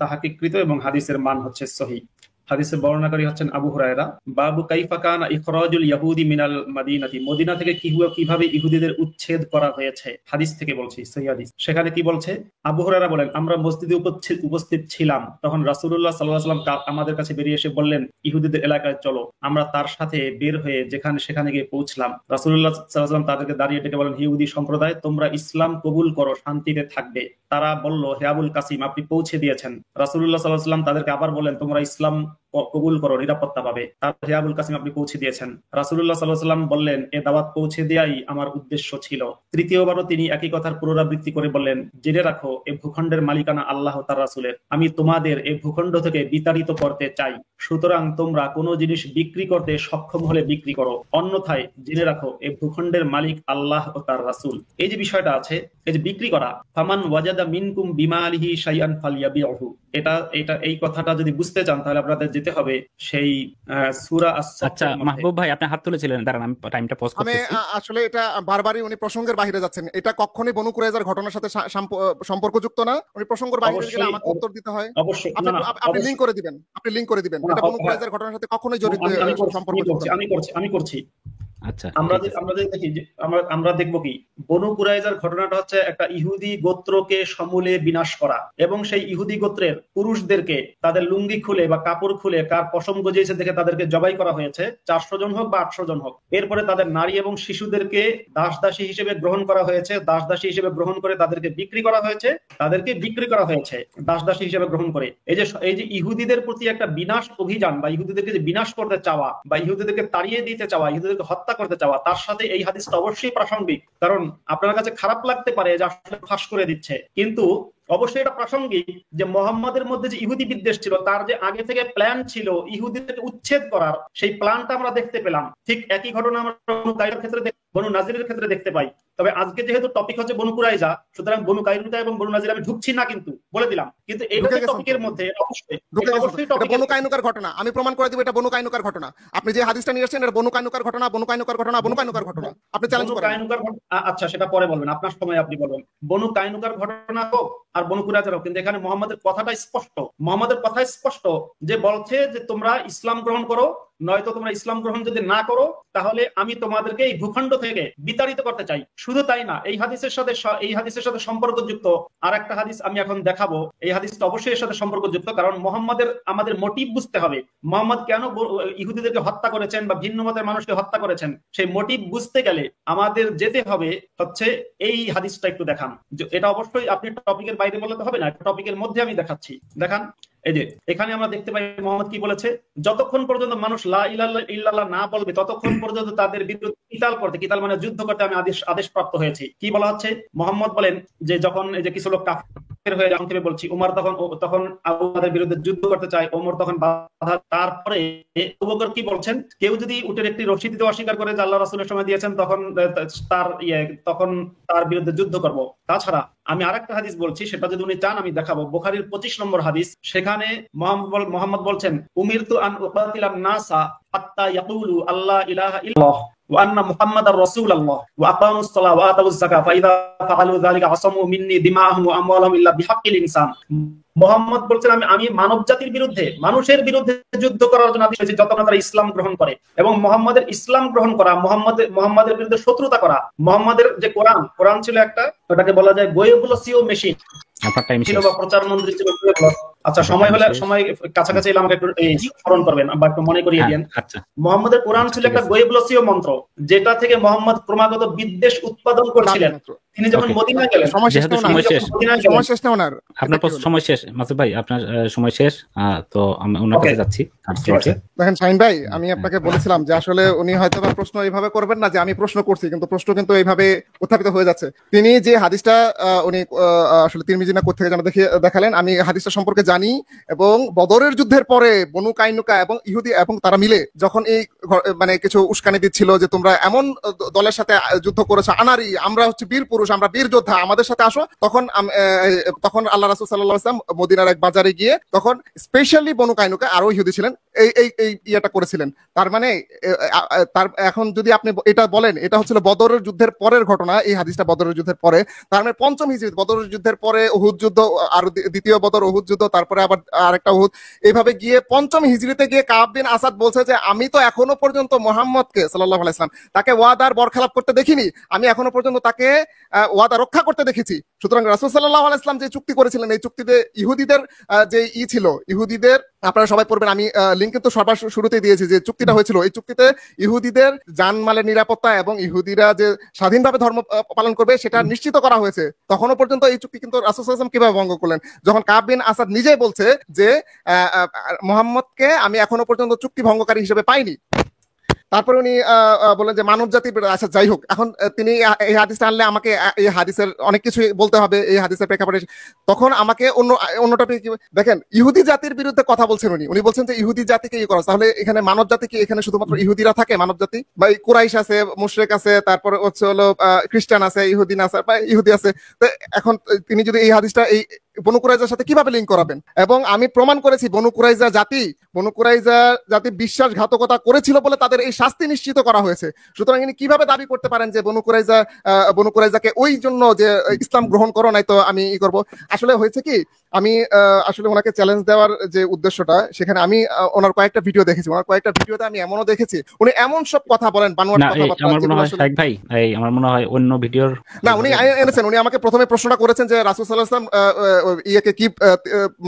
তাহকিকৃত এবং হাদিসের মান হচ্ছে সহিহ। হাদিসের বর্ণনাকারী হচ্ছেন আবু হুরায়রা। বাবু কাইফা কানা ইখরাজুল ইয়াহুদি মিনাল মাদিনাতি, মদিনা থেকে কিভাবে ইহুদিদের উচ্ছেদ করা হয়েছে, হাদিস থেকে বলছি, সহিহ হাদিস। সেখানে কি বলছে? আবু হুরায়রা বলেন, আমরা মসজিদে উপস্থিত ছিলাম, তখন রাসূলুল্লাহ সাল্লাল্লাহু আলাইহি ওয়াসাল্লাম আমাদের কাছে বেরিয়ে এসে বললেন, ইহুদিদের এলাকায় চলো। আমরা তার সাথে বের হয়ে সেখানে গিয়ে পৌঁছলাম। রাসূলুল্লাহ সাল্লাল্লাহু আলাইহি ওয়াসাল্লাম তাদেরকে দাঁড়িয়ে ডেকে বলেন, ইহুদি সম্প্রদায়, তোমরা ইসলাম কবুল করো, শান্তিতে থাকবে। তারা বলল, হে আবুল কাসিম, আপনি পৌঁছে দিয়েছেন। রাসূলুল্লাহ সাল্লাল্লাহু আলাইহি ওয়াসাল্লাম তাদেরকে আবার বলেন, তোমরা ইসলাম কবুল করো, নিরাপত্তা পাবে। তারপর হে আবুল কাসিম আপনি পৌঁছে দিয়েছেন। রাসূলুল্লাহ সাল্লাল্লাহু আলাইহি ওয়াসাল্লাম বললেন এ দাওয়াত পৌঁছে দেওয়াই আমার উদ্দেশ্য ছিল। তৃতীয়বারও তিনি একই কথার পুনরাবৃত্তি করে বললেন, জেনে রাখো এই ভূখণ্ডের মালিকানা আল্লাহ তার রাসূলের, আমি তোমাদের এই ভূখণ্ড থেকে বিতাড়িত করতে চাই, সুতরাং তোমরা কোনো জিনিস বিক্রি করতে সক্ষম হলে বিক্রি করো, অন্যথায় জেনে রাখো এই ভূখণ্ডের মালিক আল্লাহ ও তার রাসূল। এই যে বিষয়টা আছে, এই যে বিক্রি করা, ফামান ওয়াজাদা মিনকুম বিমালিহি শাইআন ফালইয়াবিহু, এই কথাটা যদি বুঝতে চান তাহলে আপনাদের যেতে হবে সেই সূরা আচ্ছা মাহবুব ভাই আপনি হাত তুলেছিলেন, দাঁড়ান আমি টাইমটা পজ আমি করতেছি। আসলে এটা বারবারই উনি প্রসঙ্গের বাইরে যাচ্ছেন, এটা কখনোই বনু কুরাইজার ঘটনার সাথে সম্পর্কযুক্ত না। উনি প্রসঙ্গের বাইরে গেলে আমাকে উত্তর দিতে হয়। অবশ্যই আপনি লিংক করে দিবেন, এটা বনু কুরাইজার ঘটনার সাথে কখনোই জড়িত সম্পর্কযুক্ত না। আমি করছি। আচ্ছা আমরা যদি দেখি যে আমরা দেখবো কি বনু কুরাইজার ঘটনাটা হচ্ছে একটা ইহুদি গোত্রকে সমূলে বিনাশ করা, এবং সেই ইহুদি গোত্রের পুরুষদেরকে তাদের লুঙ্গি খুলে বা কাপড় খুলে কার পশম গজিয়েছে দেখে তাদেরকে জবাই করা হয়েছে, 400 জন হোক বা 800 জন হোক। এরপরে তাদের নারী এবং শিশুদেরকে দাসদাসী হিসেবে গ্রহণ করা হয়েছে, দাসদাসী হিসেবে গ্রহণ করে তাদেরকে বিক্রি করা হয়েছে, দাসদাসী হিসেবে গ্রহণ করে। এই যে ইহুদিদের প্রতি একটা বিনাশ অভিযান বা ইহুদিদেরকে যে বিনাশ করতে চাওয়া বা ইহুদিদেরকে তাড়িয়ে দিতে চাওয়া, ইহুদিদেরকে হত্যা করতে চাওয়া, তার সাথে এই হাদিসটা অবশ্যই প্রাসঙ্গিক। কারণ আপনার কাছে খারাপ লাগতে পারে যে আসলে ফাঁস করে দিচ্ছে, কিন্তু অবশ্যই এটা প্রাসঙ্গিক যে মোহাম্মদের মধ্যে যে ইহুদি বিদ্বেষ ছিল, তার যে আগে থেকে প্ল্যান ছিল ইহুদিদেরকে উচ্ছেদ করার, সেই প্ল্যানটা আমরা দেখতে পেলাম। ঠিক একই ঘটনা আমরা বনু কায়নুকার ক্ষেত্রে, বনু নাজিরের ক্ষেত্রে দেখতে পাই। তবে আজকে যেহেতু টপিক হচ্ছে বনু কুরাইজা, সুতরাং বনু কায়নুকা এবং বনু নাজির আমি ঢুকছি না, কিন্তু বলে দিলাম। কিন্তু এটা টপিকের মধ্যে অবশ্যই বনু কায়নুকার ঘটনা, আমি প্রমাণ করে দিব এটা বনু কায়নুকার ঘটনা। আপনি যে হাদিসটা নিয়ে আসছেন এটা বনু কায়নুকার ঘটনা, আপনি চ্যালেঞ্জ করেন। আচ্ছা সেটা পরে বলবেন, আপনার সময় আপনি বলবেন। বনু কায়নুকার ঘটনা হোক আর বনু কুরাইজার হোক, কিন্তু এখানে মোহাম্মদের কথাটা স্পষ্ট, যে বলছে যে তোমরা ইসলাম গ্রহণ করো, নয়তো তোমরা ইসলাম গ্রহণ যদি না করো তাহলে আমি তোমাদেরকে এই ভূখণ্ড থেকে বিতাড়িত করতে চাই। শুধু তাই না, এই হাদিসের সাথে সম্পর্কযুক্ত আর একটা হাদিস আমি এখন দেখাবো। এই হাদিসটা অবশ্যই এর সাথে সম্পর্কযুক্ত, কারণ আমাদের মোটিভ বুঝতে হবে। মোহাম্মদ কেন ইহুদিদেরকে হত্যা করেছেন বা ভিন্ন মতের মানুষকে হত্যা করেছেন, সেই মোটিভ বুঝতে গেলে আমাদের যেতে হবে হচ্ছে এই হাদিসটা একটু দেখান। এটা অবশ্যই আপনি টপিকের বাইরে বললে তো হবে না, টপিকের মধ্যে আমি দেখাচ্ছি। দেখান, এই যে এখানে আমরা দেখতে পাই মোহাম্মদ কি বলেছে, যতক্ষণ পর্যন্ত মানুষ লা ইলাহা ইল্লাল্লাহ না বলবে ততক্ষণ পর্যন্ত তাদের বিরুদ্ধে কিতাল মানে যুদ্ধ করতে আমি আদেশ প্রাপ্ত হয়েছি। কি বলা হচ্ছে, মোহাম্মদ বলেন যে যখন এই যে কিছু লোক কাফের হয়ে সংক্ষেপে বলছি, উমর তখন আবুদের বিরুদ্ধে যুদ্ধ করতে চায়, ওমর তখন বাধা। তারপরে আবু বকর কি বলছেন, কেউ যদি উটের একটি রশি দিতে অস্বীকার করে যে আল্লাহ রাসূলের সময় দিয়েছেন, তখন তার বিরুদ্ধে যুদ্ধ করব। তাছাড়া আমি আরেকটা হাদিস বলছি, সেটা যদি উনি চান আমি দেখাবো। বুখারীর 25 নম্বর হাদিস, সেখানে মোহাম্মদ বলছেন, উমিরতু আন উকাতিলান নাসা হাত্তা ইয়াকুলু আল্লা ইলাহা ইল্লাল্লাহ ওয়া আন্না মুহাম্মাদার রাসূলুল্লাহ ওয়া আকামুস সালাহ ওয়া আতাউজ যাকাত ফাইদা ফাআলু যালিকা আসামু মিন্নি দিমাআহুম ওয়া আমওয়ালাহুম ইল্লা বিহাক্কিল ইনসান। মোহাম্মদ বলছেন আমি মানব জাতির বিরুদ্ধে, মানুষের বিরুদ্ধে যুদ্ধ করার জন্য আদেশ হয়েছি যতক্ষণ তারা ইসলাম গ্রহণ করে। এবং মোহাম্মদের ইসলাম গ্রহণ করা, মোহাম্মদের বিরুদ্ধে শত্রুতা করা। মোহাম্মদের যে কোরআন ছিল একটা, ওটাকে বলা যায় গোয়েবুলসিও মেশিন ছিল বা প্রচার মন্ত্রী ছিল। আচ্ছা সময় কাছাকাছি এলে আমাকে একটু স্মরণ করবেন বা একটু মনে করিয়ে দিন। মোহাম্মদের কোরআন ছিল একটা গোয়েবুলসিও মন্ত্র, যেটা থেকে মোহাম্মদ ক্রমাগত বিদ্বেষ উৎপাদন করেছিলেন। তিনি যখন মদিনায় গেলেন, সময় শেষ না ওনার, আপনার সময় শেষ মাসুদ ভাই, আপনার সময় শেষ, তো আমি ওনার কাছে যাচ্ছি। দেখেন শাহিন ভাই, আমি আপনাকে বলেছিলাম যে আসলে উনি হয়তো বা প্রশ্ন এইভাবে করবেন না যে আমি প্রশ্ন করছি, কিন্তু প্রশ্ন কিন্তু এইভাবে উত্থাপিত হয়ে যাচ্ছে। তিনি যে হাদিসটা উনি আসলে তিরমিজি না কোত্থেকে যেন দেখালেন, আমি হাদিসটা সম্পর্কে জানি। এবং বদরের যুদ্ধের পরে বনু কায়নুকা এবং ইহুদি এবং তারা মিলে যখন এই মানে কিছু উস্কানি দিচ্ছিল যে তোমরা এমন দলের সাথে যুদ্ধ করেছো, আনারি, আমরা হচ্ছে বীর পুরুষ, আমরা বীর যোদ্ধা, আমাদের সাথে আসো, তখন আল্লাহ রাসূল সাল্লাল্লাহু আলাইহি ওয়াসাল্লাম মদিনার এক বাজারে গিয়ে তখন স্পেশালি বনু কায়নুকা আরো ইহুদি ছিলেন, এই ইয়েটা করেছিলেন। তার মানে এখন যদি আপনি এটা বলেন এটা হচ্ছিল বদরের যুদ্ধের পরের ঘটনা, এই হাদিসটা বদরের যুদ্ধের পরে, তার মানে পঞ্চম হিজরি, বদরের যুদ্ধের পরে উহুদ যুদ্ধ, আর দ্বিতীয় বদর, উহুদ যুদ্ধ, তারপরে আবার আরেকটা উহুদ, এইভাবে গিয়ে পঞ্চম হিজরিতে গিয়ে কাব বিন আসাদ বলছে যে আমি তো এখনো পর্যন্ত মুহাম্মদকে সাল্লাল্লাহু আলাইহি ওয়াসাল্লাম তাকে ওয়াদার বরখেলাপ করতে দেখিনি, আমি এখনো পর্যন্ত তাকে ওয়াদা রক্ষা করতে দেখেছি। সুতরাং রাসূল সাল্লাল্লাহু আলাইহি ওয়াসাল্লাম যে চুক্তি করেছিলেন, এই চুক্তিতে ইহুদিদের যে ছিল, ইহুদিদের আপনারা সবাই পড়বেন, আমি লিঙ্ক কিন্তু সবার শুরুতেই দিয়েছি, যে চুক্তিটা হয়েছিল, এই চুক্তিতে ইহুদিদের জানমালের নিরাপত্তা এবং ইহুদিরা যে স্বাধীনভাবে ধর্ম পালন করবে সেটা নিশ্চিত করা হয়েছে। তখনও পর্যন্ত এই চুক্তি কিন্তু রাসূল সাল্লাল্লাহু আলাইহি ওয়াসাল্লাম কিভাবে ভঙ্গ করলেন, যখন কাব বিন আসাদ নিজেই বলছে যে মুহাম্মদকে আমি এখনো পর্যন্ত চুক্তি ভঙ্গকারী হিসেবে পাইনি। তারপরে উনি বলেন যে মানব জাতি, আচ্ছা যাই হোক, এখন তিনি এই হাদিসটা আনলে আমাকে এই হাদিসের অনেক কিছু বলতে হবে এই হাদিসের প্রেক্ষাপটে, তখন আমাকে অন্য টপিক দেখেন, ইহুদি জাতির বিরুদ্ধে কথা বলছেন উনি বলছেন যে ইহুদি জাতিকে ই করা, তাহলে এখানে মানব জাতি কি এখানে শুধুমাত্র ইহুদিরা থাকে? মানব জাতি বা কুরাইশ আছে, মুশরিক আছে, তারপরে হচ্ছে হলো খ্রিস্টান আছে, ইহুদিন আছে বা ইহুদি আছে। তো এখন তিনি যদি এই হাদিসটা এই বনু কুরাইজার সাথে কিভাবে লিঙ্ক করাবেন? এবং আমি প্রমাণ করেছি বনু কুরাইজা জাতি বিশ্বাসঘাতকতা করেছিল বলে তাদের এই শাস্তি নিশ্চিত করা হয়েছে। সুতরাং ইনি কিভাবে দাবি করতে পারেন যে বনু কুরাইজাকে ওই জন্য যে ইসলাম গ্রহণ করো নাই তো আমি ই করব? আসলে হয়েছে কি, আমি আসলে ওনাকে চ্যালেঞ্জ দেওয়ার যে উদ্দেশ্যটা, সেখানে আমি ওনার কয়েকটা ভিডিও দেখেছি, ওনার কয়েকটা ভিডিওতে আমি এমনও দেখেছি উনি এমন সব কথা বলেন, বানোয়াট কথাবার্তা। আমার মনে হয় শাইখ ভাই, আমার মনে হয় অন্য ভিডিওর না, উনি এনেছেন, উনি আমাকে প্রথমে প্রশ্নটা করেছেন যে রাসূল সাল্লাল্লাহু আলাইহি ওয়াসাল্লাম ইয়েকে কি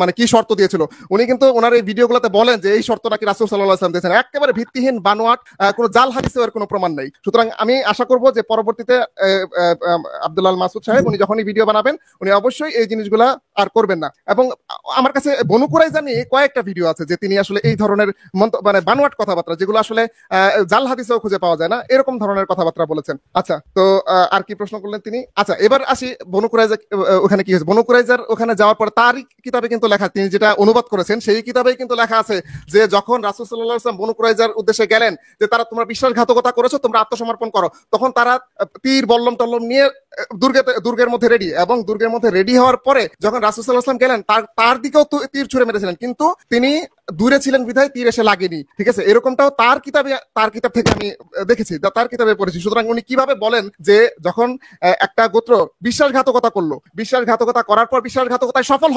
মানে কি শর্ত দিয়েছিল। উনি কিন্তু ওনার এই ভিডিওগুলোতে বলেন যে এই শর্ত নাকি রাসূল সাল্লাল্লাহু আলাইহি ওয়াসাল্লাম দিয়েছেন, একেবারে ভিত্তিহীন বানোয়াট, কোনো জাল হাদিসেও এর কোনো প্রমাণ নেই। সুতরাং আমি আশা করব যে পরবর্তীতে আব্দুল্লাহ আল মাসুদ সাহেব উনি যখনই ভিডিও বানাবেন উনি অবশ্যই এই জিনিসগুলা আর করবেন না। এবং আমার কাছে বনু কুরাইজা নিয়ে কয়েকটা ভিডিও আছে যে তিনি আসলে এই ধরনের মানে বানোয়াট কথাবার্তা, যেগুলো আসলে জাল হাদিসেও খুঁজে পাওয়া যায় না, এরকম ধরনের কথাবার্তা বলেছেন। আচ্ছা, তো আর কি প্রশ্ন করলেন তিনি? আচ্ছা, এবার আসি বনু কুরাইজা ওখানে কি হয়েছে। বনু কুরাইজার ওখানে যাওয়ার পর তারই কিতাবে কিন্তু লেখা, তিনি যেটা অনুবাদ করেছেন সেই কিতাবেই কিন্তু লেখা আছে যে যখন রাসূল সাল্লাল্লাহু আলাইহি ওয়াসাল্লাম বনু কুরাইজার উদ্দেশ্যে গেলেন যে তারা তোমরা বিশ্বাসঘাতকতা করেছো, তোমরা আত্মসমর্পণ করো, তখন তারা তীর বল্লম টল্লম নিয়ে দুর্গের মধ্যে রেডি, এবং দুর্গের মধ্যে রেডি হওয়ার পরে যখন রাসূল সাল্লাল্লাহু আলাইহি ওয়াসাল্লাম গেলেন তার দিকেও তীর ছুড়ে মেরেছিলেন, কিন্তু তিনি দূরে ছিলেন বিধায় তীর এসে লাগেনি। ঠিক আছে, এরকমটাও তার কিতাব থেকে আমি দেখেছি, তার কিতাবে পড়েছি। সুতরাং উনি কিভাবে বলেন যে যখন একটা গোত্র বিশ্বাসঘাতকতা করলো, বিশ্বাসঘাতকতা করার পর বিশ্বাসঘাতকতায় সফল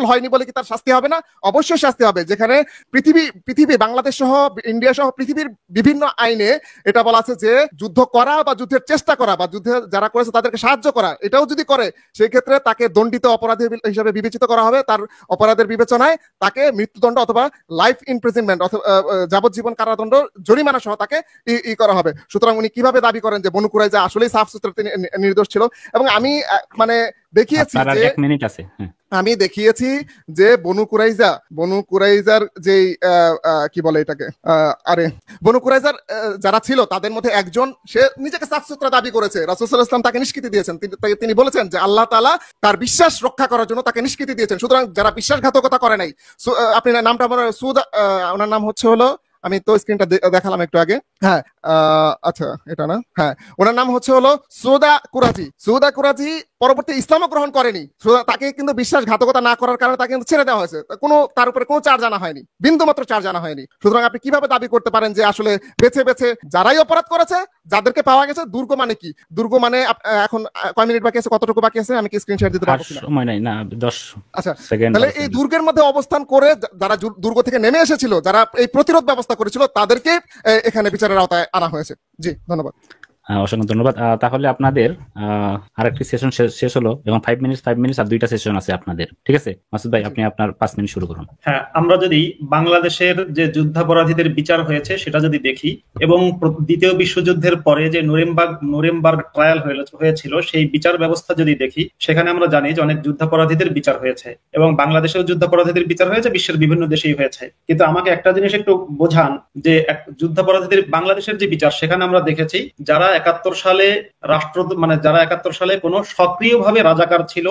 হয়নি বলে কি তার শাস্তি হবে না? অবশ্যই শাস্তি হবে। যেখানে পৃথিবী বাংলাদেশ সহ ইন্ডিয়া সহ পৃথিবীর বিভিন্ন আইনে এটা বলা আছে যে যুদ্ধ করা বা যুদ্ধের চেষ্টা করা বা যুদ্ধে যারা করেছে তাদেরকে সাহায্য করা, এটাও যদি করে সেই ক্ষেত্রে তাকে দণ্ডিত অপরাধী হিসেবে বিবেচিত করা হবে। তার অপরাধের বিবেচনায় তাকে মৃত্যুদণ্ড অথবা লাইফ ইমপ্রিজনমেন্ট অথবা যাবজ্জীবন কারাদণ্ড, জরিমানা সহ তাকে ই করা হবে। সুতরাং উনি কিভাবে দাবি করেন যে বনু কুরাইজা আসলেই সাফ সুতরা তিনি নির্দোষ ছিল? এবং আমি মানে দেখিয়েছি যে আমি দেখিয়েছি যে বনু কুরাইজার যে কি বলে এটাকে, বনু কুরাইজার যারা ছিল তাদের মধ্যে একজন সে নিজেকে সাফ সুতরা দাবি করেছে, রাসূল সাল্লাল্লাহু আলাইহি ওয়াসাল্লাম তাকে নিষ্কৃতি দিয়েছেন। তিনি বলেছেন যে আল্লাহ তাআলা তার বিশ্বাস রক্ষা করার জন্য তাকে নিষ্কৃতি দিয়েছেন। সুতরাং যারা বিশ্বাসঘাতকতা করে নাই, আপনি নামটা আমার ওনার নাম হচ্ছে হলো, আমি তো স্ক্রিনটা দেখালাম একটু আগে, হ্যাঁ আচ্ছা এটা না, হ্যাঁ ওনার নাম হচ্ছে হলো সৌদা কুরাজি পরবর্তী ইসলামও গ্রহণ করেনি। তাকে কিন্তু বিশ্বাসঘাতকতা না করার কারণে তাকে কিন্তু ছেড়ে দেওয়া হয়েছে, তার উপরে কোনো চার্জ আনা হয়নি, বিন্দু মাত্র চার্জ আনা হয়নি। সুতরাং আপনি কিভাবে দাবি করতে পারেন যে আসলে বেছে বেছে যারাই অপরাধ করেছে যাদেরকে পাওয়া গেছে? দুর্গ মানে কি? দুর্গ মানে এখন কয় মিনিট বাকি আছে, কতটুকু বাকি আছে আমি কি স্ক্রিনশট দিতে পারবো কিনা? সময় নাই না, 10 আচ্ছা সেকেন্ড। তাহলে এই দুর্গের মধ্যে অবস্থান করে যারা দুর্গ থেকে নেমে এসেছিল, যারা এই প্রতিরোধ ব্যবস্থা করেছিল, তাদেরকে এখানে বিচারের আওতায় আনা হয়েছে। জি ধন্যবাদ। অসংখ্য ধন্যবাদ। তাহলে আপনাদের আরেকটি সেশন শেষ হলো, এবং 5 মিনিট আর 2টা সেশন আছে আপনাদের। ঠিক আছে মাসুদ ভাই, আপনি আপনার 5 মিনিট শুরু করুন। হ্যাঁ, আমরা যদি বাংলাদেশের যে যুদ্ধাপরাধীদের বিচার হয়েছে সেটা যদি দেখি, এবং দ্বিতীয় বিশ্বযুদ্ধের পরে যে নুরেমবার্গ ট্রায়াল হয়েছিল সেই বিচার ব্যবস্থা যদি দেখি, সেখানে আমরা জানি যে অনেক যুদ্ধাপরাধীদের বিচার হয়েছে, এবং বাংলাদেশেও যুদ্ধাপরাধীদের বিচার হয়েছে, বিশ্বের বিভিন্ন দেশেই হয়েছে। কিন্তু আমাকে একটা জিনিস একটু বোঝান যে যুদ্ধাপরাধীদের বাংলাদেশের যে বিচার, সেখানে আমরা দেখেছি যারা 71 সালে যারা 71 সালে কোনো সক্রিয়ভাবে রাজাকার ছিল,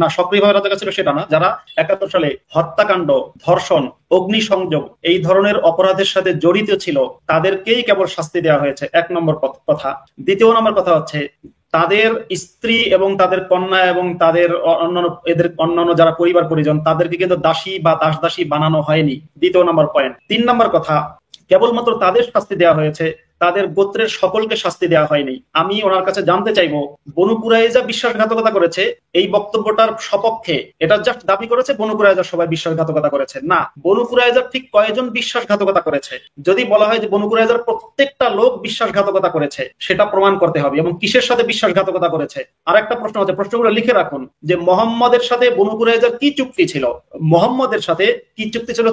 না সক্রিয়ভাবে রাজাকার ছিল সেটা না, যারা 71 সালে হত্যাকাণ্ড, ধর্ষণ, অগ্নিসংযোগ এই ধরনের অপরাধের সাথে জড়িত ছিল, তাদেরকেই কেবল শাস্তি দেওয়া হয়েছে। 1 নম্বর কথা। 2 নম্বর কথা হচ্ছে তাদের স্ত্রী এবং তাদের কন্যা এবং তাদের অন্যান্য যারা পরিবার পরিজন, তাদেরকে কিন্তু দাসী বা দাসী বানানো হয়নি। 2 নম্বর পয়েন্ট। 3 নম্বর কথা, কেবলমাত্র তাদের শাস্তি দেওয়া হয়েছে তাদের গোত্রের সকলকে শাস্তি দেওয়া হয়নি। আমি ওনার কাছে জানতে চাইবো, বনু কুরাইজা বিশ্বাসঘাতকতা করেছে এই বক্তব্যটার সপক্ষে এটা জাস্ট দাবি করেছে বনু কুরাইজা সবাই বিশ্বাসঘাতকতা করেছে, না, বনু কুরাইজার ঠিক কয়জন বিশ্বাসঘাতকতা করেছে। যদি বলা হয় যে বনু কুরাইজার প্রত্যেকটা লোক বিশ্বাসঘাতকতা করেছে, সেটা প্রমাণ করতে হবে এবং কিসের সাথে বিশ্বাসঘাতকতা করেছে। আর একটা প্রশ্ন আছে, প্রশ্নগুলো লিখে রাখুন, যে মোহাম্মদের সাথে বনু কুরাইজার কি চুক্তি ছিল, মোহাম্মদের সাথে কি চুক্তি ছিল,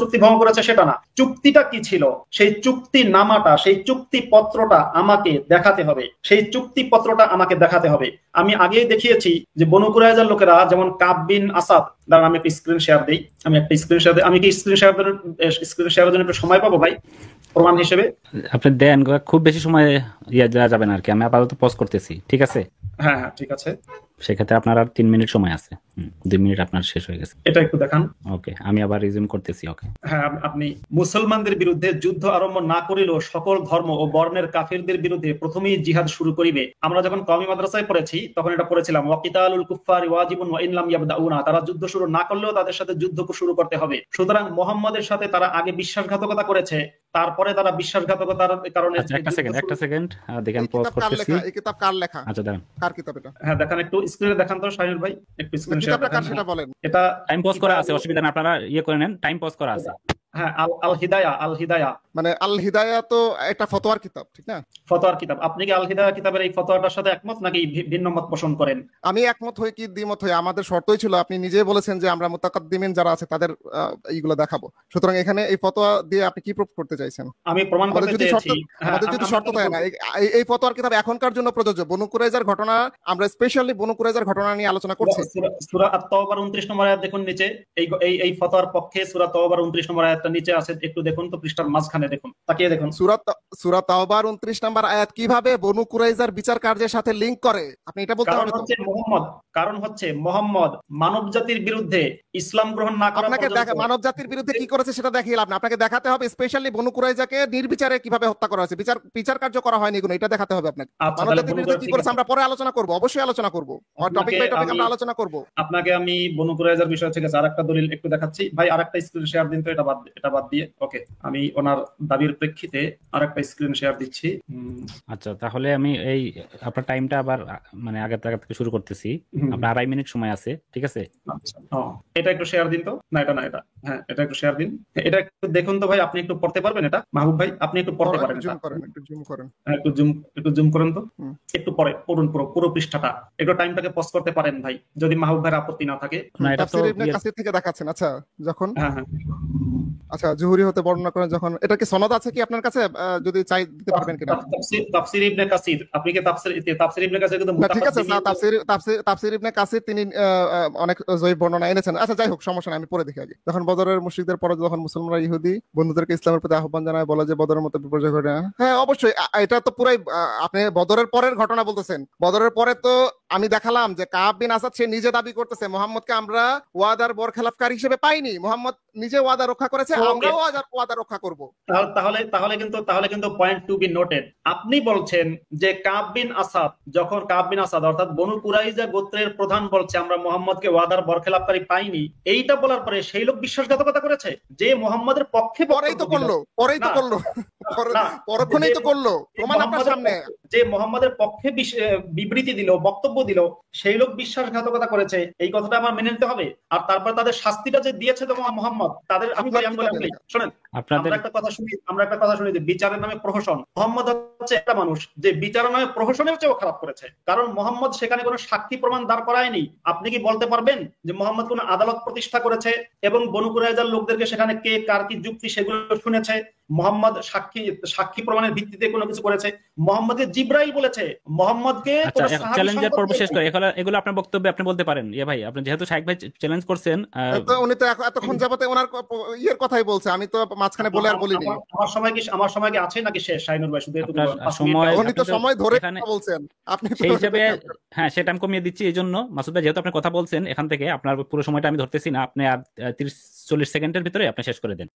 চুক্তি ভঙ্গ করেছে সেটা না, চুক্তিটা কি ছিল, সেই চুক্তি নামাটা, সেই চুক্তি পত্রটা আমাকে দেখাতে হবে, সেই চুক্তি পত্রটা আমাকে দেখাতে হবে। আমি আগেই দেখিয়েছি যে বনু কুরাইজার লোকেরা যেমন কাব বিন আসাদ, দাঁড়ান আমি একটা স্ক্রিন শেয়ার দিই, আমি কি স্ক্রিন শেয়ারের জন্য একটু সময় পাবো ভাই প্রমাণ হিসেবে? আপনি দেন, খুব বেশি সময় দেওয়া যাবে না আর কি, আমি আপাতত পজ করতেছি, ঠিক আছে? হ্যাঁ হ্যাঁ ঠিক আছে, সেক্ষেত্রে আপনার আর 3 মিনিট সময় আছে। 2 মিনিট আপনার শেষ হয়ে গেছে। এটা একটু দেখান। ওকে, আমি আবার রিজিউম করতেছি। ওকে, হ্যাঁ, আপনি মুসলমানদের বিরুদ্ধে যুদ্ধ আরম্ভ না করিলেও সকল ধর্ম ও বর্ণের কাফিরদের বিরুদ্ধে প্রথমেই জিহাদ শুরু করিবে। আমরা যখন কওমি মাদ্রাসায় পড়েছি তখন এটা পড়েছিলাম, ওয়াকিতালুল কুফফারি ওয়াজিবুন ওয়া ইন লাম ইয়াবদাউনা, তারা যুদ্ধ শুরু না করলেও তাদের সাথে যুদ্ধ শুরু করতে হবে। সুতরাং মুহাম্মাদের সাথে তারা আগে বিশ্বাসঘাতকতা করেছে, তারপরে তারা বিশ্বাসঘাতকতার কারণে। আচ্ছা, একটা সেকেন্ড দেখেন, পজ করতেছি। এই কিতাব কার লেখা? আচ্ছা দাঁড়ান, কার কিতাব এটা? হ্যাঁ দেখান, একটু স্ক্রিনে দেখান তো শাহিনুর ভাই, একটু স্ক্রিন শেয়ার কিতাবটা কার দেখান। সেটা বলেন। এটা টাইম পজ করা আছে, অসুবিধা না, আপনারা করে নেন, টাইম পজ করা আছে। হ্যাঁ, আল হিদায়া মানে আল হিদায়া তো একটা ফতোয়ার কিতাব, ঠিক না? ফতোয়ার কিতাব। আপনি কি আল হিদায়া কিতাবের এই ফতোয়াটার সাথে একমত নাকি ভিন্ন মত পোষণ করেন? আমি একমত হই কি দ্বিমত হই, আমাদের শর্তই ছিল, আপনি নিজেই বলেছেন যে আমরা মুতাকাদ্দিমিন যারা আছে তাদের এইগুলো দেখাবো। সুতরাং এখানে এই ফতোয়া দিয়ে আপনি কি প্রুফ করতে চাইছেন? আমি প্রমাণ করতে চেয়েছি, আমাদের যদি শর্ত থাকে না, এই ফতোয়ার কিতাব এখনকার জন্য প্রযোজ্য। বনু কুরাইজার ঘটনা, আমরা স্পেশালি বনু কুরাইজার ঘটনা নিয়ে আলোচনা করছি। সূরা আত-তাওবার 29 নম্বর আয়াত দেখুন নিচে, এই ফতোয়ার পক্ষে সূরা তাওবার 29 নম্বর আয়াতটা নিচে আছে, একটু দেখুন তো, পৃষ্ঠার মাঝখানে দেখুন, তাকিয়ে দেখুন। সূরা তাওবার 29 নম্বর আয়াত কিভাবে বনু কুরাইজার বিচার কার্যের সাথে লিংক করে, আপনি এটা বলতে হবে। কারণ হচ্ছে মুহাম্মদ মানব জাতির বিরুদ্ধে ইসলাম গ্রহণ না করা আপনাকে মানব জাতির বিরুদ্ধে কি করেছে সেটা দেখিয়ে লাভ না, আপনাকে দেখাতে হবে স্পেশালি বনু কুরাইজাকে নির্বিচারে কিভাবে হত্যা করা হয়েছে, বিচার কার্য করা হয়নি কোনো, এটা দেখাতে হবে আপনাকে। মানব জাতির বিরুদ্ধে কি করেছে আমরা পরে আলোচনা করব, অবশ্যই আলোচনা করব, টপিক বাই টপিক আমরা আলোচনা করব। আপনাকে আমি বনু কুরাইজার বিষয় থেকে আরেকটা দলিল একটু দেখাচ্ছি ভাই, আরেকটা স্ক্রিন শেয়ার দিন তো, এটা বাদ দিয়ে। ওকে, আমি ওনার দাবির প্রেক্ষিতে আরেকটা স্ক্রিন শেয়ার দিচ্ছি। আচ্ছা, তাহলে আমি এই আপনার টাইমটা আবার মানে আগে থেকে শুরু করতেছি। আপনার 2.5 মিনিট সময় আছে, ঠিক আছে? আচ্ছা, এটা একটু শেয়ার দিন তো। না, এটা না, এটা, হ্যাঁ এটা একটু শেয়ার দিন। এটা একটু দেখুন তো ভাই, আপনি একটু পড়তে পারবেন এটা? মাহবুব ভাই আপনি একটু পড়তে পারেন? একটু জুম করেন, একটু জুম করেন তো, একটু পরে পড়ুন পুরো পৃষ্ঠাটা, একটু টাইমটাকে পজ করতে পারেন ভাই, যদি মাহবুব ভাইয়ের আপত্তি না থাকে। তাফসীর ইবনে কাসির থেকে দেখাচ্ছেন। আচ্ছা, যখন হ্যাঁ, আচ্ছা জুহুরি হতে বর্ণনা করেন, যখন এটা কি সনদ আছে কি আপনার কাছে, যদি চাই দিতে পারবেন কিনা? তাফসীর ইবনে কাসির, আপনি কি তাফসীর ইবনে কাসির কিন্তু ঠিক আছে, তাফসীর ইবনে কাসির তিনি অনেক জয়ীফ বর্ণনা এনেছেন। আচ্ছা যাই হোক, সমস্যা নাই, আমি পরে দেখি আগে। যখন বদরের মুশরিকদের পরে যখন মুসলমানরা ইহুদি বন্ধুদেরকে ইসলামের প্রতি আহ্বান জানায়, বলে যে বদরের মতো বিপর্যয় ঘটে না। হ্যাঁ অবশ্যই, এটা তো পুরাই আপনি বদরের পরের ঘটনা বলতেছেন। বদরের পরে তো আমি দেখালাম যে কাব বিন আসাদ সে নিজে দাবি করতেছে মুহাম্মদকে আমরা ওয়াদার বরখেলাফকারী হিসেবে পাইনি, মুহাম্মদ নিজে ওয়াদা রক্ষা করেছে, আমরাও ওয়াদা রক্ষা করব। তাহলে কিন্তু পয়েন্ট টু বি নোটেড, আপনি বলছেন যে কাব বিন আসাদ অর্থাৎ বনু কুরাইজা গোত্রের প্রধান বলছে আমরা মুহাম্মদকে ওয়াদার বরখেলাফকারী পাইনি, এইটা বলার পরে সেই লোক বিশ্বাসঘাতকতা করেছে যে মুহাম্মদের পক্ষে। পরেই তো করলো পরক্ষণেই তো করলো, প্রমাণ আপনার সামনে। যে মুহাম্মদের পক্ষে বিবৃতি দিল, বক্তব্য দিল, সেই লোক বিশ্বাসঘাতকতা করেছে, এই কথাটা আমার মেনে নিতে হবে। আর তারপর তাদের শাস্তিটা যে দিয়েছে তো মুহাম্মদ, তাদের আমি শোনেন, আমরা একটা কথা শুনি যে বিচারের নামে প্রহসন। মুহাম্মদ হচ্ছে একটা মানুষ যে বিচারের নামে প্রহসনের চেয়েও খারাপ করেছে, কারণ মুহাম্মদ সেখানে কোনো সাক্ষী প্রমাণ দাঁড় করায়নি। আপনি কি বলতে পারবেন যে মুহাম্মদ কোন আদালত প্রতিষ্ঠা করেছে এবং বনু কুরাইজার লোকদেরকে সেখানে কে কার কি যুক্তি সেগুলো শুনেছে? মুহাম্মদ সাক্ষী প্রমাণের ভিত্তিতে কোনো কিছু করেছে? মুহাম্মদকে জিবরাইল বলেছে, মুহাম্মদকে চ্যালেঞ্জের পর্ব শেষ করে এগুলো আপনার বক্তব্যে আপনি বলতে পারেন। ভাই আপনি যেহেতু শাইখ ভাই চ্যালেঞ্জ করছেন, উনি তো এতক্ষণ যাবতে ওনার ইয়ের কথাই বলছে, আমি তো মাঝখানে বলে আর বলিনি। আমার সময় কি আছে নাকি শেষ? শাইনুর ভাই শুধু উনি তো সময় ধরে বলছেন, আপনি সেই হিসাবে হ্যাঁ সেটা আমি কমিয়ে দিচ্ছি। এই জন্য মাসুদ ভাই যেহেতু আপনি কথা বলছেন, এখান থেকে আপনার পুরো সময়টা আমি ধরতেছি না, আপনি আর 30-40 সেকেন্ডের ভিতরে আপনি শেষ করে দেন।